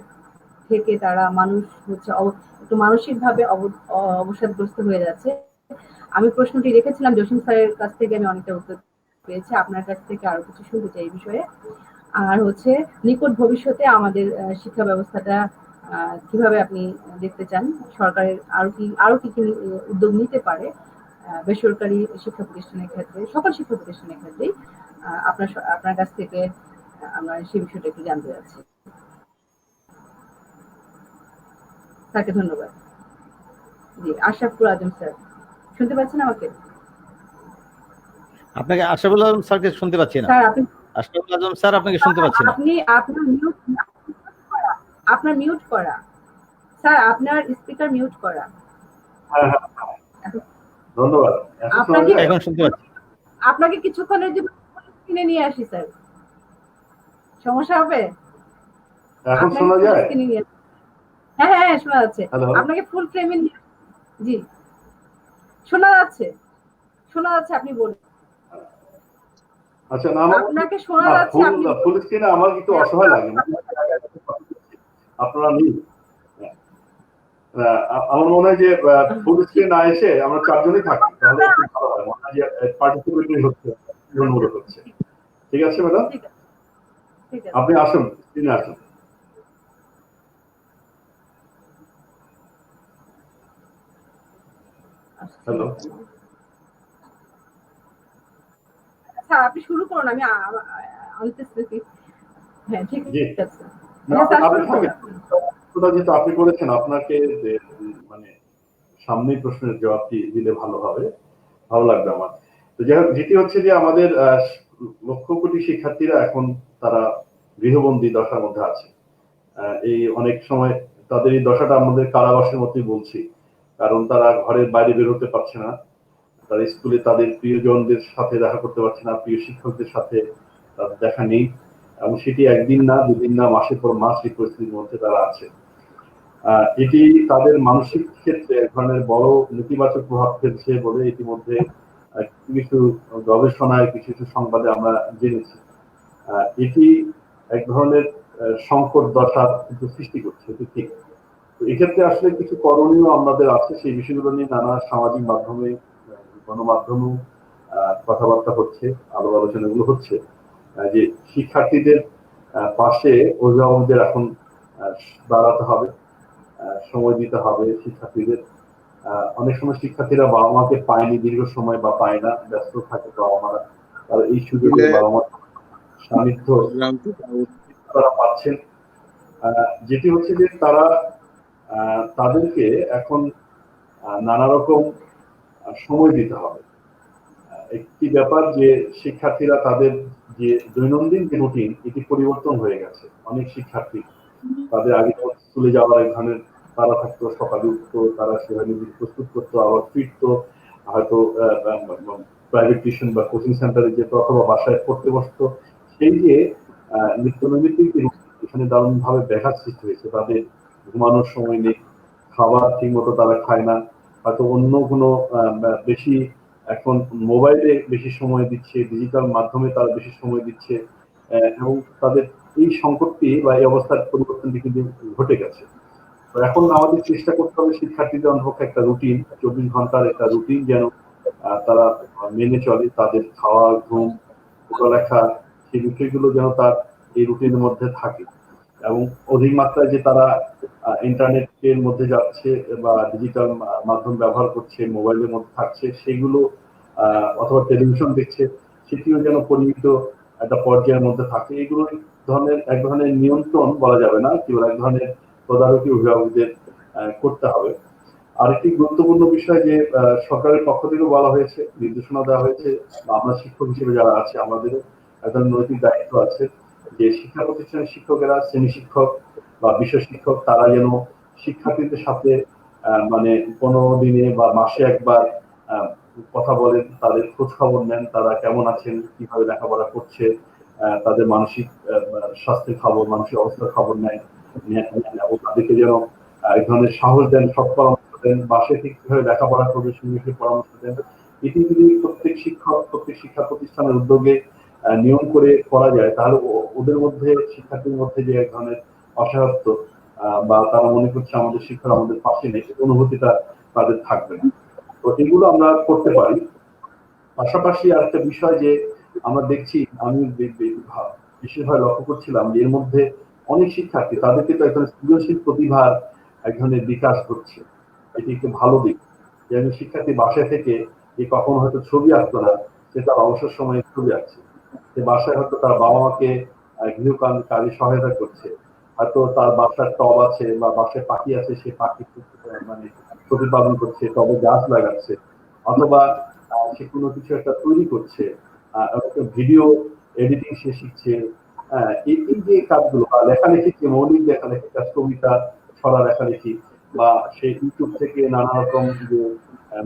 থেকে তারা মানুষ হচ্ছে একটু মানসিকভাবে অবসাদগ্রস্ত হয়ে যাচ্ছে। আমি প্রশ্নটি রেখেছিলাম জসিম স্যারের কাছ থেকে, আমি অনেকটা উত্তর পেয়েছি, আপনার কাছ থেকে আরো কিছু শুনতে চাই এই বিষয়ে। আর হচ্ছে নিকট ভবিষ্যতে আমাদের শিক্ষা ব্যবস্থাটা কিভাবে আপনি দেখতে চান? সরকারের আরো কি কি উদ্যোগ নিতে পারে বেসরকারি শিক্ষা প্রতিষ্ঠানের ক্ষেত্রে, সকল শিক্ষা প্রতিষ্ঠানের ক্ষেত্রেই? আপনার কাছ থেকে আমরা সেই বিষয়টা একটু জানতে চাচ্ছি। স্যারকে ধন্যবাদ। জি, আশরাফুল আজম স্যার, শুনতে পাচ্ছেন আমাকে? আপনাকে আশরাফুল আজম স্যারকে শুনতে পাচ্ছি না। স্যার, আপনি আশরাফুল আজম স্যার, আপনাকে শুনতে পাচ্ছি না। আপনার মিউট করা স্যার, আপনার স্পিকার মিউট করা। হ্যাঁ, ধন্যবাদ। এখন শুনতে পাচ্ছি। আপনাকে কিছুক্ষণের জন্য কিনে নিয়ে আসি স্যার, সমস্যা হবে? এখন শোনা যায়? হ্যাঁ হ্যাঁ, শোনা যাচ্ছে। আপনাকে ফুল ফ্রেমে জি শোনা যাচ্ছে, আপনি বলুন। আচ্ছা, না আপনাকে শোনা যাচ্ছে, আপনি ফুল স্ক্রিনে আমার একটু অসহায় লাগে, আপনারা নেই। আমার মনে হয় যে ফুল স্ক্রিন না এসে আমরা চারজনই থাকি, তাহলে ভালো হয়। মনে হয় যে পার্টিসিপেটই হচ্ছে, হচ্ছে। ঠিক আছে ম্যাডাম, আপনি আসুন, স্ক্রিনে আসুন। হ্যালো, আচ্ছা, আপনি শুরু করুন, আমি আনতেছি। হ্যাঁ, ঠিক আছে। যেহেতু আপনি করেছেন, আপনাকে মানে সামনে প্রশ্নের জবাবটি দিলে ভালো হবে, ভালো লাগবে আমার। তো যেটি হচ্ছে যে আমাদের লক্ষ কোটি শিক্ষার্থীরা এখন তারা গৃহবন্দী দশার মধ্যে আছে। এই অনেক সময় তাদের এই দশাটা আমাদের কারাবাসের মতোই বলছি, কারণ তারা ঘরের বাইরে বের হতে পারছে না, তারা স্কুলে তাদের প্রিয়জনদের সাথে দেখা করতে পারছে না, প্রিয় শিক্ষকদের সাথে তাদের দেখা নেই, এবং সেটি একদিন না, দুদিন না, মাসের পর মাস এই পরিস্থিতির মধ্যে তারা আছে। এটি তাদের মানসিক ক্ষেত্রে এক ধরনের বড় নেতিবাচক প্রভাব ফেলছে বলে ইতিমধ্যে কিছু গবেষণায় কিছু কিছু সংবাদে আমরা জেনেছি। এটি এক ধরনের সংকট দশার কিন্তু সৃষ্টি করছে, এটি ঠিক। তো এক্ষেত্রে আসলে কিছু করণীয় আমাদের আছে, সেই বিষয়গুলো নিয়ে নানা সামাজিক মাধ্যমে গণমাধ্যমেও কথাবার্তা হচ্ছে, আলাপ আলোচনাগুলো হচ্ছে। যে শিক্ষার্থীদের পাশে অভিভাবকদের এখন দাঁড়াতে হবে, সময় দিতে হবে শিক্ষার্থীদের। অনেক সময় শিক্ষার্থীরা বাবা মাকে পায়নি দীর্ঘ সময় বা পায় না, ব্যস্ত থাকে বাবা মারা, তারা এই সুযোগে বাবা মা সান্নিধ্য তারা পাচ্ছেন। যেটি হচ্ছে যে তারা তাদেরকে এখন নানা রকম সময় দিতে হবে। একটি ব্যাপার যে শিক্ষার্থীরা তাদের যে দৈনন্দিন যে রুটিন এটি পরিবর্তন হয়ে গেছে। অনেক শিক্ষার্থী তাদের আগে স্কুলে যাওয়ার এক ধরনের তারা থাকতো, সকালে উঠতো, তারা সেভাবে প্রস্তুত করতো, আবার ফিরতো, হয়তো প্রাইভেট টিউশন বা কোচিং সেন্টারে যেত অথবা বাসায় পড়তে বসতো। সেই যে নিত্য নৈমিত্তিক এখানে দারুণ ভাবে ব্যাঘাত সৃষ্টি হয়েছে। তাদের ঘুমানোর সময় নেই, খাবার ঠিক মতো তারা খায় না, হয়তো অন্য কোনো বেশি এখন মোবাইলে বেশি সময় দিচ্ছে, ডিজিটাল মাধ্যমে তারা বেশি সময় দিচ্ছে, এবং তাদের এই সংকটটি বা এই অবস্থার পরিবর্তনটি কিন্তু ঘটে গেছে। তো এখন আমাদের চেষ্টা করতে হবে শিক্ষার্থীদের অন্তপক্ষে একটা রুটিন, 24 ঘন্টার একটা রুটিন যেন তারা মেনে চলে। তাদের খাওয়া, ঘুম, পড়ালেখা, সেই বিষয়গুলো যেন তার এই রুটিনের মধ্যে থাকে। এবং অধিক মাত্রায় যে তারা ইন্টারনেটের মধ্যে যাচ্ছে বা ডিজিটাল মাধ্যম ব্যবহার করছে, মোবাইলের মধ্যে থাকছে, সেগুলো অথবা টেলিভিশন দেখছে, সেটিও যেন পরিমিত একটা পর্যায়ের মধ্যে থাকে। এগুলো এক ধরনের নিয়ন্ত্রণ বলা যাবে না, কেবল এক ধরনের তদারকি অভিভাবকদের করতে হবে। আরেকটি গুরুত্বপূর্ণ বিষয় যে সরকারের পক্ষ থেকে বলা হয়েছে, নির্দেশনা দেওয়া হয়েছে, আমরা শিক্ষক হিসেবে যারা আছে আমাদেরও একটা নৈতিক দায়িত্ব আছে যে শিক্ষা প্রতিষ্ঠানের শিক্ষকেরা, শ্রেণী শিক্ষক বা বিষয় শিক্ষক, তারা যেন শিক্ষার্থীদের সাথে মানে 15 দিনে বা মাসে একবার কথা বলেন, তাদের খোঁজ খবর নেন, তারা কেমন আছেন, কিভাবে লেখাপড়া করছে, তাদের মানসিক স্বাস্থ্যের খবর, মানসিক অবস্থার খবর নেয়, এবং তাদেরকে যেন এক ধরনের সাহস দেন, সৎ পরামর্শ দেন, বাসায় ঠিক কিভাবে লেখাপড়া করবে সেই পরামর্শ দেন। এটি যদি প্রত্যেক শিক্ষক, প্রত্যেক শিক্ষা প্রতিষ্ঠানের উদ্যোগে নিয়ম করে করা যায়, তাহলে ওদের মধ্যে, শিক্ষার্থীর মধ্যে যে এক ধরনের অসহায়ত্ব বা তারা মনে করছে আমাদের শিক্ষক আমাদের পাশে নেই, অনুভূতিটা তাদের থাকবে না। তো এগুলো আমরা করতে পারি। পাশাপাশি আরেকটা বিষয় যে আমরা দেখছি, আমি বিশেষভাবে লক্ষ্য করছিলাম যে এর মধ্যে অনেক শিক্ষার্থী, তাদেরকে তো একজন সৃজনশীল প্রতিভার এক ধরনের বিকাশ ঘটছে। এটি একটু ভালো দিক। যে একজন শিক্ষার্থী বাসায় থেকে যে কখনো হয়তো ছবি আঁকতো না, সে তার অবসর সময়ে ছবি আঁকছে। সে বাসায় হয়তো তার বাবা মাকে কাজে সহায়তা করছে, হয়তো তার বাসার টব আছে বা বাসায় পাখি আছে, সে পাখি মানে প্রতিপালন করছে, টবে গাছ লাগাচ্ছে, অথবা সে কোনো কিছু একটা তৈরি করছে, ভিডিও এডিটিং সে শিখছে। এই যে কাজগুলো বা লেখালেখি, যে মৌলিক লেখালেখি কাজ, কবিতা, ছড়া লেখালেখি, বা সে ইউটিউব থেকে নানা রকম যে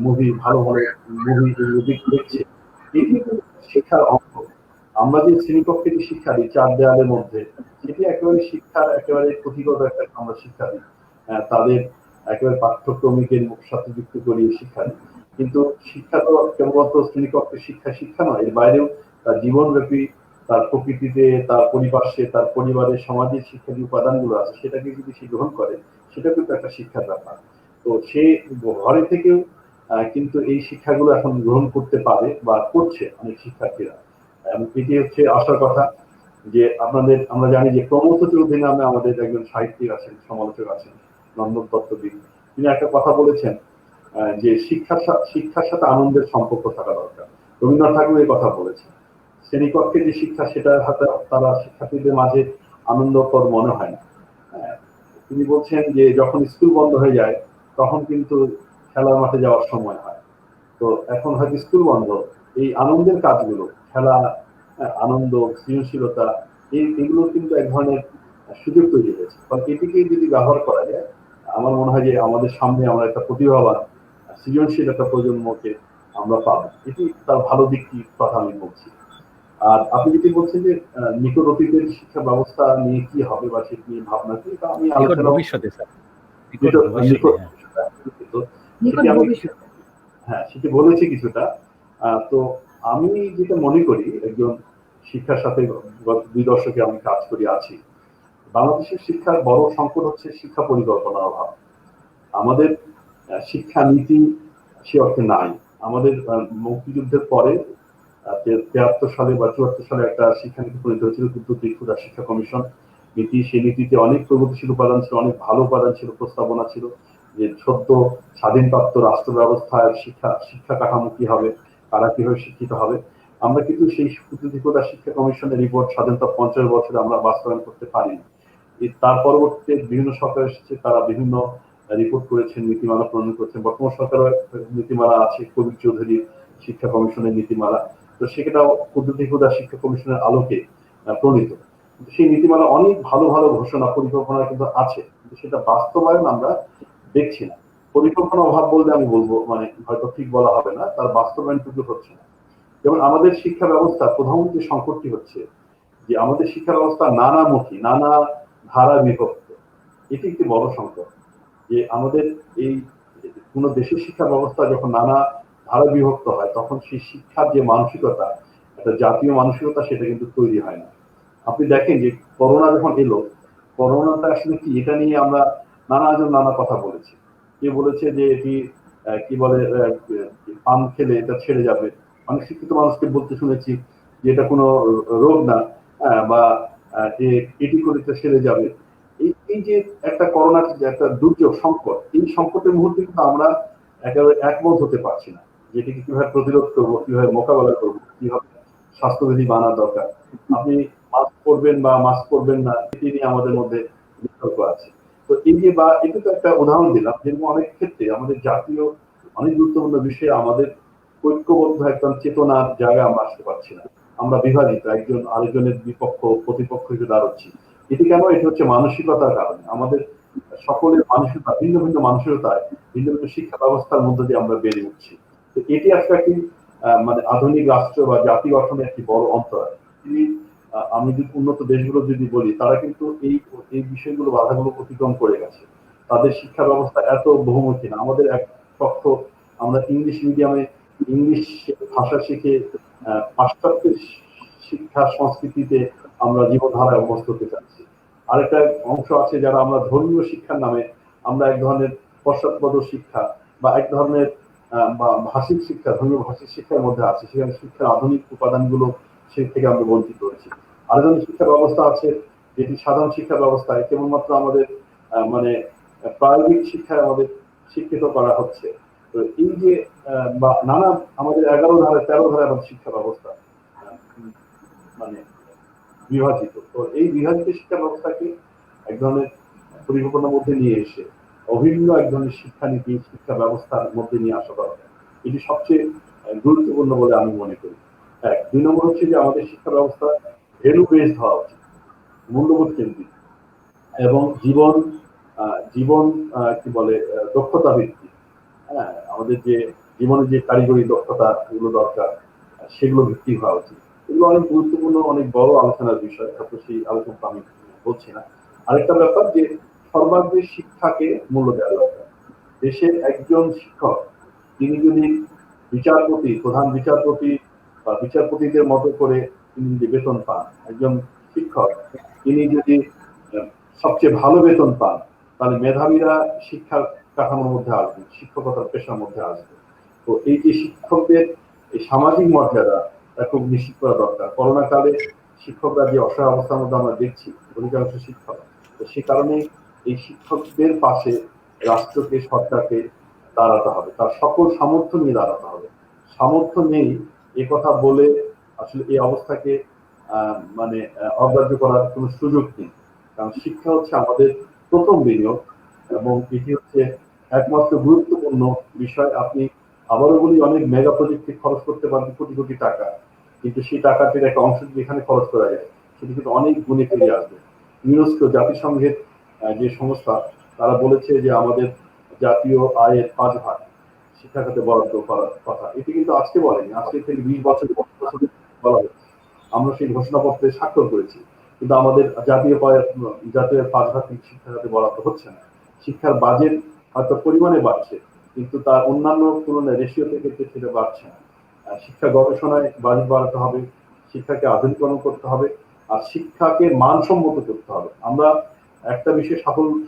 মুভি, ভালো ভালো মুভি দেখছে, এটি কিন্তু শিক্ষার অঙ্গ। আমরা যে শ্রেণীকক্ষে যে শিক্ষা দিই 4 দেওয়ালের মধ্যে, সেটি একেবারে শিক্ষার একেবারে পুঁথিগত একটা আমরা শিক্ষা দিই। তাদের একেবারে পাঠ্যক্রমিকের সাথে যুক্ত করিয়ে শিক্ষা দিই। কিন্তু শিক্ষা তো কেবলমাত্র শ্রেণীকক্ষের শিক্ষা নয়, এর বাইরেও তার জীবনব্যাপী, তার প্রকৃতিতে, তার পরিপার্শ্বে, তার পরিবারের, সমাজের শিক্ষা যে উপাদানগুলো আছে, সেটাকে যদি সে গ্রহণ করে, সেটা কিন্তু একটা শিক্ষার ব্যাপার। তো সে ঘরে থেকেও কিন্তু এই শিক্ষাগুলো এখন গ্রহণ করতে পারে বা করছে অনেক শিক্ষার্থীরা। এটি হচ্ছে আশার কথা যে আমরা জানি যে প্রমথ চৌধুরী নামে আমাদের একজন সাহিত্যিক আছেন, সমালোচক আছেন, নন্দন দত্তদীপ। তিনি একটা কথা বলেছেন যে শিক্ষার সাথে আনন্দের সম্পর্ক থাকা দরকার। রবীন্দ্রনাথ ঠাকুর এই কথা বলেছেন। শ্রেণীকক্ষে যে শিক্ষা, সেটার হাতে তারা শিক্ষার্থীদের মাঝে আনন্দকর মনে হয় না। তিনি বলছেন যে যখন স্কুল বন্ধ হয়ে যায়, তখন কিন্তু খেলার মাঠে যাওয়ার সময় হয়। তো এখন হয়তো স্কুল বন্ধ, এই আনন্দের কাজগুলো, খেলা, আনন্দ, সৃজনশীলতা, এগুলো কিন্তু এক ধরনের সুযোগ তৈরি হয়েছে। ফলে এটিকে যদি ব্যবহার করা যায়, আমার মনে হয় যে আমাদের সামনে আমরা একটা প্রতিভাবান, সৃজনশীল একটা প্রজন্মকে আমরা পাবো। এটি তার ভালো দিকটির কথা আমি বলছি। আর আপনি যেটি বলছেন যে নিকট অতীতের শিক্ষা ব্যবস্থা নিয়ে কি হবে বা সেটি নিয়ে ভাবনা কি, তা আমি আলোচনা ভবিষ্যতে স্যার যেটা ভবিষ্যতে, হ্যাঁ। নিকট ভবিষ্যৎ। হ্যাঁ, সেটি বলেছি কিছুটা। তো আমি যেটা মনে করি, একজন শিক্ষার সাথে গত 2 দশকে আমি কাজ করে আছি। বাংলাদেশের শিক্ষার বড় সংকট হচ্ছে শিক্ষা পরিকল্পনার অভাব। আমাদের শিক্ষা নীতি সে অর্থে নাই। আমাদের মুক্তিযুদ্ধের পরে 73 সালে বা 74 সালে একটা শিক্ষানীতি প্রণীত হয়েছিল, ক্ষুদা শিক্ষা কমিশন নীতি। সেই নীতিতে অনেক প্রগতিশীল উপাদান ছিল, অনেক ভালো উপাদান ছিল, প্রস্তাবনা ছিল যে সদ্য স্বাধীনপ্রাপ্ত রাষ্ট্র ব্যবস্থার শিক্ষা কাঠামো কি হবে, কারা কিভাবে শিক্ষিত হবে। আমরা কিন্তু সেই ক্ষুদা শিক্ষা কমিশনের রিপোর্ট স্বাধীনতা 50 বছরে আমরা বাস্তবায়ন করতে পারিনি। তার পরবর্তীতে বিভিন্ন সরকার এসেছে, তারা বিভিন্ন রিপোর্ট করেছেন, নীতিমালা প্রণয়ন করেছেন। বর্তমান সরকারের নীতিমালা আছে, কবির চৌধুরী শিক্ষা কমিশনের নীতিমালা। তো সেটাও ক্ষুদা শিক্ষা কমিশনের আলোকে প্রণীত। সেই নীতিমালা অনেক ভালো ভালো ঘোষণা পরিকল্পনা কিন্তু আছে, কিন্তু সেটা বাস্তবায়ন আমরা দেখছি না। পরিকল্পনা অভাব বলতে আমি বলবো, মানে হয়তো ঠিক বলা হবে না, তার বাস্তবায়নটুকু হচ্ছে না। যেমন আমাদের শিক্ষা ব্যবস্থা প্রধান যে সংকটটি হচ্ছে যে আমাদের শিক্ষা ব্যবস্থা নানামুখী, নানা ধারা বিভক্ত। এটি একটি বড় সংকট যে আমাদের এই কোন দেশের শিক্ষা ব্যবস্থা যখন নানা ধারা বিভক্ত হয়, তখন সেই শিক্ষার যে মানসিকতা, একটা জাতীয় মানসিকতা, সেটা কিন্তু তৈরি হয় না। আপনি দেখেন যে করোনা যখন এলো, করোনাটা আসলে কি, এটা নিয়ে আমরা নানাজন নানা কথা বলেছি। কে বলেছে যে এটি কি বলে পান খেলে এটা ছেড়ে যাবে, অনেক শিক্ষিত মানুষকে বলতে শুনেছি যে এটা কোনো রোগ না, বা যে এটি করে সেরে যাবে। এই যে একটা করোনা, একটা দুর্যোগ সংকট, এই সংকটের মুহূর্তে কিন্তু আমরা একেবারে একমত হতে পারছি না যেটিকে কিভাবে প্রতিরোধ করবো, কিভাবে মোকাবেলা করবো, কিভাবে স্বাস্থ্যবিধি মানা দরকার। আপনি মাস্ক পরবেন বা মাস্ক পরবেন না, এটি নিয়ে আমাদের মধ্যে বিতর্ক আছে। তো এই যে, বা এটা তো একটা উদাহরণ দিলাম, যেরকম অনেক ক্ষেত্রে আমাদের জাতীয় অনেক গুরুত্বপূর্ণ বিষয়ে আমাদের ঐক্যবদ্ধ একটা চেতনার জায়গায় আমরা আসতে পারছি না। আমরা বিভাজিত, একজন আরেকজনের বিপক্ষ প্রতিপক্ষ হিসেবে দাঁড়াচ্ছি। এটি কেন? এটা হচ্ছে মানসিকতার কারণে। আমাদের সকলের মানসিকতা ভিন্ন ভিন্ন, মানসিকতায় ভিন্ন ভিন্ন শিক্ষা ব্যবস্থার মধ্যে দিয়ে আমরা বেড়ে উঠছি। তো এটি একটা কি মানে আধুনিক রাষ্ট্র বা জাতি গঠনের একটি বড় অন্তরায়। আমি যদি উন্নত দেশগুলো যদি বলি, তারা কিন্তু এই বিষয়গুলো, বাধাগুলো অতিক্রম করে গেছে। তাদের শিক্ষা ব্যবস্থা এত বহুমুখী না। আমাদের এক পক্ষ, আমরা ইংলিশ মিডিয়ামে ইংলিশ ভাষা শিখে পাশ্চাত্যের শিক্ষা সংস্কৃতিতে আমরা জীবনধারায় অভ্যস্ত হতে চাচ্ছি। আরেকটা অংশ আছে যারা আমরা ধর্মীয় শিক্ষার নামে আমরা এক ধরনের পশ্চাৎপদ শিক্ষা বা এক ধরনের বা ভাষিক শিক্ষা, ধর্মীয় ভাষিক শিক্ষার মধ্যে আছে, সেখানে শিক্ষার আধুনিক উপাদানগুলো সে থেকে আমরা বঞ্চিত হয়েছি। আরেকজন শিক্ষা ব্যবস্থা আছে যেটি সাধারণ শিক্ষা ব্যবস্থায় কেবলমাত্র আমাদের মানে প্রায়োগিক শিক্ষায় আমাদের শিক্ষিত করা হচ্ছে। তো এই যে বা নানা আমাদের 11 ধারা 13 ধারা আমাদের শিক্ষা ব্যবস্থা মানে বিভাজিত। তো এই বিভাজিত শিক্ষা ব্যবস্থাকে এক ধরনের পরিকল্পনার মধ্যে নিয়ে এসে অভিন্ন এক ধরনের শিক্ষানীতি, শিক্ষা ব্যবস্থার মধ্যে নিয়ে আসা দরকার। এটি সবচেয়ে গুরুত্বপূর্ণ বলে আমি মনে করি। 2 নম্বর হচ্ছে যে আমাদের শিক্ষা ব্যবস্থা ভ্যালু বেসড হওয়া উচিত, মূল্যবোধ কেন্দ্রিক, এবং জীবন জীবন কি বলে দক্ষতা ভিত্তিক। হ্যাঁ, আমাদের যে জীবনে যে কারিগরি দক্ষতা এগুলো দরকার, সেগুলো ভিত্তিক হওয়া উচিত। এগুলো অনেক গুরুত্বপূর্ণ, অনেক বড় আলোচনার বিষয়, তারপর সেই আলোচনা আমি বলছি না। আরেকটা ব্যাপার যে সর্বাগ্রে শিক্ষাকে মূল্য দেওয়া দরকার। দেশের একজন শিক্ষক, তিনি যদি বিচারপতি, প্রধান বিচারপতি বা বিচারপতিদের মতো করে তিনি যদি বেতন পান, একজন শিক্ষক তিনি যদি সবচেয়ে ভালো বেতন পান, তাহলে মেধাবীরা শিক্ষার কাঠামোর মধ্যে আসবে, শিক্ষকতার পেশার মধ্যে আসবে। তো এই যে শিক্ষকদের এই সামাজিক মর্যাদা, তা খুব নিশ্চিত করা দরকার। করোনা কালে শিক্ষকরা যে অসহায় অবস্থার মধ্যে আমরা দেখছি, অধিকাংশ শিক্ষক, তো সে কারণে এই শিক্ষকদের পাশে রাষ্ট্রকে, সরকারকে দাঁড়াতে হবে, তার সকল সামর্থ্য নিয়ে দাঁড়াতে হবে। সামর্থ্য নেই এ কথা বলে আসলে এই অবস্থাকে মানে অগ্রাহ্য করার কোনো সুযোগ নেই। কারণ শিক্ষা হচ্ছে আমাদের প্রথম বিনিয়োগ, এবং এটি হচ্ছে একমাত্র গুরুত্বপূর্ণ বিষয়। আপনি আবারও বলি, অনেক মেগা প্রজেক্টে খরচ করতে পারবেন কোটি কোটি টাকা, কিন্তু সেই টাকাটির একটা অংশ যদি এখানে খরচ করা যায়, সেটি কিন্তু অনেক গুণে ফিরে আসবে। ইউনেস্কো, জাতিসংঘের যে সংস্থা, তারা বলেছে যে আমাদের জাতীয় আয়ের 5 ভাগ শিক্ষা খাতে বরাদ্দ করার কথা। এটি কিন্তু আজকে বলেনি, আজকে থেকে 20 বছর বলা হচ্ছে। আমরা সেই ঘোষণাপত্রে স্বাক্ষর করেছি, কিন্তু আমাদের জাতীয় 5 ভাগ শিক্ষা খাতে বরাদ্দ হচ্ছে না। শিক্ষার বাজেট হয়তো পরিমাণে বাড়ছে, কিন্তু তার অন্যান্য তুলনায় রেশিওতে ক্ষেত্রে সেটা বাড়ছে না। শিক্ষা গবেষণায় বাজেট বাড়াতে হবে, শিক্ষাকে আধুনিকরণ করতে হবে, আর শিক্ষাকে মানসম্মত করতে হবে। আমরা একটা বিষয়ে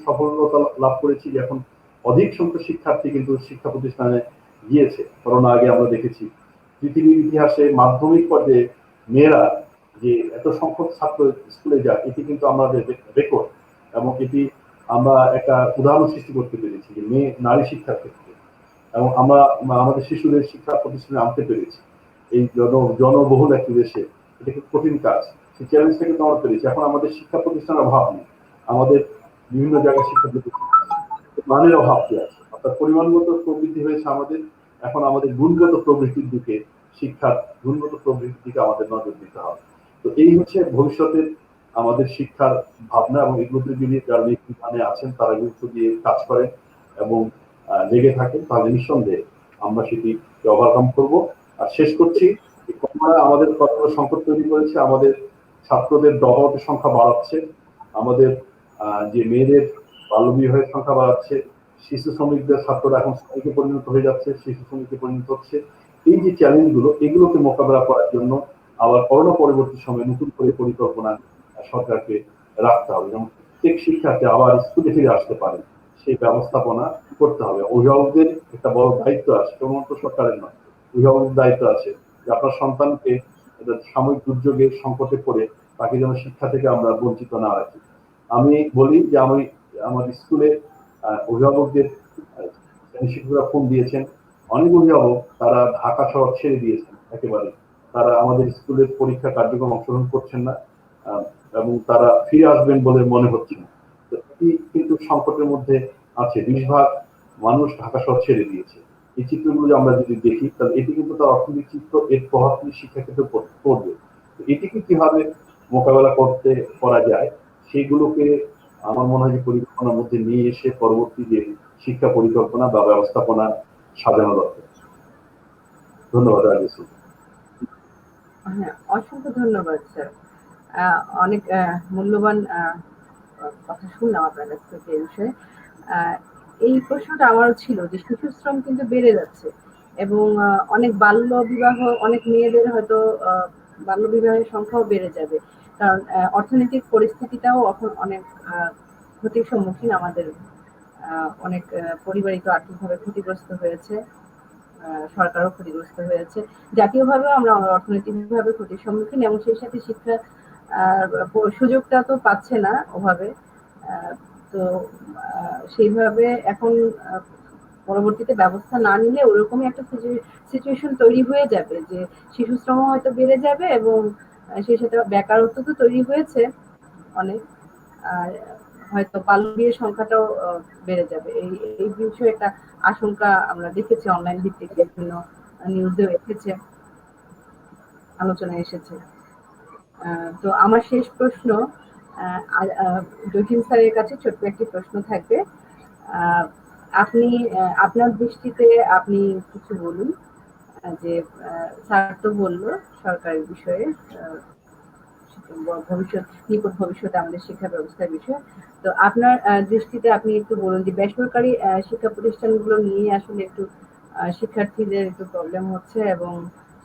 সফলতা লাভ করেছি যে এখন অধিক সংখ্যক শিক্ষার্থী কিন্তু শিক্ষা প্রতিষ্ঠানে গিয়েছে। করোনা আগে আমরা দেখেছি পৃথিবীর ইতিহাসে মাধ্যমিক পর্যায়ে মেয়েরা যে এত সংখ্যক ছাত্র স্কুলে যায়, এটি কিন্তু আমাদের রেকর্ড, এবং এটি আমরা একটা উদাহরণ সৃষ্টি করতে পেরেছি যে নারী শিক্ষার ক্ষেত্রে, এবং আমরা আমাদের শিশুদের শিক্ষা প্রতিষ্ঠানে আনতে পেরেছি। এই জনবহুল একটি দেশে এটা খুব কঠিন কাজ, সেই চ্যালেঞ্জটা কিন্তু আমরা পেরেছি। এখন আমাদের শিক্ষা প্রতিষ্ঠানের অভাব নেই, আমাদের বিভিন্ন জায়গায় শিক্ষা প্রতিষ্ঠান মানের অভাব কি আছে, অর্থাৎ পরিমাণগত প্রবৃদ্ধি হয়েছে আমাদের। এখন আমাদের গুণগত প্রবৃত্তির দিকে, শিক্ষার গুণগত প্রবৃত্তির দিকে আমাদের নজর দিতে হবে। তো এই হচ্ছে ভবিষ্যতের আমাদের শিক্ষার ভাবনা, এবং এগুলোতে যদি যারা নেতৃত্বে আছেন তারা গুরুত্ব দিয়ে কাজ করেন এবং লেগে থাকেন, তাহলে নিঃসন্দেহে আমরা সেটি ওভারকাম করব। আর শেষ করছি, করোনা আমাদের কতগুলো সংকট তৈরি করেছে, আমাদের ছাত্রদের ড্রপ আউটের সংখ্যা বাড়াচ্ছে, আমাদের যে মেয়েদের বাল্যবিবাহের সংখ্যা বাড়াচ্ছে, শিশু শ্রমিকদের ছাত্ররা এখন শ্রমিকে পরিণত হয়ে যাচ্ছে, শিশু শ্রমিকে পরিণত হচ্ছে। এই যে চ্যালেঞ্জগুলো, এগুলোকে মোকাবেলা করার জন্য আবার করোনা পরবর্তী সময়ে নতুন করে পরিকল্পনা সরকারকে রাখতে হবে, যেমন প্রত্যেক শিক্ষার্থী আবার স্কুলে ফিরে আসতে পারে সেই ব্যবস্থাপনা করতে হবে। অভিভাবকদের একটা বড় দায়িত্ব আছে, কেবলমাত্র সরকারের নয়, অভিভাবকদের দায়িত্ব আছে যে আপনার সন্তানকে সাময়িক দুর্যোগের সংকটে পড়ে তাকে যেন শিক্ষা থেকে আমরা বঞ্চিত না রাখি। আমি বলি যে আমি আমার স্কুলে অভিভাবকদের শিক্ষকরা ফোন দিয়েছেন, অনেক অভিভাবক তারা ঢাকা শহর ছেড়ে দিয়েছেন একেবারে, তারা আমাদের স্কুলের পরীক্ষা কার্যক্রম অংশগ্রহণ করছেন না, এবং তারা ফিরে আসবেন বলে মনে হচ্ছে না। তো এটি কিন্তু সংকটের মধ্যে আছে, 20% মানুষ ঢাকা শহর ছেড়ে দিয়েছে। এই চিত্রগুলো আমরা যদি দেখি তাহলে এটি কিন্তু তার অর্থনৈতিক চিত্র, এর প্রভাব কিন্তু শিক্ষাক্ষেত্রে পড়বে। এটিকে কিভাবে মোকাবেলা করা যায় সেইগুলোকে আমার মনে হয় যে পরিকল্পনার মধ্যে নিয়ে এসে পরবর্তী যে শিক্ষা পরিকল্পনা বা ব্যবস্থাপনা সাজানো দরকার। ধন্যবাদ রাজেশ। হ্যাঁ, অসংখ্য ধন্যবাদ স্যার। অনেক মূল্যবান কথা শুনলাম আপনার কাছ থেকে এই বিষয়ে। এই প্রশ্নটা আমারও ছিল যে শিশু শ্রম কিন্তু বেড়ে যাচ্ছে, এবং অনেক বাল্য বিবাহ, অনেক মেয়েদের হয়তো বাল্য বিবাহের সংখ্যাও বেড়ে যাবে, কারণ অর্থনৈতিক পরিস্থিতিটাও এখন অনেক ক্ষতির সম্মুখীন। আমাদের অনেক পরিবারই তো আর্থিকভাবে ক্ষতিগ্রস্ত হয়েছে, সরকারও ক্ষতিগ্রস্ত হয়েছে, জাতীয়ভাবেও আমরা অর্থনৈতিকভাবে ক্ষতির সম্মুখীন, এবং সেই সাথে শিক্ষা সুযোগটা তো পাচ্ছে না ওভাবে। তো সেইভাবে এখন পরবর্তীতে ব্যবস্থা না নিলে ওরকমই একটা সিচুয়েশন তৈরি হয়ে যাবে যে শিশু শ্রম হয়তো বেড়ে যাবে, এবং সেই সাথে বেকারত্ব তো তৈরি হয়েছে অনেক, আর হয়তো বাল্য বিয়ের সংখ্যাটাও বেড়ে যাবে। এই বিষয়ে একটা আশঙ্কা আমরা দেখেছি, অনলাইন ভিত্তিক বিভিন্ন নিউজেও এসেছে, আলোচনায় এসেছে। তো আমার শেষ প্রশ্ন জহির স্যারের কাছে ছোট্ট একটি প্রশ্ন থাকবে। আপনি আপনার দৃষ্টিতে আপনি কিছু বলুন, যে স্যার তো বললো সরকারের বিষয়ে, নিকট ভবিষ্যতে আমাদের শিক্ষা ব্যবস্থার বিষয়ে, তো আপনার দৃষ্টিতে আপনি একটু বলুন যে বেসরকারি শিক্ষা প্রতিষ্ঠানগুলো নিয়ে আসলে একটু শিক্ষার্থীদের একটু প্রবলেম হচ্ছে, এবং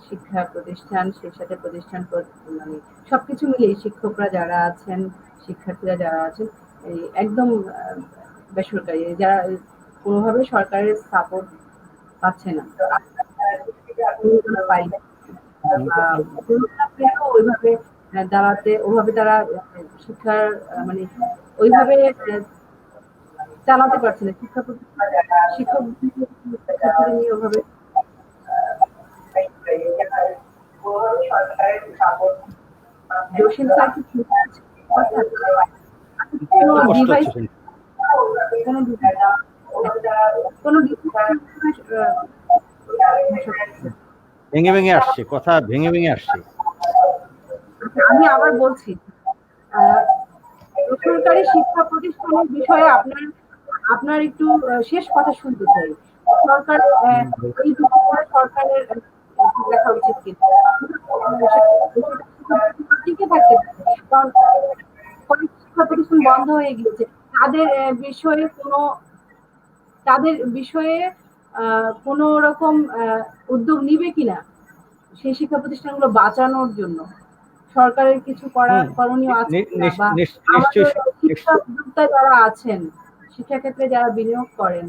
শিক্ষা প্রতিষ্ঠান, সেই সাথে প্রতিষ্ঠান মানে সবকিছু মিলিয়ে শিক্ষকরা যারা আছেন, শিক্ষার্থীরা যারা আছেন, এই একদম বেসরকারি, যারা কোনোভাবে সরকারের সাপোর্ট পাচ্ছে না, পাই না, ওইভাবে দাঁড়াতে, ওইভাবে তারা শিক্ষার মানে ওইভাবে চালাতে পারছে না, শিক্ষা প্রতিষ্ঠান শিক্ষক নিয়ে ওইভাবে জসিম স্যার কি ভেঙে ভেঙে আসছে কথা, ভেঙে ভেঙে আসছে। আমি আবার বলছি, বেসরকারি শিক্ষা প্রতিষ্ঠানের বিষয়ে আপনার একটু শেষ কথা শুনতে চাই। সরকার এই বিষয়ে সরকারের দেখা উচিত কিন্তু টিকে থাকতে পারে, কারণ শিক্ষা প্রতিষ্ঠান বন্ধ হয়ে গিয়েছে। তাদের বিষয়ে কোনো রকম উদ্যোগ নিবে কিনা সেই শিক্ষা প্রতিষ্ঠানগুলো বাঁচানোর জন্য সরকারের কিছু করণীয় আছে কিনা, বা আমাদের শিক্ষা উদ্যোক্তা যারা আছেন, শিক্ষা ক্ষেত্রে যারা বিনিয়োগ করেন,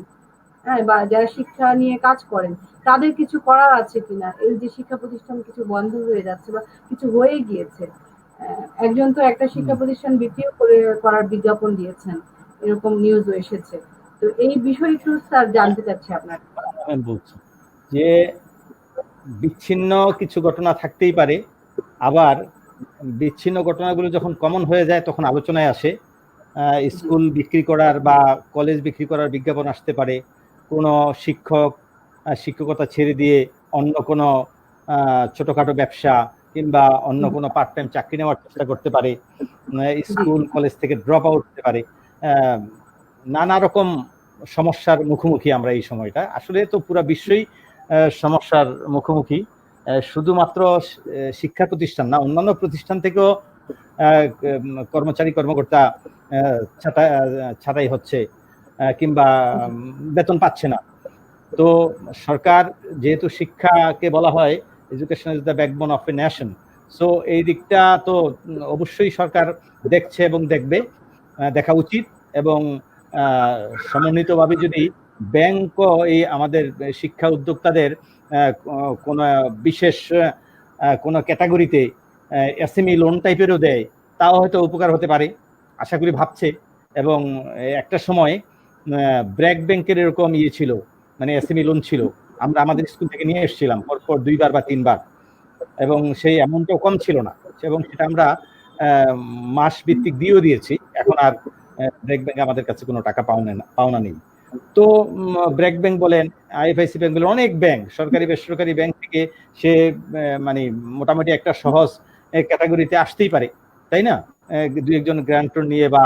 হ্যাঁ, বা যারা শিক্ষা নিয়ে কাজ করেন, তাদের কিছু করার আছে কিনা। এই যে শিক্ষা প্রতিষ্ঠান কিছু বন্ধ হয়ে যাচ্ছে বা কিছু হয়ে গিয়েছে, একজন তো একটা শিক্ষা প্রতিষ্ঠান বিক্রিও করার বিজ্ঞাপন দিয়েছেন, এরকম নিউজও এসেছে। তো এই বিষয়ে একটু স্যার জানতে চাচ্ছি আপনার। আমি বলছি যে বিচ্ছিন্ন কিছু ঘটনা থাকতেই পারে, আবার বিচ্ছিন্ন ঘটনাগুলো যখন কমন হয়ে যায় তখন আলোচনায় আসে। স্কুল বিক্রি করার বা কলেজ বিক্রি করার বিজ্ঞাপন আসতে পারে, কোনো শিক্ষক শিক্ষকতা ছেড়ে দিয়ে অন্য কোনো ছোটখাটো ব্যবসা কিংবা অন্য কোনো পার্ট টাইম চাকরি নেওয়ার চেষ্টা করতে পারে, স্কুল কলেজ থেকে ড্রপ আউট হতে পারে। নানা রকম সমস্যার মুখোমুখি আমরা এই সময়টা। আসলে তো পুরো বিশ্বই সমস্যার মুখোমুখি, শুধুমাত্র শিক্ষা প্রতিষ্ঠান না, অন্যান্য প্রতিষ্ঠান থেকেও কর্মচারী কর্মকর্তা ছাঁটাই হচ্ছে কিংবা বেতন পাচ্ছে না। তো সরকার যেহেতু শিক্ষাকে বলা হয় education is the backbone of a nation, so এই দিকটা তো অবশ্যই সরকার দেখছে এবং দেখবে, দেখা উচিত। এবং সমন্বিতভাবে যদি ব্যাংকও এই আমাদের শিক্ষা উদ্যোক্তাদের কোনো বিশেষ কোনো ক্যাটাগরিতে এসএমই লোন টাইপেরও দেয়, তাও হয়তো উপকার হতে পারে, আশা করি ভাবছে। এবং একটা সময় ব্র্যাক ব্যাংকের এরকম ছিল, মানে এসএমই লোন ছিল, আমরা আমাদের স্কুল থেকে নিয়ে এসেছিলাম পরপর 2বার বা 3বার, এবং সেই অ্যামাউন্টটাও কম ছিল না, এবং সেটা আমরা মাস ভিত্তিক দিয়েও দিয়েছি। এখন আর ব্র্যাক ব্যাংক আমাদের কাছে কোনো টাকা পাওনা নেই। তো ব্র্যাক ব্যাংক বলেন, আইএফআইসি ব্যাংক বলেন, অনেক ব্যাংক, সরকারি বেসরকারি ব্যাংক থেকে সে মানে মোটামুটি একটা সহজ ক্যাটাগরিতে আসতেই পারে, তাই না? দুই একজন গ্রান্টর নিয়ে বা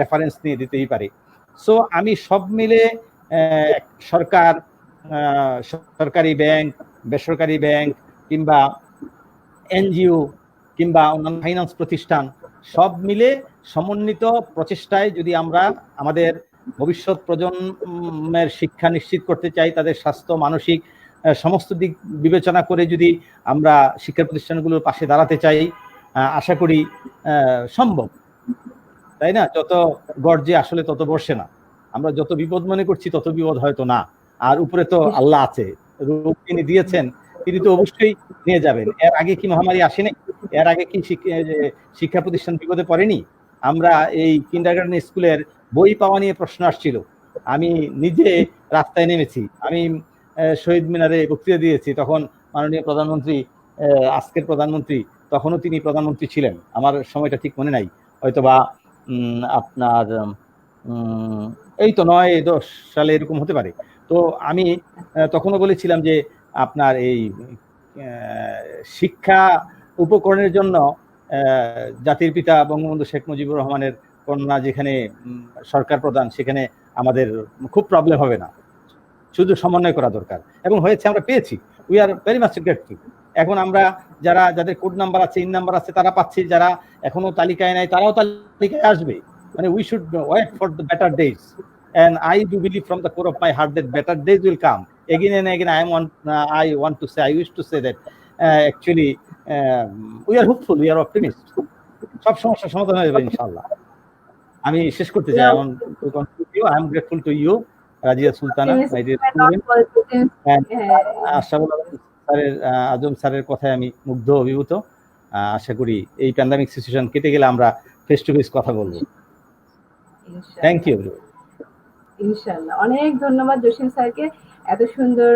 রেফারেন্স নিয়ে দিতেই পারে। সো আমি সব মিলে সরকার, সরকারি ব্যাংক, বেসরকারি ব্যাংক কিংবা এনজিও কিংবা অন্যান্য ফাইন্যান্স প্রতিষ্ঠান সব মিলে সমন্বিত প্রচেষ্টায় যদি আমরা আমাদের ভবিষ্যৎ প্রজন্মের শিক্ষা নিশ্চিত করতে চাই, তাদের স্বাস্থ্য মানসিক সমস্ত দিক বিবেচনা করে যদি আমরা শিক্ষা প্রতিষ্ঠানগুলোর পাশে দাঁড়াতে চাই, আশা করি সম্ভব, তাই না? যত গর্জে আসলে তত বর্ষে না। আমরা যত বিপদ মনে করছি তত বিপদ হয়তো না। আর উপরে তো আল্লাহ আছে, রূপ তিনি দিয়েছেন, তিনি তো অবশ্যই নিয়ে যাবেন। এর আগে কি মহামারী আসেনি? এর আগে কি শিক্ষা প্রতিষ্ঠান বিপদে পড়েনি? আমরা এই কিন্ডারগার্টেন স্কুলের বই পাওয়া নিয়ে প্রশ্ন আসছিল, আমি নিজে রাস্তায় নেমেছি, আমি শহীদ মিনারে বক্তৃতা দিয়েছি, তখন মাননীয় প্রধানমন্ত্রী, আজকের প্রধানমন্ত্রী, তখনও তিনি প্রধানমন্ত্রী ছিলেন, আমার সময়টা ঠিক মনে নাই, হয়তোবা আপনার এই তো 9-10 সালে এরকম হতে পারে। তো আমি তখনও বলেছিলাম যে আপনার এই শিক্ষা উপকরণের জন্য জাতির পিতা বঙ্গবন্ধু শেখ মুজিবুর রহমানের কন্যা যেখানে সরকার প্রধান, সেখানে আমাদের খুব প্রবলেম হবে না, শুধু সমন্বয় করা দরকার, এবং হয়েছে, আমরা পেয়েছি। We are very much grateful. এখন আমরা যাদের কোড নাম্বার আছে, ইন নাম্বার আছে, তারা পাচ্ছি, যারা এখনো তালিকায় নাই তারাও তালিকায় আসবে। মানে we should wait for the better days, and I do believe from the core of my heart that better days will come again and again. I wish to say that actually we are hopeful, we are optimist. সব সমস্যার সমাধান হয়ে যাবে ইনশাআল্লাহ। আমি শেষ করতে চাই, I am grateful to you, Razia Sultana, my dear student, and আজম স্যারের কথায় আমি মুগ্ধ, অভিভূত। আশা করি এই প্যান্ডামিক সিচুয়েশন কেটে গেলে আমরা ফেস টু ফেস কথা বলবো। Thank you. ইনশাআল্লাহ। অনেক ধন্যবাদ জসিম স্যারকে এত সুন্দর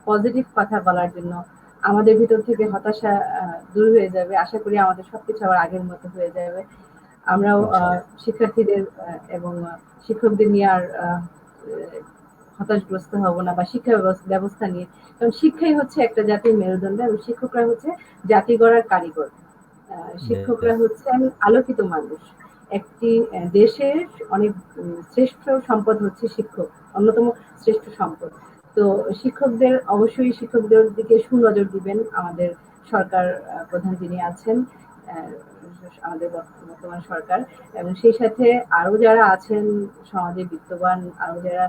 পজিটিভ কথা বলার জন্য। আমাদের ভিতর থেকে হতাশা দূর হয়ে যাবে, আশা করি আমাদের সবকিছু আবার আগের মতো হয়ে যাবে। আমরাও শিক্ষার্থীদের এবং শিক্ষকদের নিয়ে আর হতাশগ্রস্ত হব না, বা শিক্ষা ব্যবস্থা নিয়ে, কারণ শিক্ষাই হচ্ছে একটা জাতির মেরুদণ্ড, এবং শিক্ষকরা হচ্ছে জাতি গড়ার কারিগর। শিক্ষকরা হচ্ছে আলোকিত মানুষ। একটি দেশের অনেক শ্রেষ্ঠ সম্পদ হচ্ছে শিক্ষক, অন্যতম শ্রেষ্ঠ সম্পদ। তো শিক্ষকদের অবশ্যই শিক্ষকদের দিকে সুনজর দিবেন আমাদের সরকার প্রধান যিনি আছেন, আমাদের বর্তমান সরকার, এবং সেই সাথে আরো যারা আছেন সমাজে বিত্তবান, আরো যারা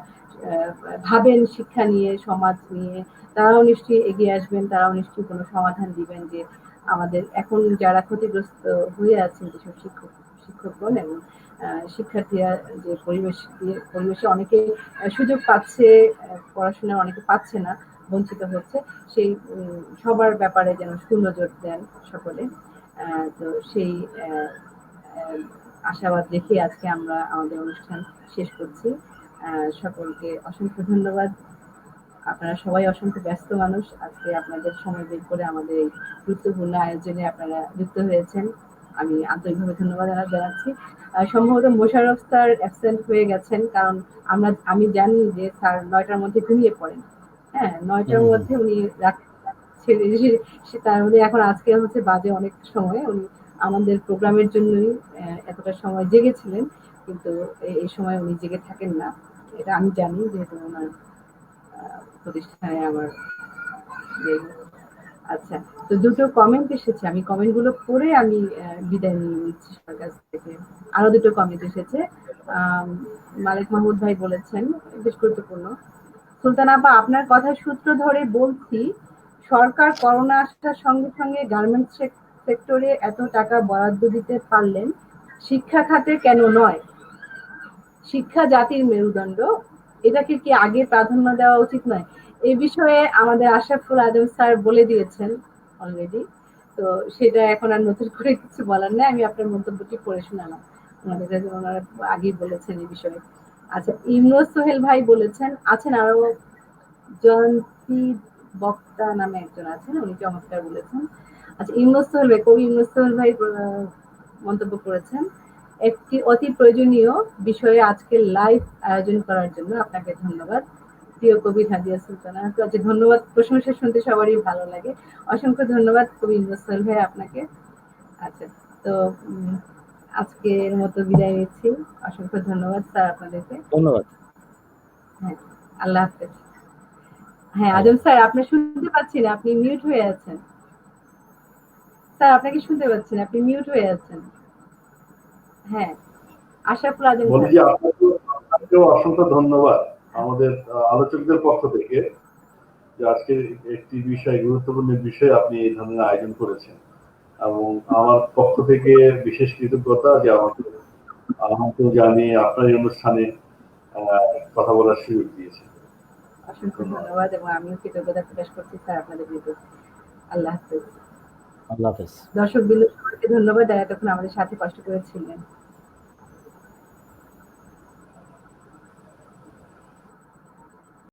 ভাবেন শিক্ষা নিয়ে, সমাজ নিয়ে, তারাও নিশ্চয়ই এগিয়ে আসবেন, তারাও নিশ্চয়ই কোনো সমাধান দিবেন যে আমাদের এখন যারা ক্ষতিগ্রস্ত হয়ে আছেন যেসব শিক্ষকগণ এবং শিক্ষার্থীরা, যে পরিবেশে অনেকে সুযোগ পাচ্ছে, পড়াশোনা অনেকে পাচ্ছে না, বঞ্চিত হচ্ছে, সেই সবার ব্যাপারে যেন সুনজর দেন সকলে। তো সেই আশাবাদ রেখে আজকে আমরা আমাদের অনুষ্ঠান শেষ করছি। সকলকে অসংখ্য ধন্যবাদ। আপনারা সবাই অসংখ্য ব্যস্ত মানুষ, আজকে আপনাদের সময় বের করে আমাদের এই গুরুত্বপূর্ণ আয়োজনে আপনারা যুক্ত হয়েছেন, আমি আন্তরিকভাবে ধন্যবাদ জানাচ্ছি। সম্ভবত মোশাররফ স্যার অ্যাবসেন্ট হয়ে গেছেন, কারণ আমি জানি যে স্যার 9টার মধ্যে ঘুমিয়ে পড়েন। হ্যাঁ, 9টার মধ্যে উনি তার মধ্যে এখন আজকে হচ্ছে বাজে অনেক সময়, উনি আমাদের প্রোগ্রামের জন্যই এতটা সময় জেগেছিলেন, কিন্তু এই সময় উনি জেগে থাকেন না, এটা আমি জানি, যেহেতু ওনার প্রতিষ্ঠানে আমার। আচ্ছা, তো দুটো কমেন্ট এসেছে, আমি কমেন্টগুলো পড়ে আমি বিদায় নিয়ে নিচ্ছি সবার কাছ থেকে। আরো দুটো কমেন্ট এসেছে। মালিক মাহমুদ ভাই বলেছেন, বেশ গুরুত্বপূর্ণ, সুলতান আপা আপনার কথার সূত্র ধরে বলছি, সরকার করোনা আসার সঙ্গে সঙ্গে গার্মেন্টস সেক্টরে এত টাকা বরাদ্দ দিতে পারলেন, শিক্ষা খাতে কেন নয়? শিক্ষা জাতির মেরুদণ্ড, এটাকে কি আগে প্রাধান্য দেওয়া উচিত নয়? এই বিষয়ে আমাদের আশরাফুল আজম স্যার বলে দিয়েছেন অলরেডি, তো সেটা এখন আর নতুন করে কিছু বলার নেই, আমি আপনার মন্তব্যটি পড়ে শোনালাম, ওনাদের কাছে ওনারা আগেই বলেছেন এই বিষয়ে। আচ্ছা, ইমরোজ সোহেল ভাই বলেছেন, আছেন আরো জয়ন্তী বক্তা নামে একজন আছেন, উনি চমৎকার বলেছেন। আচ্ছা, ইমরোজ সোহেল ভাই, কবি ইমরোজ সোহেল ভাই মন্তব্য করেছেন, একটি অতি প্রয়োজনীয় বিষয়ে আজকে লাইভ আয়োজন করার জন্য আপনাকে ধন্যবাদ প্রিয় কবি হাদিয়া সুলতানা। আচ্ছা, ধন্যবাদ, প্রশংসা শুনতে সবারই ভালো লাগে, অসংখ্য ধন্যবাদ কবি ইমরোজ সোহেল ভাই আপনাকে। আচ্ছা, তো আজকের মতো বিদায় নিচ্ছি, অসংখ্য ধন্যবাদ স্যার আপনাদেরকে। ধন্যবাদ। হ্যাঁ, আল্লাহ হাফেজ। হ্যাঁ, আজম স্যার আপনি শুনতে পাচ্ছি না, আপনি মিউট হয়ে আছেন স্যার, আপনাকে শুনতে পাচ্ছি না, আপনি মিউট হয়ে আছেন। হ্যাঁ, আশরাফুল আজম বলি যে আপনাকেও অসংখ্য ধন্যবাদ আমাদের আলোচকদের পক্ষ থেকে, যে আজকে একটি বিষয়, গুরুত্বপূর্ণ বিষয় আপনি এই ধরনের আয়োজন করেছেন, এবং আমার পক্ষ থেকে বিশেষ কৃতজ্ঞতা যে আমাকে জানিয়ে আপনার এই অনুষ্ঠানে কথা বলার সুযোগ দিয়েছেন। অসংখ্য ধন্যবাদ, এবং আমিও কৃতজ্ঞতা প্রকাশ করছি স্যার আপনাদের বিরুদ্ধে। আল্লাহ হাফেজ। আল্লাহ হাফেজ। দর্শক বিন্দু সবাইকে ধন্যবাদ যারা এতক্ষণ আমাদের সাথে কষ্ট করে ছিলেন।